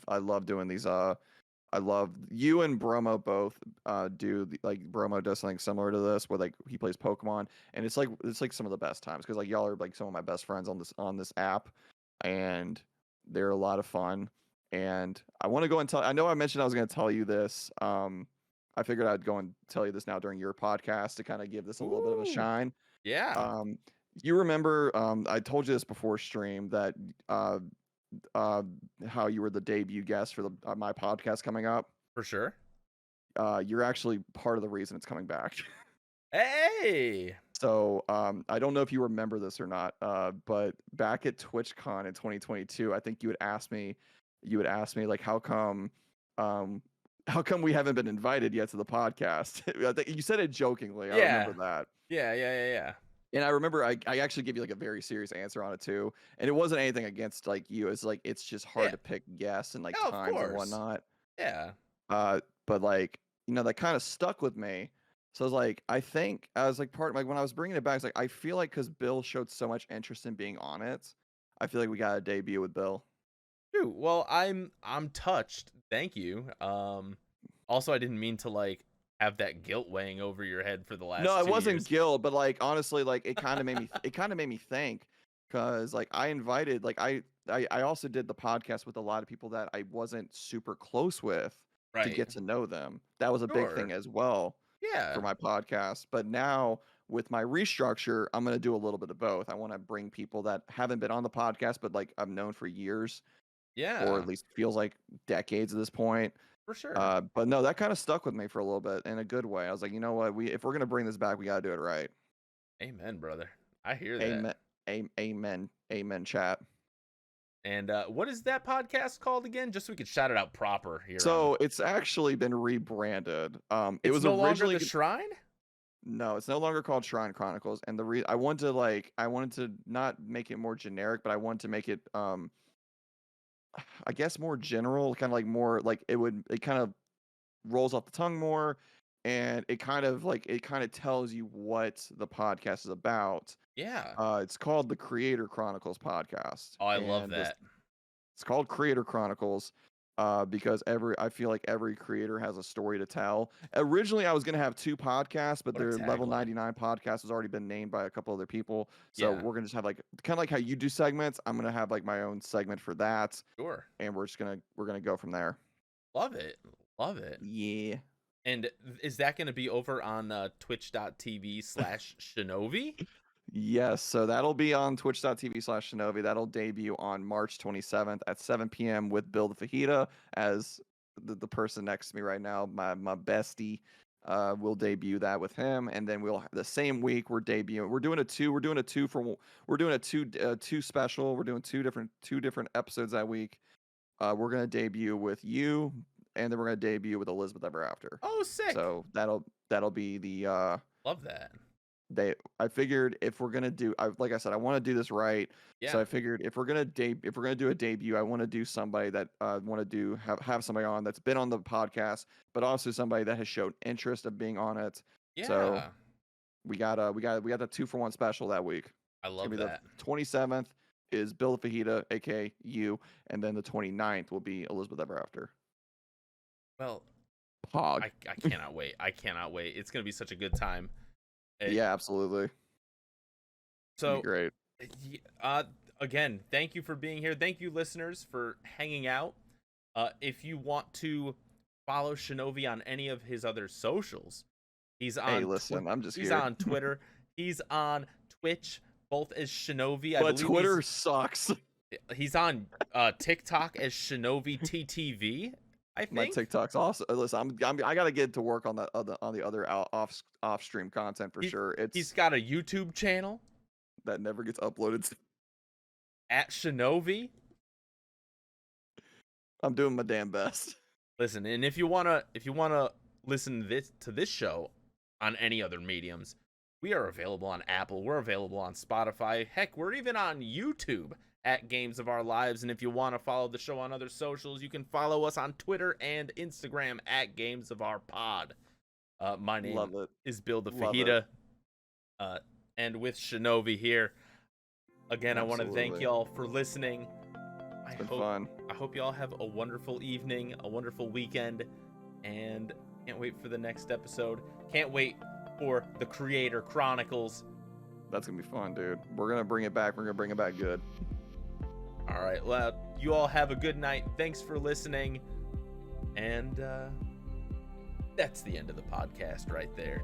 C: I love doing these. I love you and Bromo both like Bromo does something similar to this where like he plays Pokemon, and it's like some of the best times because like y'all are like some of my best friends on this app, and they're a lot of fun. And I want to go and tell. I know I mentioned I was going to tell you this. I figured I'd go and tell you this now during your podcast to kind of give this a little bit of a
A: Ooh.
C: shine.
A: Yeah.
C: You remember I told you this before stream that how you were the debut guest for my podcast coming up.
A: For sure.
C: You're actually part of the reason it's coming back.
A: Hey.
C: So I don't know if you remember this or not, but back at TwitchCon in 2022, I think you had asked me like how come we haven't been invited yet to the podcast? I think you said it jokingly. I remember that.
A: Yeah.
C: And I remember I actually gave you like a very serious answer on it too. And it wasn't anything against like you. It's like it's just hard to pick guests and like
A: Oh, of
C: times and
A: course.
C: whatnot.
A: Yeah.
C: But like, that kind of stuck with me. So I was like, I think I was like like when I was bringing it back, it's like I feel like because Bill showed so much interest in being on it, I feel like we got a debut with Bill.
A: Dude, well, I'm touched. Thank you. Also, I didn't mean to like have that guilt weighing over your head for the last.
C: No, it
A: 2
C: wasn't
A: years.
C: guilt, but like honestly, like it kind of made me think because like I invited like I also did the podcast with a lot of people that I wasn't super close with to
A: Right.
C: get to know them. That was a big thing
A: Sure.
C: as well.
A: Yeah.
C: For my podcast. But now with my restructure, I'm going to do a little bit of both. I want to bring people that haven't been on the podcast, but like I've known for years,
A: Yeah.
C: or at least feels like decades at this point.
A: For sure.
C: But no, that kind of stuck with me for a little bit in a good way. I was like, you know what? If we're going to bring this back, we got to do it right.
A: Amen, brother. I hear that.
C: Amen, chat.
A: And what is that podcast called again? Just so we could shout it out proper here.
C: So it's actually been rebranded. It was
A: no
C: originally
A: longer the Shrine.
C: No, it's no longer called Shrine Chronicles. And I wanted to not make it more generic, but I wanted to make it I guess more general, kind of like more like it kind of rolls off the tongue more, and it kind of tells you what the podcast is about.
A: Yeah.
C: It's called the Creator Chronicles podcast.
A: Oh, I love
C: and
A: that.
C: It's called Creator Chronicles because I feel like every creator has a story to tell. Originally, I was going to have 2 podcasts, but
A: What a
C: their Level
A: tagline.
C: 99 podcast has already been named by a couple other people. So
A: Yeah.
C: we're going to just have like kind of like how you do segments. I'm going to have like my own segment for that,
A: Sure.
C: and we're going to go from there.
A: Love it. Love it.
C: Yeah.
A: And is that going to be over on twitch.tv/Shinovi?
C: Yes, so that'll be on twitch.tv/Shinovi. That'll debut on March 27th at 7 p.m. with Bill the Fajita as the person next to me right now, my bestie. We'll debut that with him, and then the same week we're debuting. We're doing a two special. We're doing two different episodes that week. We're gonna debut with you, and then we're gonna debut with Elizabeth Ever After.
A: Oh, sick.
C: So that'll be the
A: Love that.
C: I figured if we're gonna like I said, I want to do this right.
A: Yeah.
C: So I figured if we're gonna do a debut, I want to do somebody that have somebody on that's been on the podcast, but also somebody that has showed interest of being on it.
A: Yeah.
C: So we got the 2-for-1 special that week.
A: I love
C: It's
A: that.
C: The 27th is Bill the Fajita, aka you, and then the 29th will be Elizabeth Ever After.
A: Well,
C: Pog.
A: I cannot wait. I cannot wait. It's gonna be such a good time.
C: Yeah, absolutely.
A: So
C: great.
A: Again, thank you for being here. Thank you, listeners, for hanging out. If you want to follow Shinovi on any of his other socials, he's on.
C: Hey, listen, I'm just
A: he's
C: here.
A: on Twitter. He's on Twitch, both as Shinovi.
C: But Twitter sucks.
A: He's on TikTok as Shinovi TTV. I think
C: my TikTok's also. Listen, I gotta get to work on the other off stream content for sure.
A: He's got a YouTube channel
C: that never gets uploaded.
A: at Shinovi.
C: I'm doing my damn best.
A: Listen, and if you wanna listen to this show on any other mediums, we are available on Apple. We're available on Spotify. Heck, we're even on YouTube at Games of Our Lives. And if you want to follow the show on other socials, you can follow us on Twitter and Instagram at Games of Our Pod. My name is Bill the Fajita, and with Shanove here. Again, I want to thank y'all for listening.
C: It's been fun.
A: I hope y'all have a wonderful evening, a wonderful weekend, and can't wait for the next episode. Can't wait for the Creator Chronicles.
C: That's going to be fun, dude. We're going to bring it back. We're going to bring it back good.
A: All right. Well, you all have a good night. Thanks for listening. And that's the end of the podcast right there.